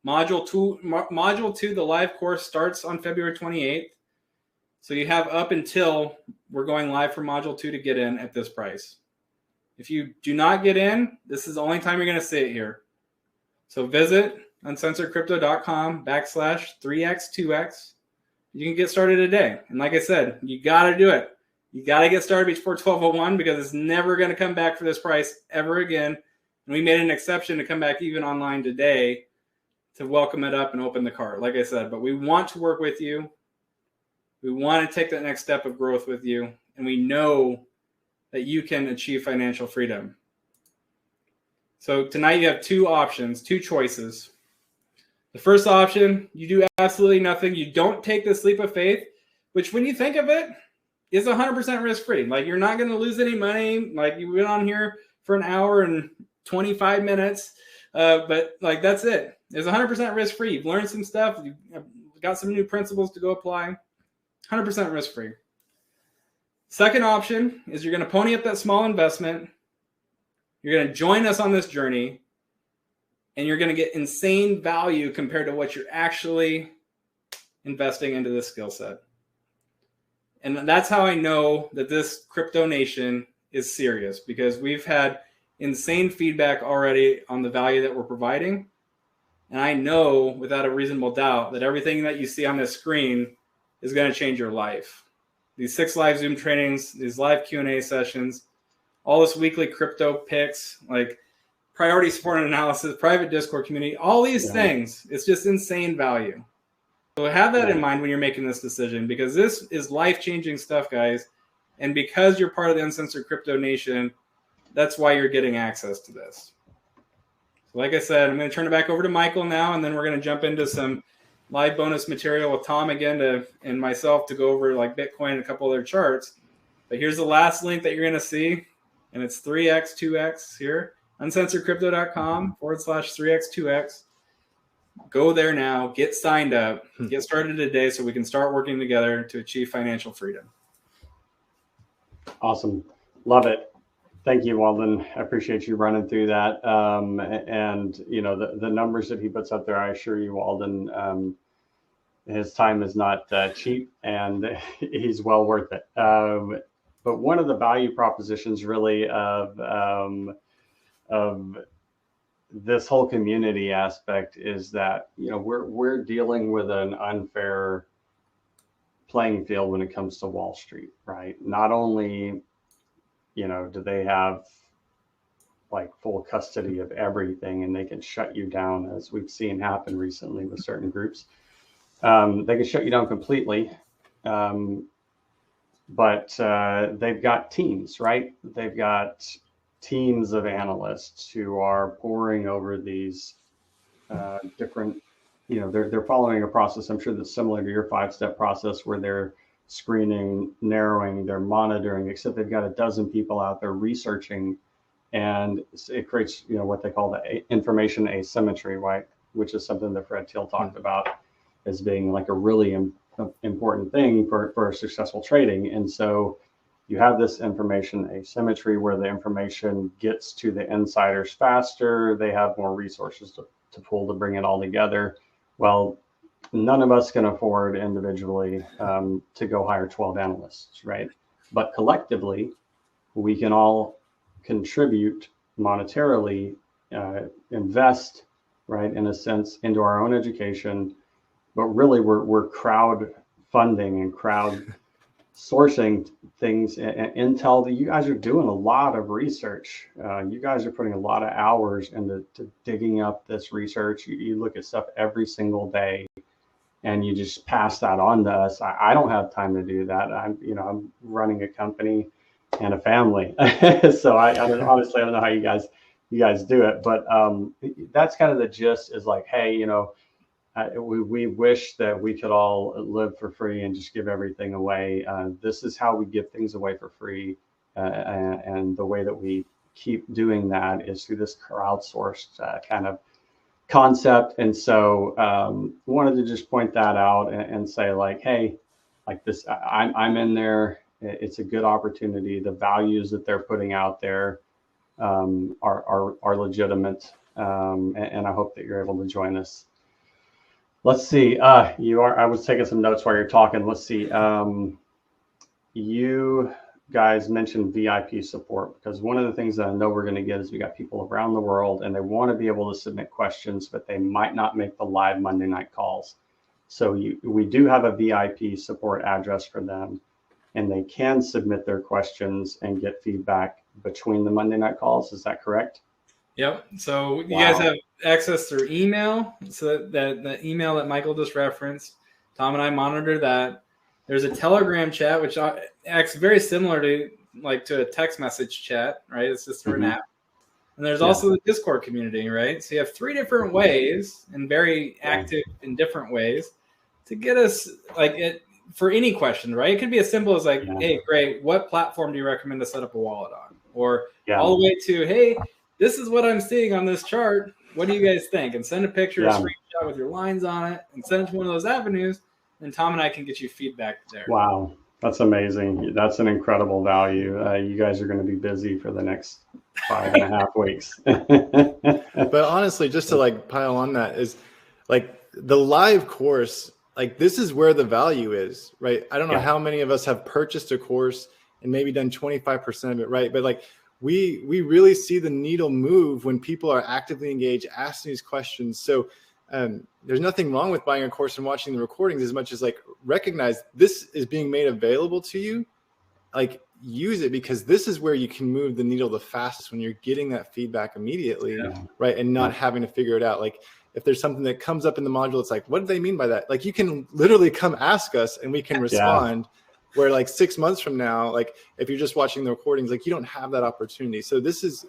Module 2, the live course starts on February 28th. So you have up until we're going live for Module 2 to get in at this price. If you do not get in, this is the only time you're going to see it here. So visit uncensoredcrypto.com/3x2x. You can get started today. And like I said, you got to do it. You got to get started before 12:01 because it's never going to come back for this price ever again. And we made an exception to come back even online today to welcome it up and open the cart, like I said. But we want to work with you. We want to take that next step of growth with you. And we know that you can achieve financial freedom. So tonight you have two options, two choices. The first option, you do absolutely nothing. You don't take this leap of faith, which when you think of it, is 100% risk-free. Like you're not going to lose any money. Like you've been on here for an hour and 25 minutes, but like that's it. It's 100% risk-free. You've learned some stuff. You've got some new principles to go apply. 100% risk-free. Second option is you're going to pony up that small investment. You're going to join us on this journey, and you're going to get insane value compared to what you're actually investing into this skill set. And that's how I know that this Crypto Nation is serious, because we've had insane feedback already on the value that we're providing. And I know without a reasonable doubt that everything that you see on this screen is going to change your life. These 6 live Zoom trainings, these live Q&A sessions, all this weekly crypto picks, like priority support and analysis, private Discord community, all these things, it's just insane value. So have that in mind when you're making this decision, because this is life-changing stuff, guys. And because you're part of the Uncensored Crypto Nation, that's why you're getting access to this. So like I said, I'm going to turn it back over to Michael now, and then we're going to jump into some live bonus material with Tom again and myself to go over like Bitcoin and a couple other charts. But here's the last link that you're going to see, and it's 3x2x here, uncensoredcrypto.com/3x2x. Go there now, get signed up, get started today so we can start working together to achieve financial freedom. Awesome. Love it. Thank you, Walden. I appreciate you running through that. And, you know, the numbers that he puts up there, I assure you, Walden, his time is not cheap, and he's well worth it. But one of the value propositions really of this whole community aspect is that, you know, we're dealing with an unfair playing field when it comes to Wall Street, right? Not only, you know, do they have like full custody of everything and they can shut you down, as we've seen happen recently with certain groups. They can shut you down completely. But they've got teams, right? They've got teams of analysts who are poring over these different, you know, they're following a process, I'm sure, that's similar to your 5-step process, where they're screening, narrowing, they're monitoring, except they've got a dozen people out there researching, and it creates, you know, what they call the information asymmetry, right? Which is something that Fred Thiel talked about as being like a really important thing for successful trading. And so you have this information asymmetry where the information gets to the insiders faster. They have more resources to pull to bring it all together. Well, none of us can afford individually to go hire 12 analysts, right? But collectively, we can all contribute monetarily invest, right, in a sense, into our own education, but really we're crowd funding and crowd sourcing things. And Intel, you guys are doing a lot of research. You guys are putting a lot of hours into digging up this research. You look at stuff every single day, and you just pass that on to us. I don't have time to do that. I'm running a company and a family, so I don't, honestly I don't know how you guys do it. But that's kind of the gist. Is like, hey, we wish that we could all live for free and just give everything away. This is how we give things away for free, and the way that we keep doing that is through this crowdsourced kind of concept. And so wanted to just point that out and say, like, hey, like this, I'm in there. It's a good opportunity. The values that they're putting out there are legitimate, and I hope that you're able to join us. Let's see. I was taking some notes while you're talking. Let's see. You guys mentioned VIP support, because one of the things that I know we're going to get is we got people around the world and they want to be able to submit questions, but they might not make the live Monday night calls. So we do have a VIP support address for them, and they can submit their questions and get feedback between the Monday night calls. Is that correct? Yep. So you guys have access through email. So that the email that Michael just referenced, Tom and I monitor that. There's a Telegram chat, which acts very similar to a text message chat, right? It's just through an app. And there's also the Discord community, right? So you have 3 different ways, and very active in different ways, to get us for any question, right? It could be as simple as like, hey, great, what platform do you recommend to set up a wallet on? Or all the way to, hey, this is what I'm seeing on this chart. What do you guys think? And send a picture, a screenshot with your lines on it, and send it to one of those avenues. And Tom and I can get you feedback there. Wow, that's amazing. That's an incredible value. You guys are going to be busy for the next 5.5 weeks. But honestly, just to pile on that, is the live course, this is where the value is, right? I don't know how many of us have purchased a course and maybe done 25% of it, right? But we really see the needle move when people are actively engaged, asking these questions. So there's nothing wrong with buying a course and watching the recordings, as much as recognize this is being made available to you. Use it, because this is where you can move the needle the fastest, when you're getting that feedback immediately, right? And not having to figure it out. If there's something that comes up in the module, it's what do they mean by that? You can literally come ask us and we can respond. Where 6 months from now, if you're just watching the recordings, you don't have that opportunity. So this is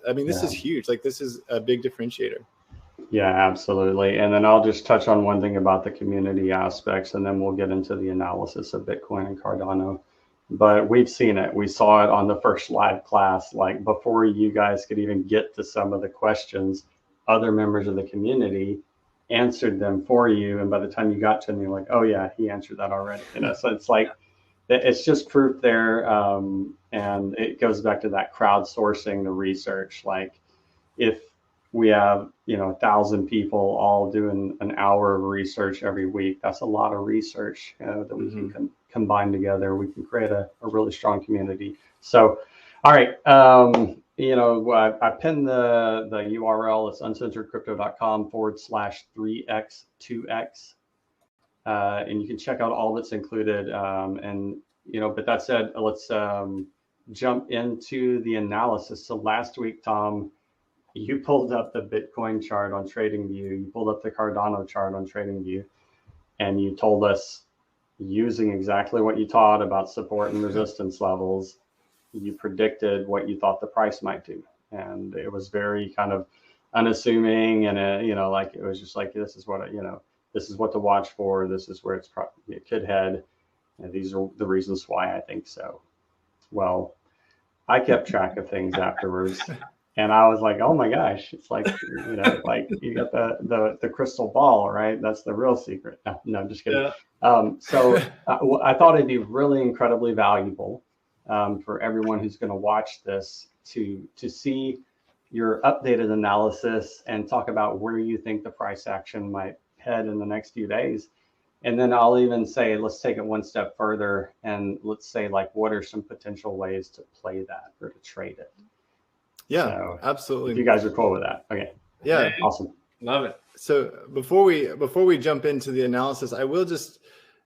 huge. This is a big differentiator. Yeah, absolutely. And then I'll just touch on one thing about the community aspects, and then we'll get into the analysis of Bitcoin and Cardano. But we've seen it. We saw it on the first live class. Before you guys could even get to some of the questions, other members of the community answered them for you. And by the time you got to them, you're like, oh yeah, he answered that already. So it's it's just proof there. And it goes back to that crowdsourcing the research. If we have 1,000 people all doing an hour of research every week, that's a lot of research that we can combine together. We can create a really strong community. So, all right, I pinned the URL. It's uncensoredcrypto.com/3x2x, and you can check out all that's included. But that said, let's jump into the analysis. So last week, Tom, you pulled up the Bitcoin chart on TradingView, you pulled up the Cardano chart on TradingView, and you told us, using exactly what you taught about support and resistance levels, you predicted what you thought the price might do. And it was very kind of unassuming, and it was just this is what this is what to watch for. This is where it could head. And these are the reasons why I think so. Well, I kept track of things afterwards. And I was like, oh my gosh, it's you got the crystal ball, right? That's the real secret. No, I'm just kidding. So I thought it'd be really incredibly valuable for everyone who's going to watch this to see your updated analysis and talk about where you think the price action might head in the next few days. And then I'll even say, let's take it one step further, and let's say what are some potential ways to play that or to trade it. Yeah, So absolutely. if you guys are cool with that. Okay. Yeah. Awesome. Love it. So before we jump into the analysis, I will just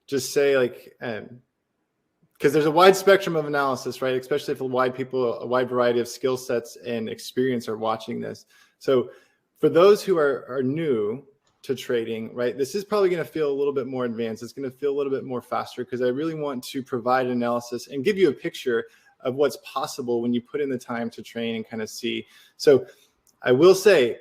say, like, because there's a wide spectrum of analysis, right? Especially if a wide variety of skill sets and experience are watching this. So for those who are new to trading, right, this is probably going to feel a little bit more advanced. It's going to feel a little bit more faster because I really want to provide analysis and give you a picture of what's possible when you put in the time to train and kind of see. So I will say,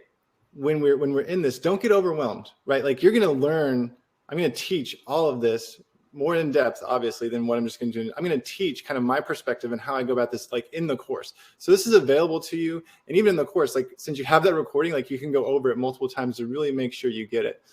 when we're in this, don't get overwhelmed, right? Like, you're going to learn. I'm going to teach all of this more in depth, obviously, than what I'm just going to do. I'm going to teach kind of my perspective and how I go about this, like, in the course. So this is available to you. And even in the course, like, since you have that recording, like, you can go over it multiple times to really make sure you get it.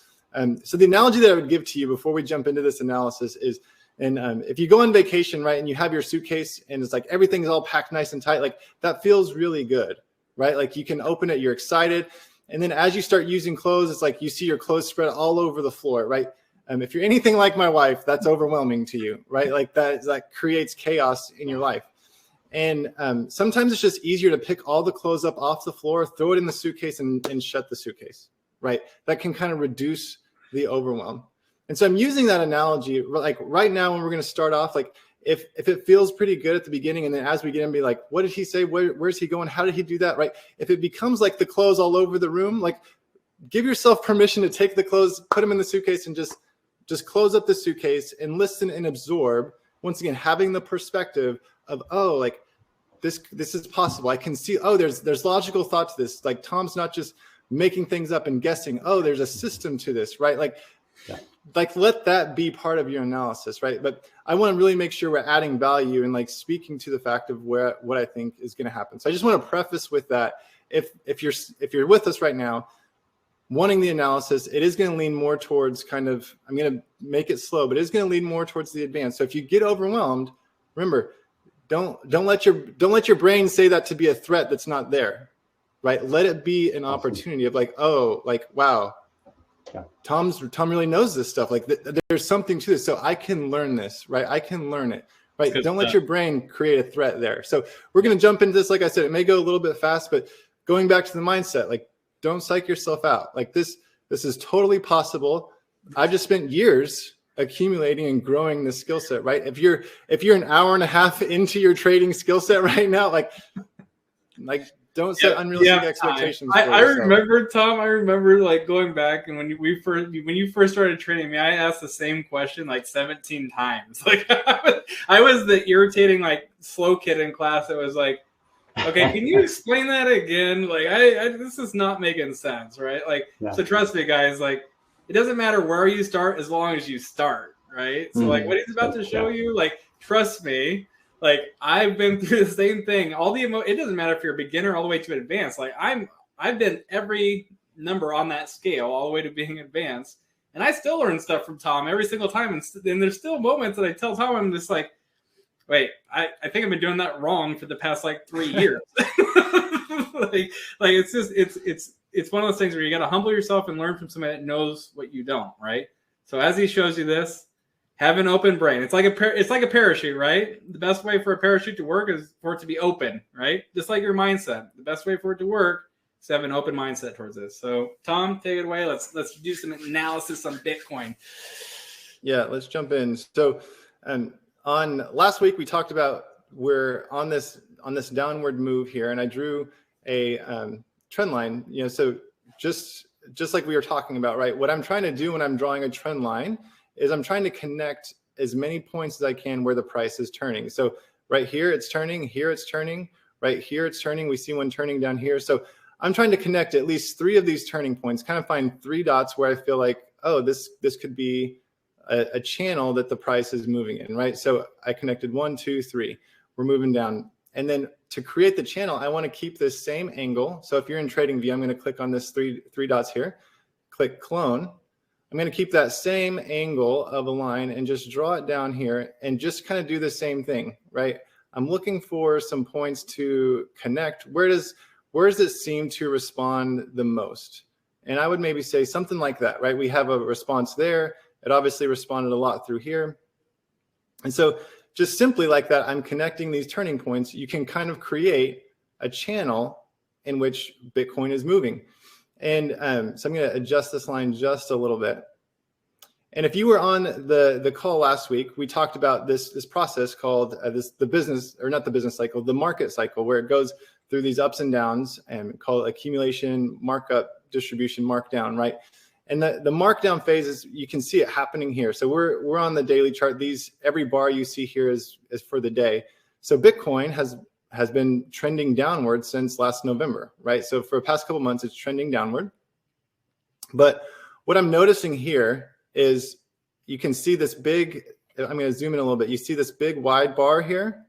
So the analogy that I would give to you before we jump into this analysis is, and if you go on vacation, right, and you have your suitcase and it's like everything's all packed nice and tight, like, that feels really good, right? Like, you can open it, you're excited. And then as you start using clothes, it's like you see your clothes spread all over the floor, right? If you're anything like my wife, that's overwhelming to you, right? Like, that creates chaos in your life. And sometimes it's just easier to pick all the clothes up off the floor, throw it in the suitcase, and shut the suitcase, right? That can kind of reduce the overwhelm. And so I'm using that analogy, like, right now when we're going to start off, like, if it feels pretty good at the beginning, and then as we get in, be like, what did he say? Where's he going? How did he do that? Right? If it becomes like the clothes all over the room, like, give yourself permission to take the clothes, put them in the suitcase, and just close up the suitcase and listen and absorb. Once again, having the perspective of, oh, like, this is possible. I can see, oh, there's logical thought to this. Like, Tom's not just making things up and guessing. Oh, there's a system to this, right? Like, yeah. Like, let that be part of your analysis, right? But I want to really make sure we're adding value and, like, speaking to the fact of what I think is going to happen. So I just want to preface with that. If you're with us right now, wanting the analysis, it is going to lean more towards kind of, I'm going to make it slow, but it's going to lean more towards the advanced. So if you get overwhelmed, remember, don't let your brain say that to be a threat that's not there, right? Let it be an opportunity of, like, oh, like, wow. Yeah. Tom really knows this stuff. Like, there's something to this, so I can learn this, right? I can learn it, right? Don't let your brain create a threat there. So we're going to jump into this. Like I said, it may go a little bit fast, but going back to the mindset, like, don't psych yourself out. Like, this is totally possible. I've just spent years accumulating and growing this skill set, right? If you're an hour and a half into your trading skill set right now, like don't set unrealistic expectations. I remember, Tom. I remember, like, going back, and when you first started training me, I asked the same question like 17 times. Like, I was the irritating, like, slow kid in class that was like, okay, can you explain that again? Like, I this is not making sense, right? Like, So trust me, guys. Like, it doesn't matter where you start as long as you start, right? So like, what he's about to show you, like, trust me. Like, I've been through the same thing. It doesn't matter if you're a beginner all the way to advanced. Like, I've been every number on that scale all the way to being advanced, and I still learn stuff from Tom every single time. And there's still moments that I tell Tom, I'm just like, wait, I think I've been doing that wrong for the past, like, 3 years. like it's just it's one of those things where you got to humble yourself and learn from somebody that knows what you don't, right? So as he shows you this, have an open brain. It's like a parachute, right? The best way for a parachute to work is for it to be open, right? Just like your mindset. The best way for it to work is to have an open mindset towards this. So, Tom, take it away. Let's do some analysis on Bitcoin. Yeah, let's jump in. So, on last week we talked about we're on this downward move here, and I drew a trend line. You know, so just like we were talking about, right? What I'm trying to do when I'm drawing a trend line is I'm trying to connect as many points as I can where the price is turning. So right here it's turning, here it's turning, right here it's turning. We see one turning down here. So I'm trying to connect at least 3 of these turning points, kind of find 3 dots where I feel like, oh, this could be a channel that the price is moving in, right? So I connected 1, 2, 3. We're moving down. And then to create the channel, I want to keep this same angle. So if you're in TradingView, I'm going to click on this three dots here, click clone. I'm going to keep that same angle of a line and just draw it down here and just kind of do the same thing, right? I'm looking for some points to connect. Where does it seem to respond the most? And I would maybe say something like that, right? We have a response there. It obviously responded a lot through here. And so just simply like that, I'm connecting these turning points. You can kind of create a channel in which Bitcoin is moving. And so I'm going to adjust this line just a little bit. And if you were on the call last week, we talked about this process called the market cycle, where it goes through these ups and downs, and call it accumulation, markup, distribution, markdown, right? And the markdown phase is, you can see it happening here. So we're on the daily chart. Every bar you see here is for the day. So Bitcoin has been trending downward since last November, right? So for the past couple months, it's trending downward. But what I'm noticing here is, you can see this big, I'm going to zoom in a little bit. You see this big wide bar here.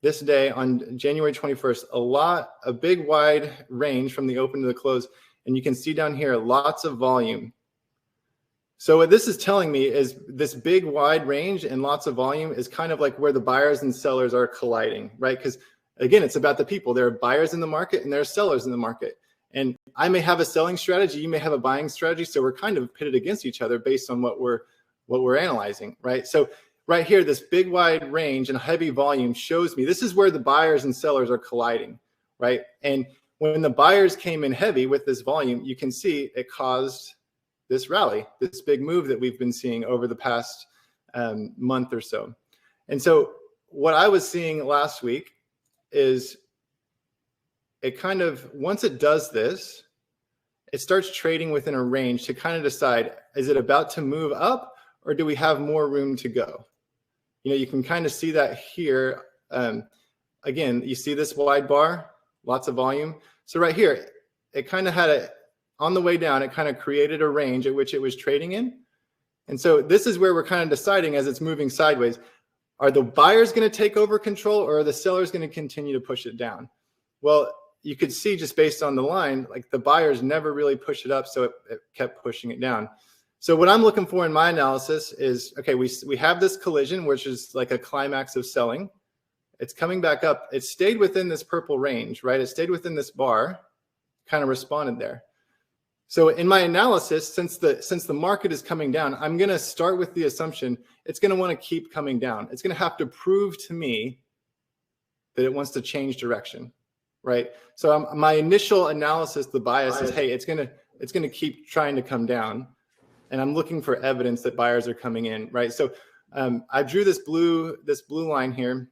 This day on January 21st, a big wide range from the open to the close. And you can see down here, lots of volume. So what this is telling me is this big wide range and lots of volume is kind of like where the buyers and sellers are colliding, right? Because again, it's about the people. There are buyers in the market and there are sellers in the market. And I may have a selling strategy, you may have a buying strategy. So we're kind of pitted against each other based on what we're analyzing, right? So right here, this big wide range and heavy volume shows me this is where the buyers and sellers are colliding, right? And when the buyers came in heavy with this volume, you can see it caused this rally, this big move that we've been seeing over the past month or so. And so what I was seeing last week is it kind of, once it does this, it starts trading within a range to kind of decide, is it about to move up or do we have more room to go? You know, you can kind of see that here. Again, you see this wide bar, lots of volume. So right here, it kind of had on the way down, it kind of created a range at which it was trading in. And so this is where we're kind of deciding, as it's moving sideways, are the buyers going to take over control or are the sellers going to continue to push it down? Well, you could see just based on the line, like the buyers never really pushed it up, so it kept pushing it down. So what I'm looking for in my analysis is, okay, we have this collision, which is like a climax of selling. It's coming back up. It stayed within this purple range, right? It stayed within this bar, kind of responded there. So in my analysis, since the market is coming down, I'm going to start with the assumption it's going to want to keep coming down. It's going to have to prove to me that it wants to change direction, right? So my initial analysis, the bias is, hey, it's going to keep trying to come down. And I'm looking for evidence that buyers are coming in, right? So I drew this blue line here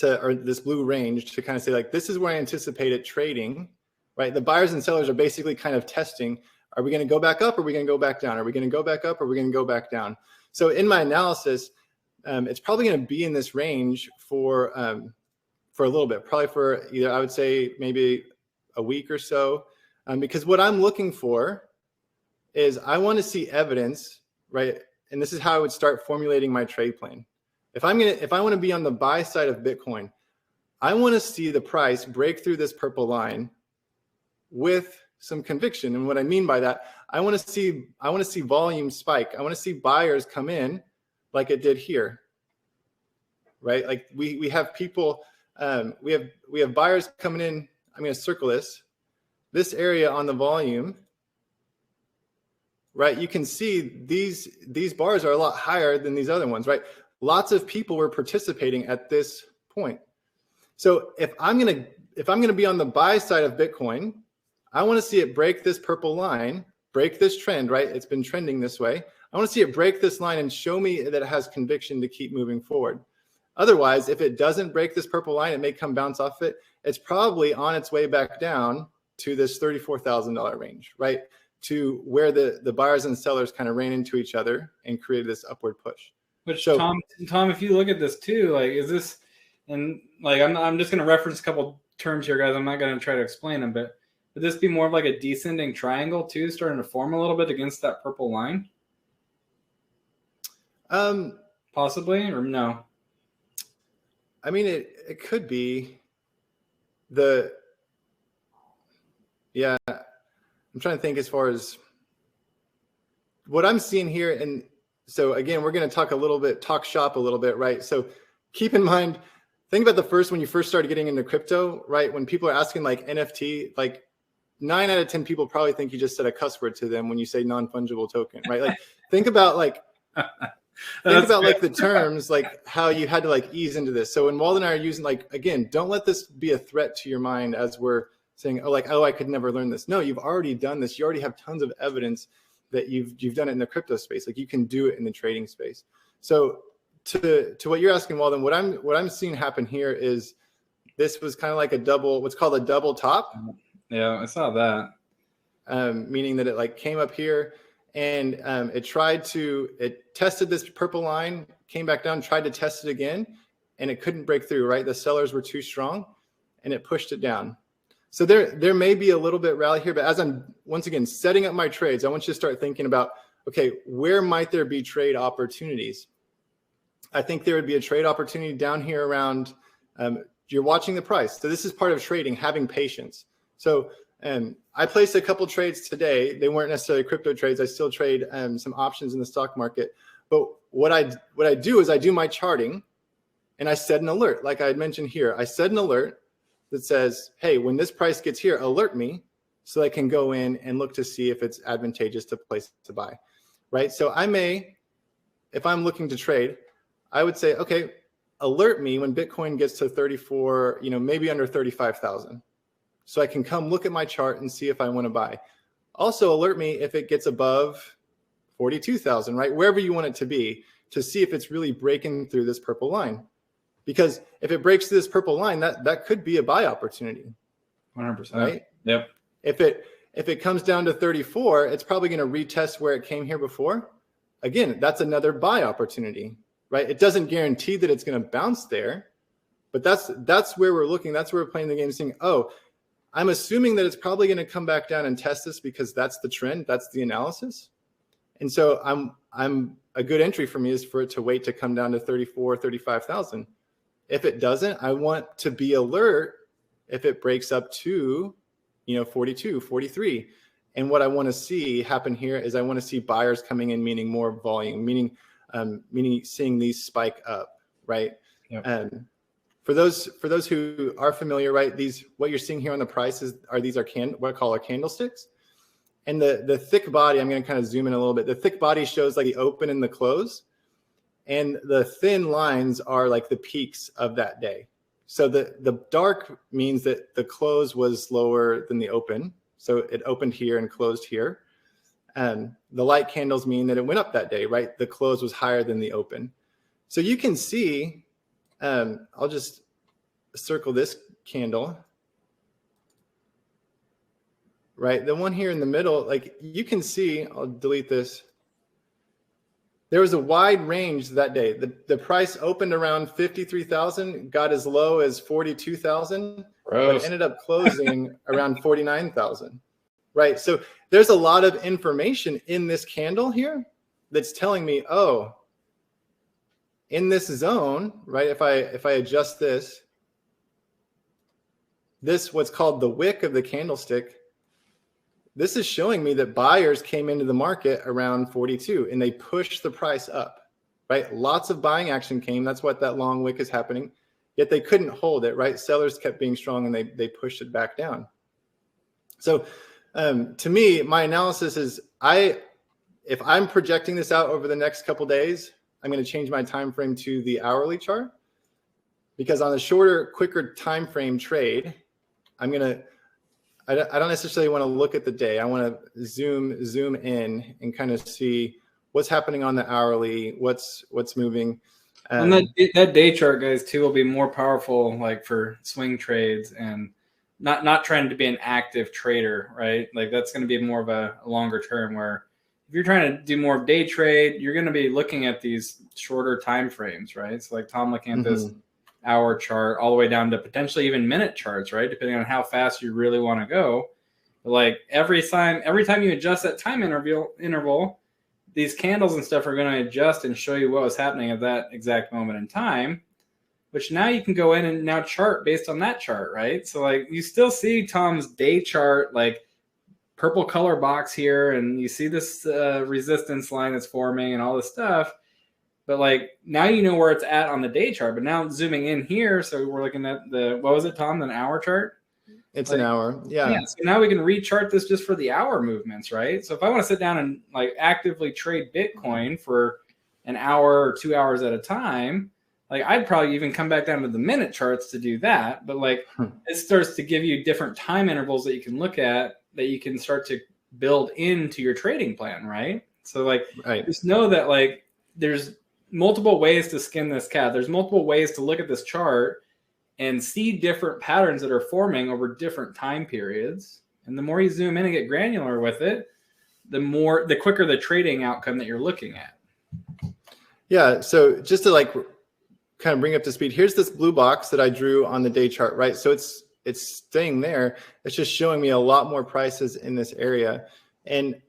or this blue range to kind of say, like, this is where I anticipate it trading, right? The buyers and sellers are basically kind of testing, are we going to go back up or are we going to go back down? Are we going to go back up or are we going to go back down? So in my analysis, it's probably going to be in this range for a little bit, probably for either, I would say maybe a week or so, because what I'm looking for is I want to see evidence, right? And this is how I would start formulating my trade plan. If I want to be on the buy side of Bitcoin, I want to see the price break through this purple line with some conviction. And what I mean by that, I want to see volume spike. I want to see buyers come in like it did here, right? Like we have people, we have buyers coming in. I'm going to circle this area on the volume. Right, you can see these bars are a lot higher than these other ones, right? Lots of people were participating at this point. So if I'm gonna be on the buy side of Bitcoin, I want to see it break this purple line, break this trend, right? It's been trending this way. I want to see it break this line and show me that it has conviction to keep moving forward. Otherwise, if it doesn't break this purple line, it may come bounce off it. It's probably on its way back down to this $34,000 range, right? To where the buyers and sellers kind of ran into each other and created this upward push. Which, so, Tom, if you look at this too, like, is this, and like, I'm just going to reference a couple terms here, guys. I'm not going to try to explain them, but would this be more of like a descending triangle too, starting to form a little bit against that purple line? Possibly, or no? I mean, it could be yeah. I'm trying to think as far as what I'm seeing here. And so again, we're going to talk shop a little bit, right? So keep in mind, think about when you first started getting into crypto, right? When people are asking like NFT, like 9 out of 10 people probably think you just said a cuss word to them when you say non-fungible token, right? Like think about like think about like the terms, like how you had to like ease into this. So when Walden and I are using, like, again, don't let this be a threat to your mind as we're saying, oh, I could never learn this. No, you've already done this. You already have tons of evidence that you've done it in the crypto space. Like you can do it in the trading space. So to what you're asking, Walden, what I'm seeing happen here is this was kind of like what's called a double top. Yeah, I saw that. Meaning that it like came up here and it tested this purple line, came back down, tried to test it again, and it couldn't break through, right? The sellers were too strong and it pushed it down. So there may be a little bit rally here, but as I'm once again setting up my trades, I want you to start thinking about, okay, where might there be trade opportunities? I think there would be a trade opportunity down here around, you're watching the price. So this is part of trading, having patience. So I placed a couple trades today. They weren't necessarily crypto trades. I still trade some options in the stock market. But what I do is I do my charting and I set an alert. Like I had mentioned here, I set an alert that says, hey, when this price gets here, alert me so I can go in and look to see if it's advantageous to place to buy, right? So I may, if I'm looking to trade, I would say, okay, alert me when Bitcoin gets to 34, maybe under 35,000. So I can come look at my chart and see if I want to buy. Also alert me if it gets above 42,000, right? Wherever you want it to be, to see if it's really breaking through this purple line. Because if it breaks through this purple line, that could be a buy opportunity. 100%. Right? Yep. If it comes down to 34, it's probably going to retest where it came here before. Again, that's another buy opportunity, right? It doesn't guarantee that it's going to bounce there, but that's where we're looking. That's where we're playing the game, saying, oh, I'm assuming that it's probably going to come back down and test this because that's the trend, that's the analysis. And so I'm a good entry for me is for it to wait to come down to 34, 35,000. If it doesn't, I want to be alert if it breaks up to, 42, 43. And what I want to see happen here is I want to see buyers coming in, meaning more volume, meaning seeing these spike up, right? Yep. For those who are familiar, right, what you're seeing here on the prices are what I call candlesticks. And the thick body, I'm going to kind of zoom in a little bit. The thick body shows like the open and the close. And the thin lines are like the peaks of that day. So the dark means that the close was lower than the open. So it opened here and closed here. And the light candles mean that it went up that day, right? The close was higher than the open. So you can see, I'll just circle this candle, right? The one here in the middle, like you can see, I'll delete this. There was a wide range that day. The price opened around 53,000, got as low as 42,000, but ended up closing around 49,000, right? So there's a lot of information in this candle here that's telling me, oh, in this zone, right? If I adjust this what's called the wick of the candlestick, this is showing me that buyers came into the market around 42 and they pushed the price up, right? Lots of buying action came. That's what that long wick is happening. Yet they couldn't hold it, right? Sellers kept being strong and they pushed it back down. So to me, my analysis is if I'm projecting this out over the next couple days, I'm going to change my time frame to the hourly chart, because on the shorter, quicker time frame trade, I don't necessarily want to look at the day. I want to zoom in and kind of see what's happening on the hourly, what's moving. And that day chart, guys, too, will be more powerful, like for swing trades and not trying to be an active trader, right? Like that's going to be more of a longer term, where if you're trying to do more day trade, you're going to be looking at these shorter time frames, right? So like Tom looking at this hour chart all the way down to potentially even minute charts, right? Depending on how fast you really want to go. Like every time you adjust that time interval, these candles and stuff are going to adjust and show you what was happening at that exact moment in time, which now you can go in and now chart based on that chart, right? So like you still see Tom's day chart, like purple color box here, and you see this resistance line that's forming and all this stuff. But like now you know where it's at on the day chart. But now zooming in here, so we're looking at what was it, Tom? An hour chart? It's like, an hour. Yeah. So now we can rechart this just for the hour movements, right? So if I want to sit down and like actively trade Bitcoin for an hour or 2 hours at a time, like I'd probably even come back down to the minute charts to do that. But like it starts to give you different time intervals that you can look at that you can start to build into your trading plan, right? So like just know that like there's multiple ways to skin this cat. There's multiple ways to look at this chart and see different patterns that are forming over different time periods. And the more you zoom in and get granular with it, the quicker the trading outcome that you're looking at. Yeah. So just to like kind of bring up to speed, here's this blue box that I drew on the day chart, right? So it's staying there. It's just showing me a lot more prices in this area. And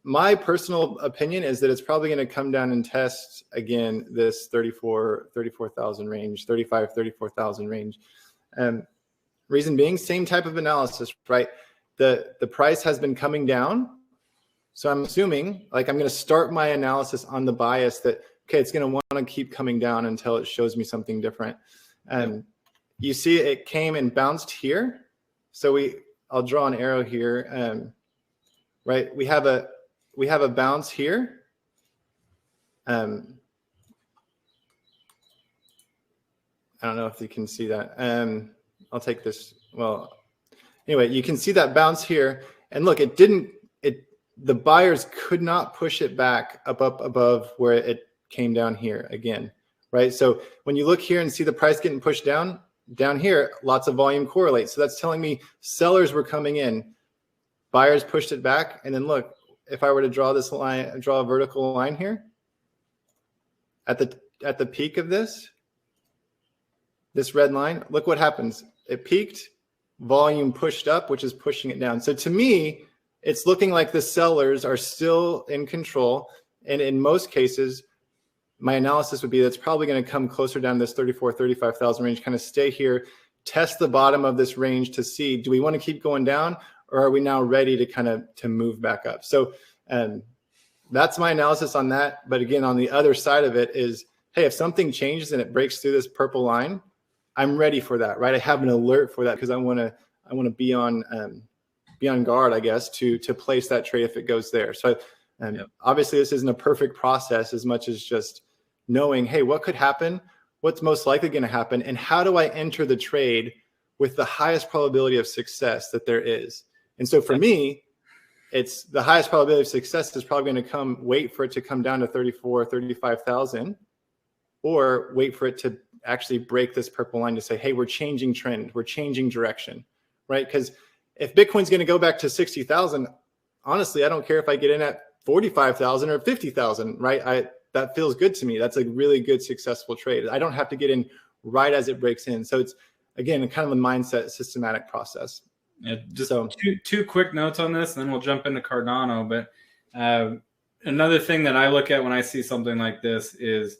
my personal opinion is that it's probably going to come down and test again this 34,000 range, 34,000 range. Reason being, same type of analysis, right? The price has been coming down. So I'm assuming, like, I'm going to start my analysis on the bias that, okay, it's going to want to keep coming down until it shows me something different. You see it came and bounced here. So I'll draw an arrow here. Right, we have a bounce here. I don't know if you can see that. I'll take this. Well, anyway, you can see that bounce here, and look, the buyers could not push it back up above where it came down here again, right? So when you look here and see the price getting pushed down here, lots of volume correlates. So that's telling me sellers were coming in, buyers pushed it back, and then look, if I were to draw this line, draw a vertical line here at the peak of this red line, look what happens. It peaked, volume pushed up, which is pushing it down. So to me, it's looking like the sellers are still in control. And in most cases, my analysis would be that's probably going to come closer down this 35,000 range, kind of stay here, test the bottom of this range to see, do we want to keep going down, or are we now ready to move back up? So that's my analysis on that. But again, on the other side of it is, hey, if something changes and it breaks through this purple line, I'm ready for that, right? I have an alert for that because I want to be on guard, I guess, to place that trade if it goes there. So obviously this isn't a perfect process as much as just knowing, hey, what could happen? What's most likely going to happen? And how do I enter the trade with the highest probability of success that there is? And so for me, it's the highest probability of success is probably going to wait for it to come down to 35,000, or wait for it to actually break this purple line to say, hey, we're changing trend, we're changing direction, right? Because if Bitcoin's going to go back to 60,000, honestly, I don't care if I get in at 45,000 or 50,000, right? That feels good to me. That's a really good, successful trade. I don't have to get in right as it breaks in. So it's, again, kind of a mindset, systematic process. Yeah, just two quick notes on this, and then we'll jump into Cardano. But another thing that I look at when I see something like this is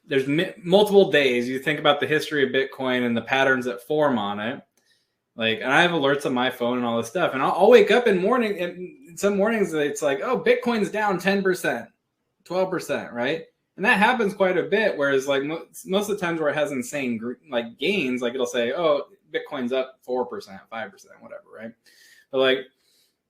there's multiple days. You think about the history of Bitcoin and the patterns that form on it. Like, and I have alerts on my phone and all this stuff. And I'll wake up in morning, and some mornings it's like, oh, Bitcoin's down 10%, 12%, right? And that happens quite a bit. Whereas like most of the times where it has insane like gains, like it'll say, oh, Bitcoin's up 4%, 5%, whatever, right? But like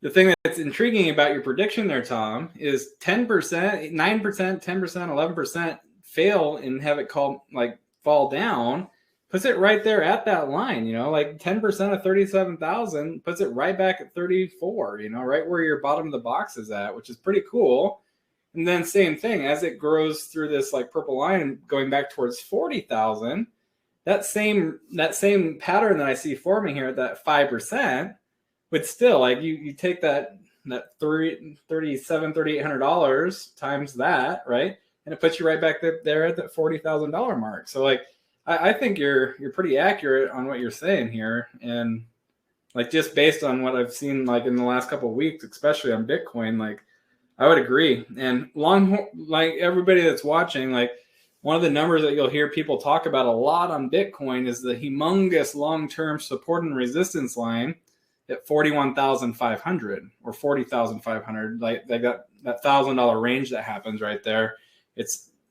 the thing that's intriguing about your prediction there, Tom, is 10%, 9%, 10%, 11% fail and have it fall down, puts it right there at that line, like 10% of 37,000 puts it right back at 34, right where your bottom of the box is at, which is pretty cool. And then same thing, as it grows through this like purple line going back towards 40,000, that same pattern that I see forming here at that 5% would still, like you take that $3,800 times that, right? And it puts you right back there at that $40,000 mark. So like, I think you're pretty accurate on what you're saying here. And like, just based on what I've seen, like in the last couple of weeks, especially on Bitcoin, like I would agree. And like everybody that's watching, like one of the numbers that you'll hear people talk about a lot on Bitcoin is the humongous long-term support and resistance line at 41,500 or 40,500. Like they got that $1,000 range that happens right there.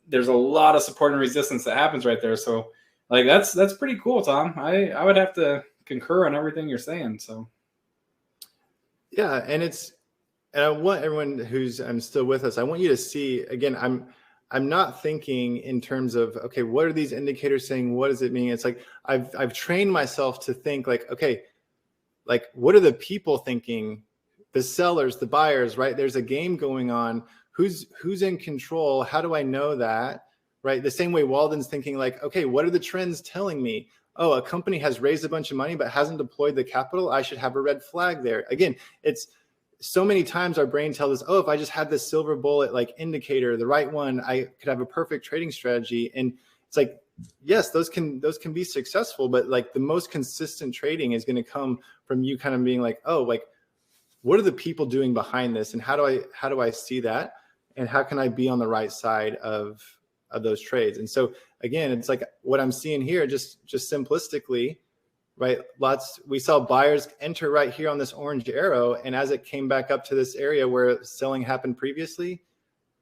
There's a lot of support and resistance that happens right there. So like that's pretty cool, Tom. I would have to concur on everything you're saying. So yeah, and I want everyone who's still with us, I want you to see again, I'm not thinking in terms of, okay, what are these indicators saying? What does it mean? It's like I've trained myself to think like, okay, like what are the people thinking? The sellers, the buyers, right? There's a game going on. Who's in control? How do I know that? Right? The same way Walden's thinking like, okay, what are the trends telling me? Oh, a company has raised a bunch of money but hasn't deployed the capital. I should have a red flag there. Again, it's so many times our brain tells us, oh, if I just had this silver bullet like indicator, the right one, I could have a perfect trading strategy. And it's like, yes, those can be successful, but like the most consistent trading is going to come from you kind of being like, oh, like what are the people doing behind this, and how do I see that, and how can I be on the right side of those trades? And so again, it's like what I'm seeing here, just simplistically, right? We saw buyers enter right here on this orange arrow, and as it came back up to this area where selling happened previously,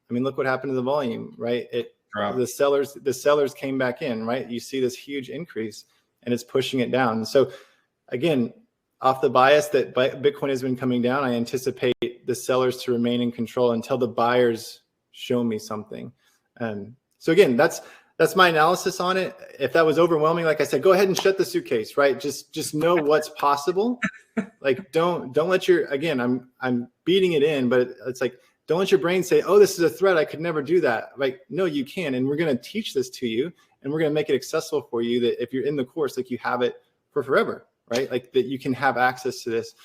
I mean, look what happened to the volume, right? The sellers came back in, right? You see this huge increase, and it's pushing it down. So again, off the bias that Bitcoin has been coming down, I anticipate the sellers to remain in control until the buyers show me something. So again, that's my analysis on it. If that was overwhelming, like I said, go ahead and shut the suitcase, right? Just know what's possible. Like don't let your, again, I'm beating it in, but it's like, don't let your brain say, oh, this is a threat, I could never do that. Like, no, you can. And we're going to teach this to you, and we're going to make it accessible for you, that if you're in the course, like you have it for forever, right? Like that you can have access to this.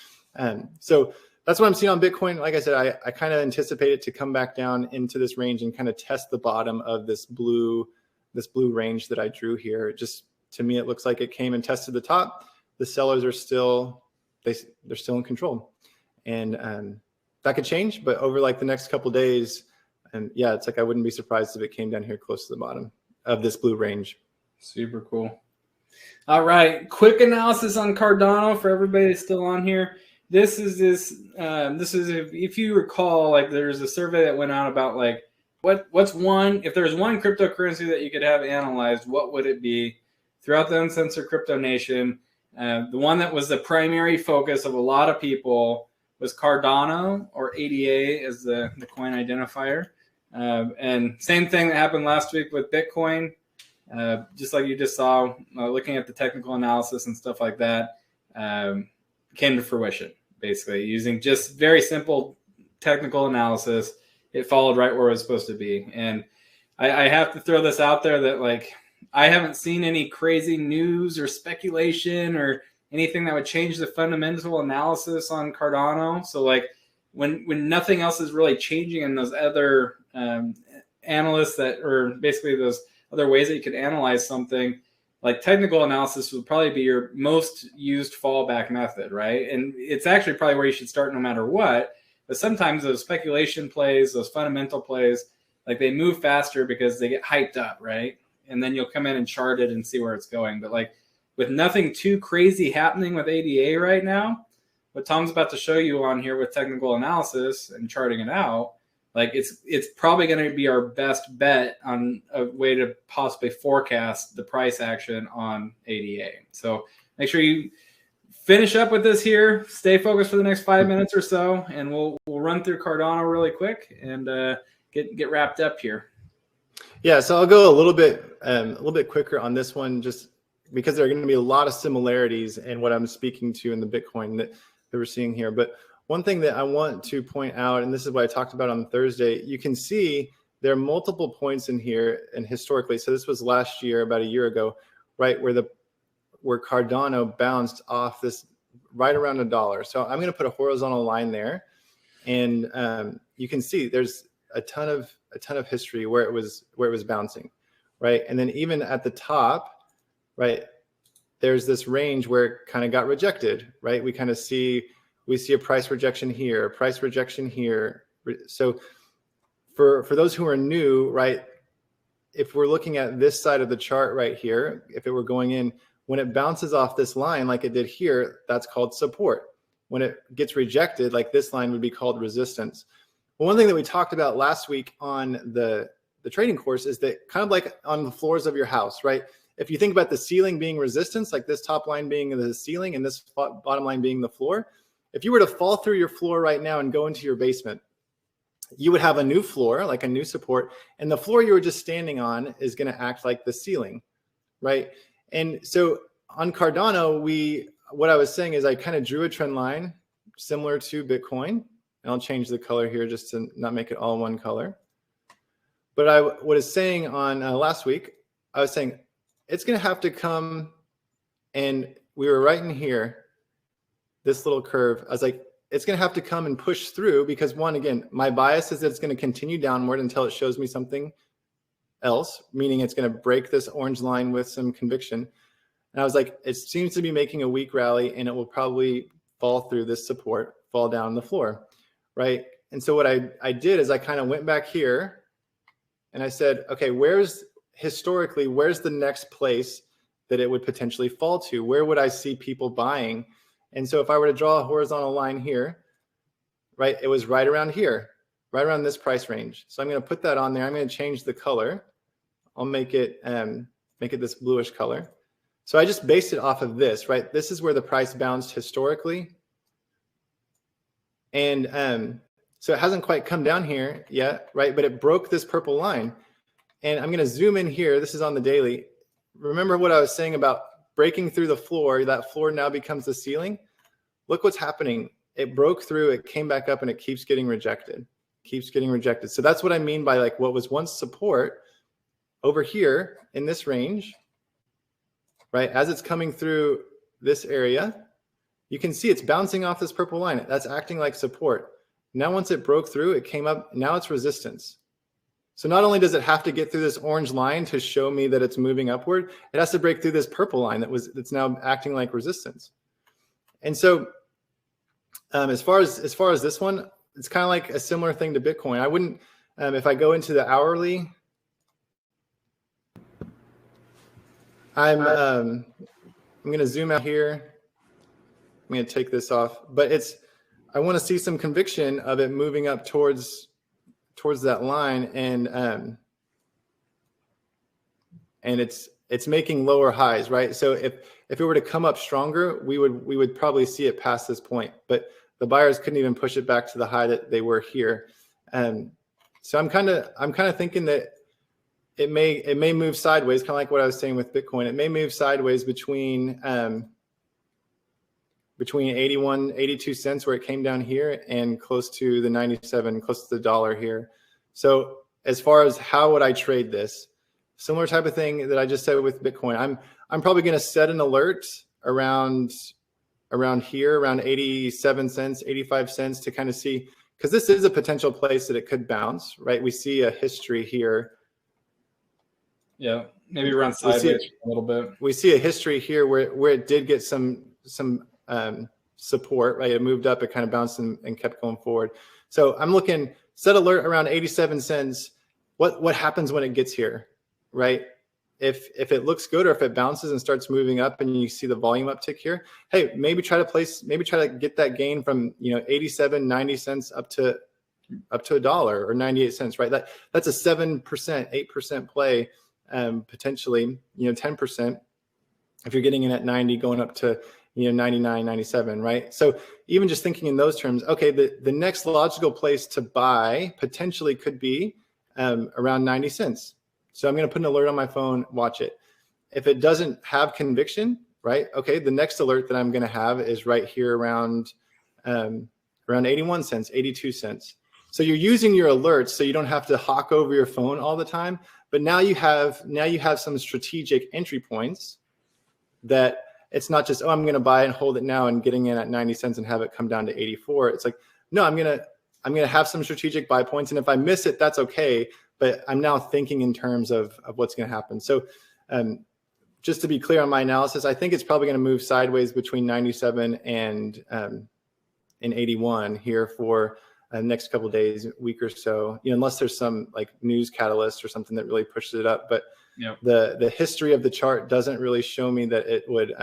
So that's what I'm seeing on Bitcoin. Like I said, I kind of anticipate it to come back down into this range and kind of test the bottom of this blue range that I drew here. Just to me, it looks like it came and tested the top. The sellers are still, they're still in control. And that could change, but over like the next couple of days, and yeah, it's like I wouldn't be surprised if it came down here close to the bottom of this blue range. Super cool. All right, quick analysis on Cardano for everybody that's still on here. This is if you recall, like there's a survey that went out about like what's one, if there's one cryptocurrency that you could have analyzed, what would it be? Throughout the Uncensored Crypto Nation, the one that was the primary focus of a lot of people was Cardano, or ADA as the coin identifier. And same thing that happened last week with Bitcoin. Just like you just saw, looking at the technical analysis and stuff like that, came to fruition, basically. Using just very simple technical analysis, it followed right where it was supposed to be. And I have to throw this out there that, like, I haven't seen any crazy news or speculation or anything that would change the fundamental analysis on Cardano. So, like, when nothing else is really changing in those other analysts that, or basically those other ways that you could analyze something, like technical analysis would probably be your most used fallback method, right? And it's actually probably where you should start no matter what. But sometimes those speculation plays, those fundamental plays, like they move faster because they get hyped up, right? And then you'll come in and chart it and see where it's going. But like with nothing too crazy happening with ADA right now, what Tom's about to show you on here with technical analysis and charting it out, like it's probably going to be our best bet on a way to possibly forecast the price action on ADA. So make sure you finish up with this here. Stay focused for the next 5 minutes or so, and we'll run through Cardano really quick and get wrapped up here. Yeah, so I'll go a little bit quicker on this one, just because there are going to be a lot of similarities in what I'm speaking to in the Bitcoin that we're seeing here. But one thing that I want to point out, and this is what I talked about on Thursday, you can see there are multiple points in here, and historically, so this was last year, about a year ago, right, where Cardano bounced off this right around $1. So I'm going to put a horizontal line there, and you can see there's a ton of history where it was bouncing, right? And then even at the top, right, there's this range where it kind of got rejected, right? We see a price rejection here, a price rejection here. So for those who are new, right, if we're looking at this side of the chart right here, if it were going in, when it bounces off this line like it did here, that's called support. When it gets rejected, like this line would be called resistance. Well, one thing that we talked about last week on the trading course is that kind of like on the floors of your house, right? If you think about the ceiling being resistance, like this top line being the ceiling and this bottom line being the floor, if you were to fall through your floor right now and go into your basement, you would have a new floor, like a new support, and the floor you were just standing on is going to act like the ceiling, right? And so on Cardano, what I was saying is I kind of drew a trend line similar to Bitcoin. And I'll change the color here just to not make it all one color. But what I was saying on last week, I was saying it's going to have to come, and we were right in here, this little curve. I was like, it's going to have to come and push through because one, again, my bias is that it's going to continue downward until it shows me something else, meaning it's going to break this orange line with some conviction. And I was like, it seems to be making a weak rally and it will probably fall through this support, fall down the floor, right? And so what I did is I kind of went back here and I said, okay, historically, where's the next place that it would potentially fall to? Where would I see people buying? And so if I were to draw a horizontal line here, right, it was right around here, right around this price range. So I'm going to put that on there. I'm going to change the color. I'll make it this bluish color. So I just based it off of this, right? This is where the price bounced historically. And so it hasn't quite come down here yet, right? But it broke this purple line. And I'm going to zoom in here. This is on the daily. Remember what I was saying about breaking through the floor? That floor now becomes the ceiling. Look what's happening. It broke through, it came back up, and it keeps getting rejected. So that's what I mean by like what was once support over here in this range, right? As it's coming through this area, you can see it's bouncing off this purple line. That's acting like support. Now, once it broke through, it came up. Now it's resistance. So not only does it have to get through this orange line to show me that it's moving upward, it has to break through this purple line that's now acting like resistance. And so as far as this one, it's kind of like a similar thing to Bitcoin. I wouldn't, if I go into the hourly, I'm going to zoom out here. I'm going to take this off, but I want to see some conviction of it moving up towards that line, and it's making lower highs, right? So if it were to come up stronger, we would probably see it past this point, but the buyers couldn't even push it back to the high that they were here. So I'm kind of thinking that it may move sideways, kind of like what I was saying with Bitcoin. It may move sideways between 81, 82 cents where it came down here and close to the 97, close to the dollar here. So as far as how would I trade this, similar type of thing that I just said with Bitcoin, I'm probably going to set an alert around here, around 87 cents, 85 cents to kind of see, because this is a potential place that it could bounce, right? We see a history here. Yeah, maybe run sideways a little bit. We see a history here where it did get some support, right? It moved up, it kind of bounced and kept going forward. So I'm looking, set alert around 87 cents. What happens when it gets here, right? If it looks good, or if it bounces and starts moving up and you see the volume uptick here, hey, maybe try to get that gain from 87, 90 cents up to $1 or 98 cents, right? That's a 7%, 8% play, potentially 10% if you're getting in at 90 going up to 99, 97, right? So even just thinking in those terms, okay, the next logical place to buy potentially could be around 90 cents. So I'm going to put an alert on my phone, watch it. If it doesn't have conviction, right? Okay, the next alert that I'm going to have is right here around 81 cents, 82 cents. So you're using your alerts so you don't have to hawk over your phone all the time. But now you have some strategic entry points that it's not just, I'm going to buy and hold it now and getting in at 90 cents and have it come down to 84. It's like, no, I'm going to have some strategic buy points. And if I miss it, that's okay. But I'm now thinking in terms of what's going to happen. So just to be clear on my analysis, I think it's probably going to move sideways between 97 and 81 here for the next couple of days, week or so, unless there's some like news catalyst or something that really pushes it up. But yep, the history of the chart doesn't really show me that it would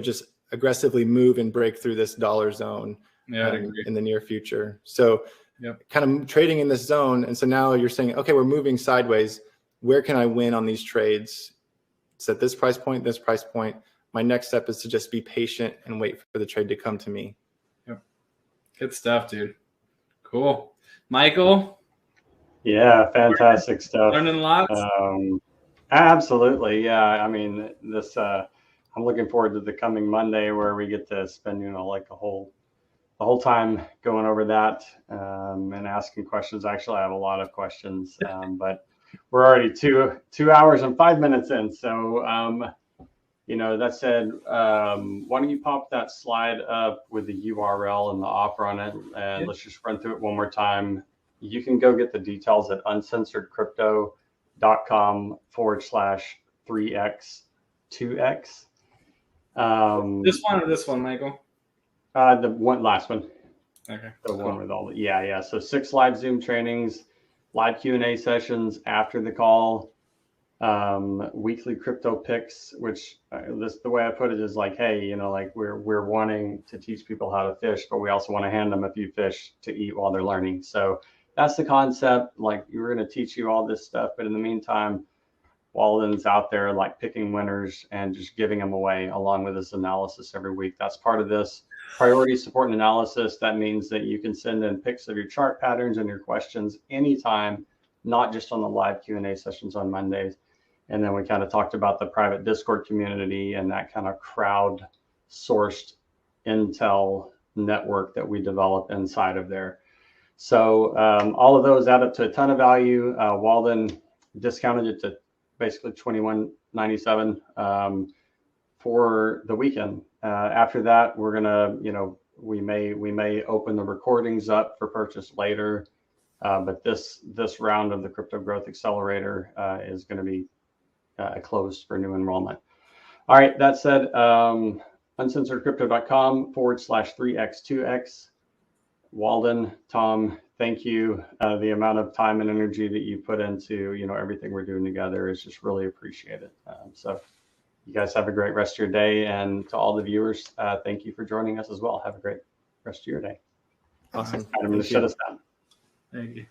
just aggressively move and break through this dollar zone in the near future. So yep, kind of trading in this zone. And so now you're saying, okay, we're moving sideways. Where can I win on these trades? It's at this price point, this price point. My next step is to just be patient and wait for the trade to come to me. Yep. Good stuff, dude. Cool. Michael, Yeah, fantastic stuff. learning lots. Absolutely. Yeah. I mean, I'm looking forward to the coming Monday where we get to spend, like the whole time going over that and asking questions. Actually, I have a lot of questions, but we're already 2 hours and 5 minutes in. So, that said, why don't you pop that slide up with the URL and the offer on it, and let's just run through it one more time. You can go get the details at uncensoredcrypto.com/3x2x. This one or this one, Michael? The last one. Okay. The one with all the, yeah. So 6 live Zoom trainings, live Q&A sessions after the call, weekly crypto picks, which the way I put it is like, hey, like we're wanting to teach people how to fish, but we also want to hand them a few fish to eat while they're learning. So that's the concept. Like, we're going to teach you all this stuff, but in the meantime, Walden's out there like picking winners and just giving them away along with this analysis every week. That's part of this priority support and analysis. That means that you can send in pics of your chart patterns and your questions anytime, not just on the live Q&A sessions on Mondays. And then we kind of talked about the private Discord community and that kind of crowd-sourced intel network that we develop inside of there. So all of those add up to a ton of value. Walden discounted it to basically $21.97 for the weekend. After that, we're gonna, we may open the recordings up for purchase later, but this round of the Crypto Growth Accelerator is going to be closed for new enrollment. All right, that said, uncensoredcrypto.com/3x2x. Walden, Tom, thank you. The amount of time and energy that you put into, everything we're doing together is just really appreciated. So you guys have a great rest of your day. And to all the viewers, thank you for joining us as well. Have a great rest of your day. Awesome. I'm going to shut us down. Thank you.